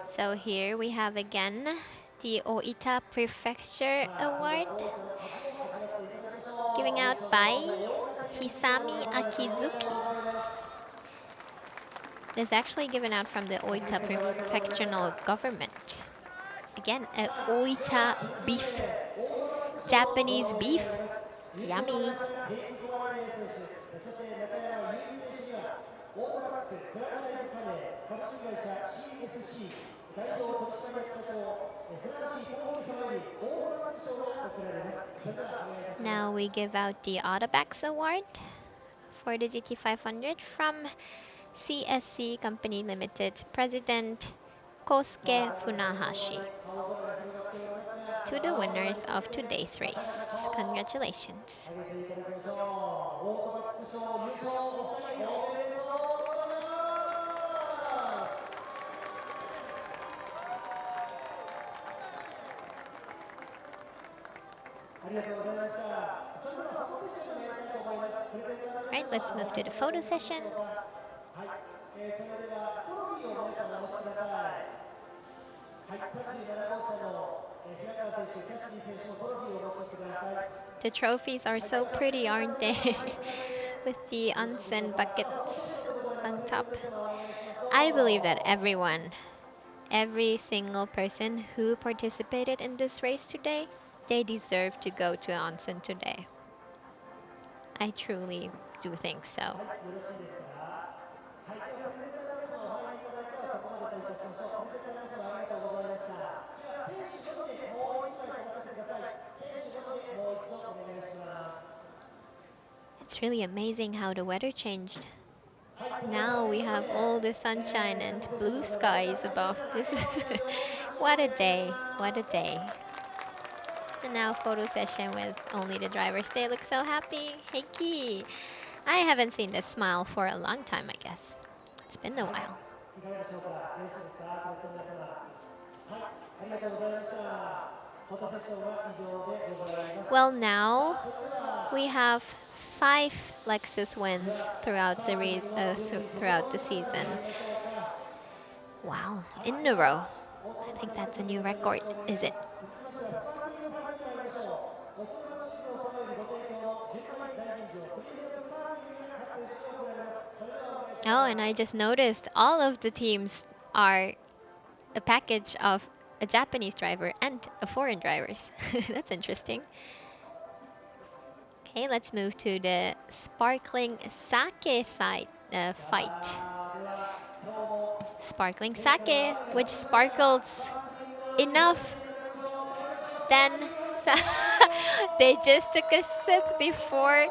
So here we have again the Oita Prefecture Award, giving out by Hisami Akizuki. It's actually given out from the Oita Prefectural Government. Again, a Oita beef, Japanese beef, yummy. Now we give out the AUTOBACS award for the GT500 from CSC Company Limited President Kosuke Funahashi to the winners of today's race. Congratulations. Right, let's move to the photo session. The trophies are so pretty, aren't they? With the onsen buckets on top. I believe that every single person who participated in this race today, they deserve to go to onsen today. I truly do think so. It's really amazing how the weather changed. Now we have all the sunshine and blue skies above. This is what a day, what a day. And now photo session with only the drivers. They look so happy. Heiki, I haven't seen this smile for a long time, I guess. It's been a while. Well, now we have 5 Lexus wins throughout the season. Wow, in a row. I think that's a new record, is it? Oh, and I just noticed all of the teams are a package of a Japanese driver and a foreign drivers. That's interesting. Okay, let's move to the sparkling sake fight. Sparkling sake, which sparkles enough. Then they just took a sip before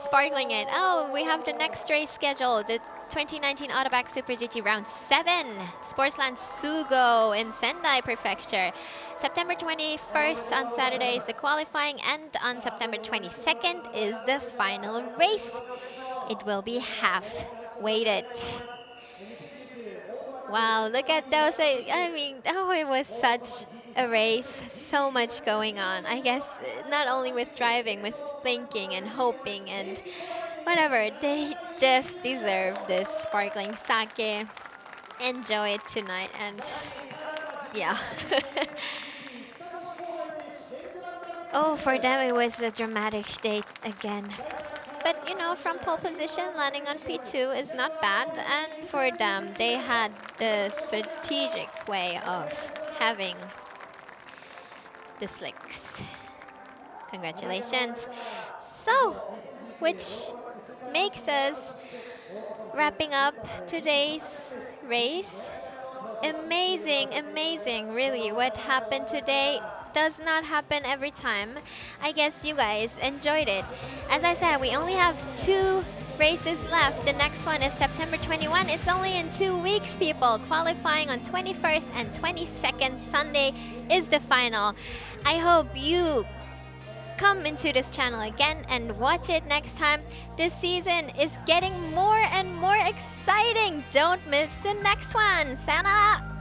sparkling it. Oh, we have the next race scheduled. The 2019 AUTOBACS Super GT Round 7, Sportsland Sugo in Sendai Prefecture. September 21st on Saturday is the qualifying, and on September 22nd is the final race. It will be half-weighted. Wow, look at those. I mean, oh, it was such a race. So much going on. I guess not only with driving, with thinking and hoping and whatever. They just deserve this sparkling sake. Enjoy it tonight, and yeah. Oh, for them it was a dramatic day again. But you know, from pole position, landing on P2 is not bad. And for them, they had the strategic way of having the slicks. Congratulations. So, which makes us wrapping up today's race. Amazing, amazing, really. What happened today does not happen every time. I guess you guys enjoyed it. As I said, we only have 2 races left. The next one is September 21. It's only in 2 weeks, people. Qualifying on 21st and 22nd. Sunday is the final. I hope you come into this channel again and watch it next time. This season is getting more and more exciting. Don't miss the next one. Sayonara!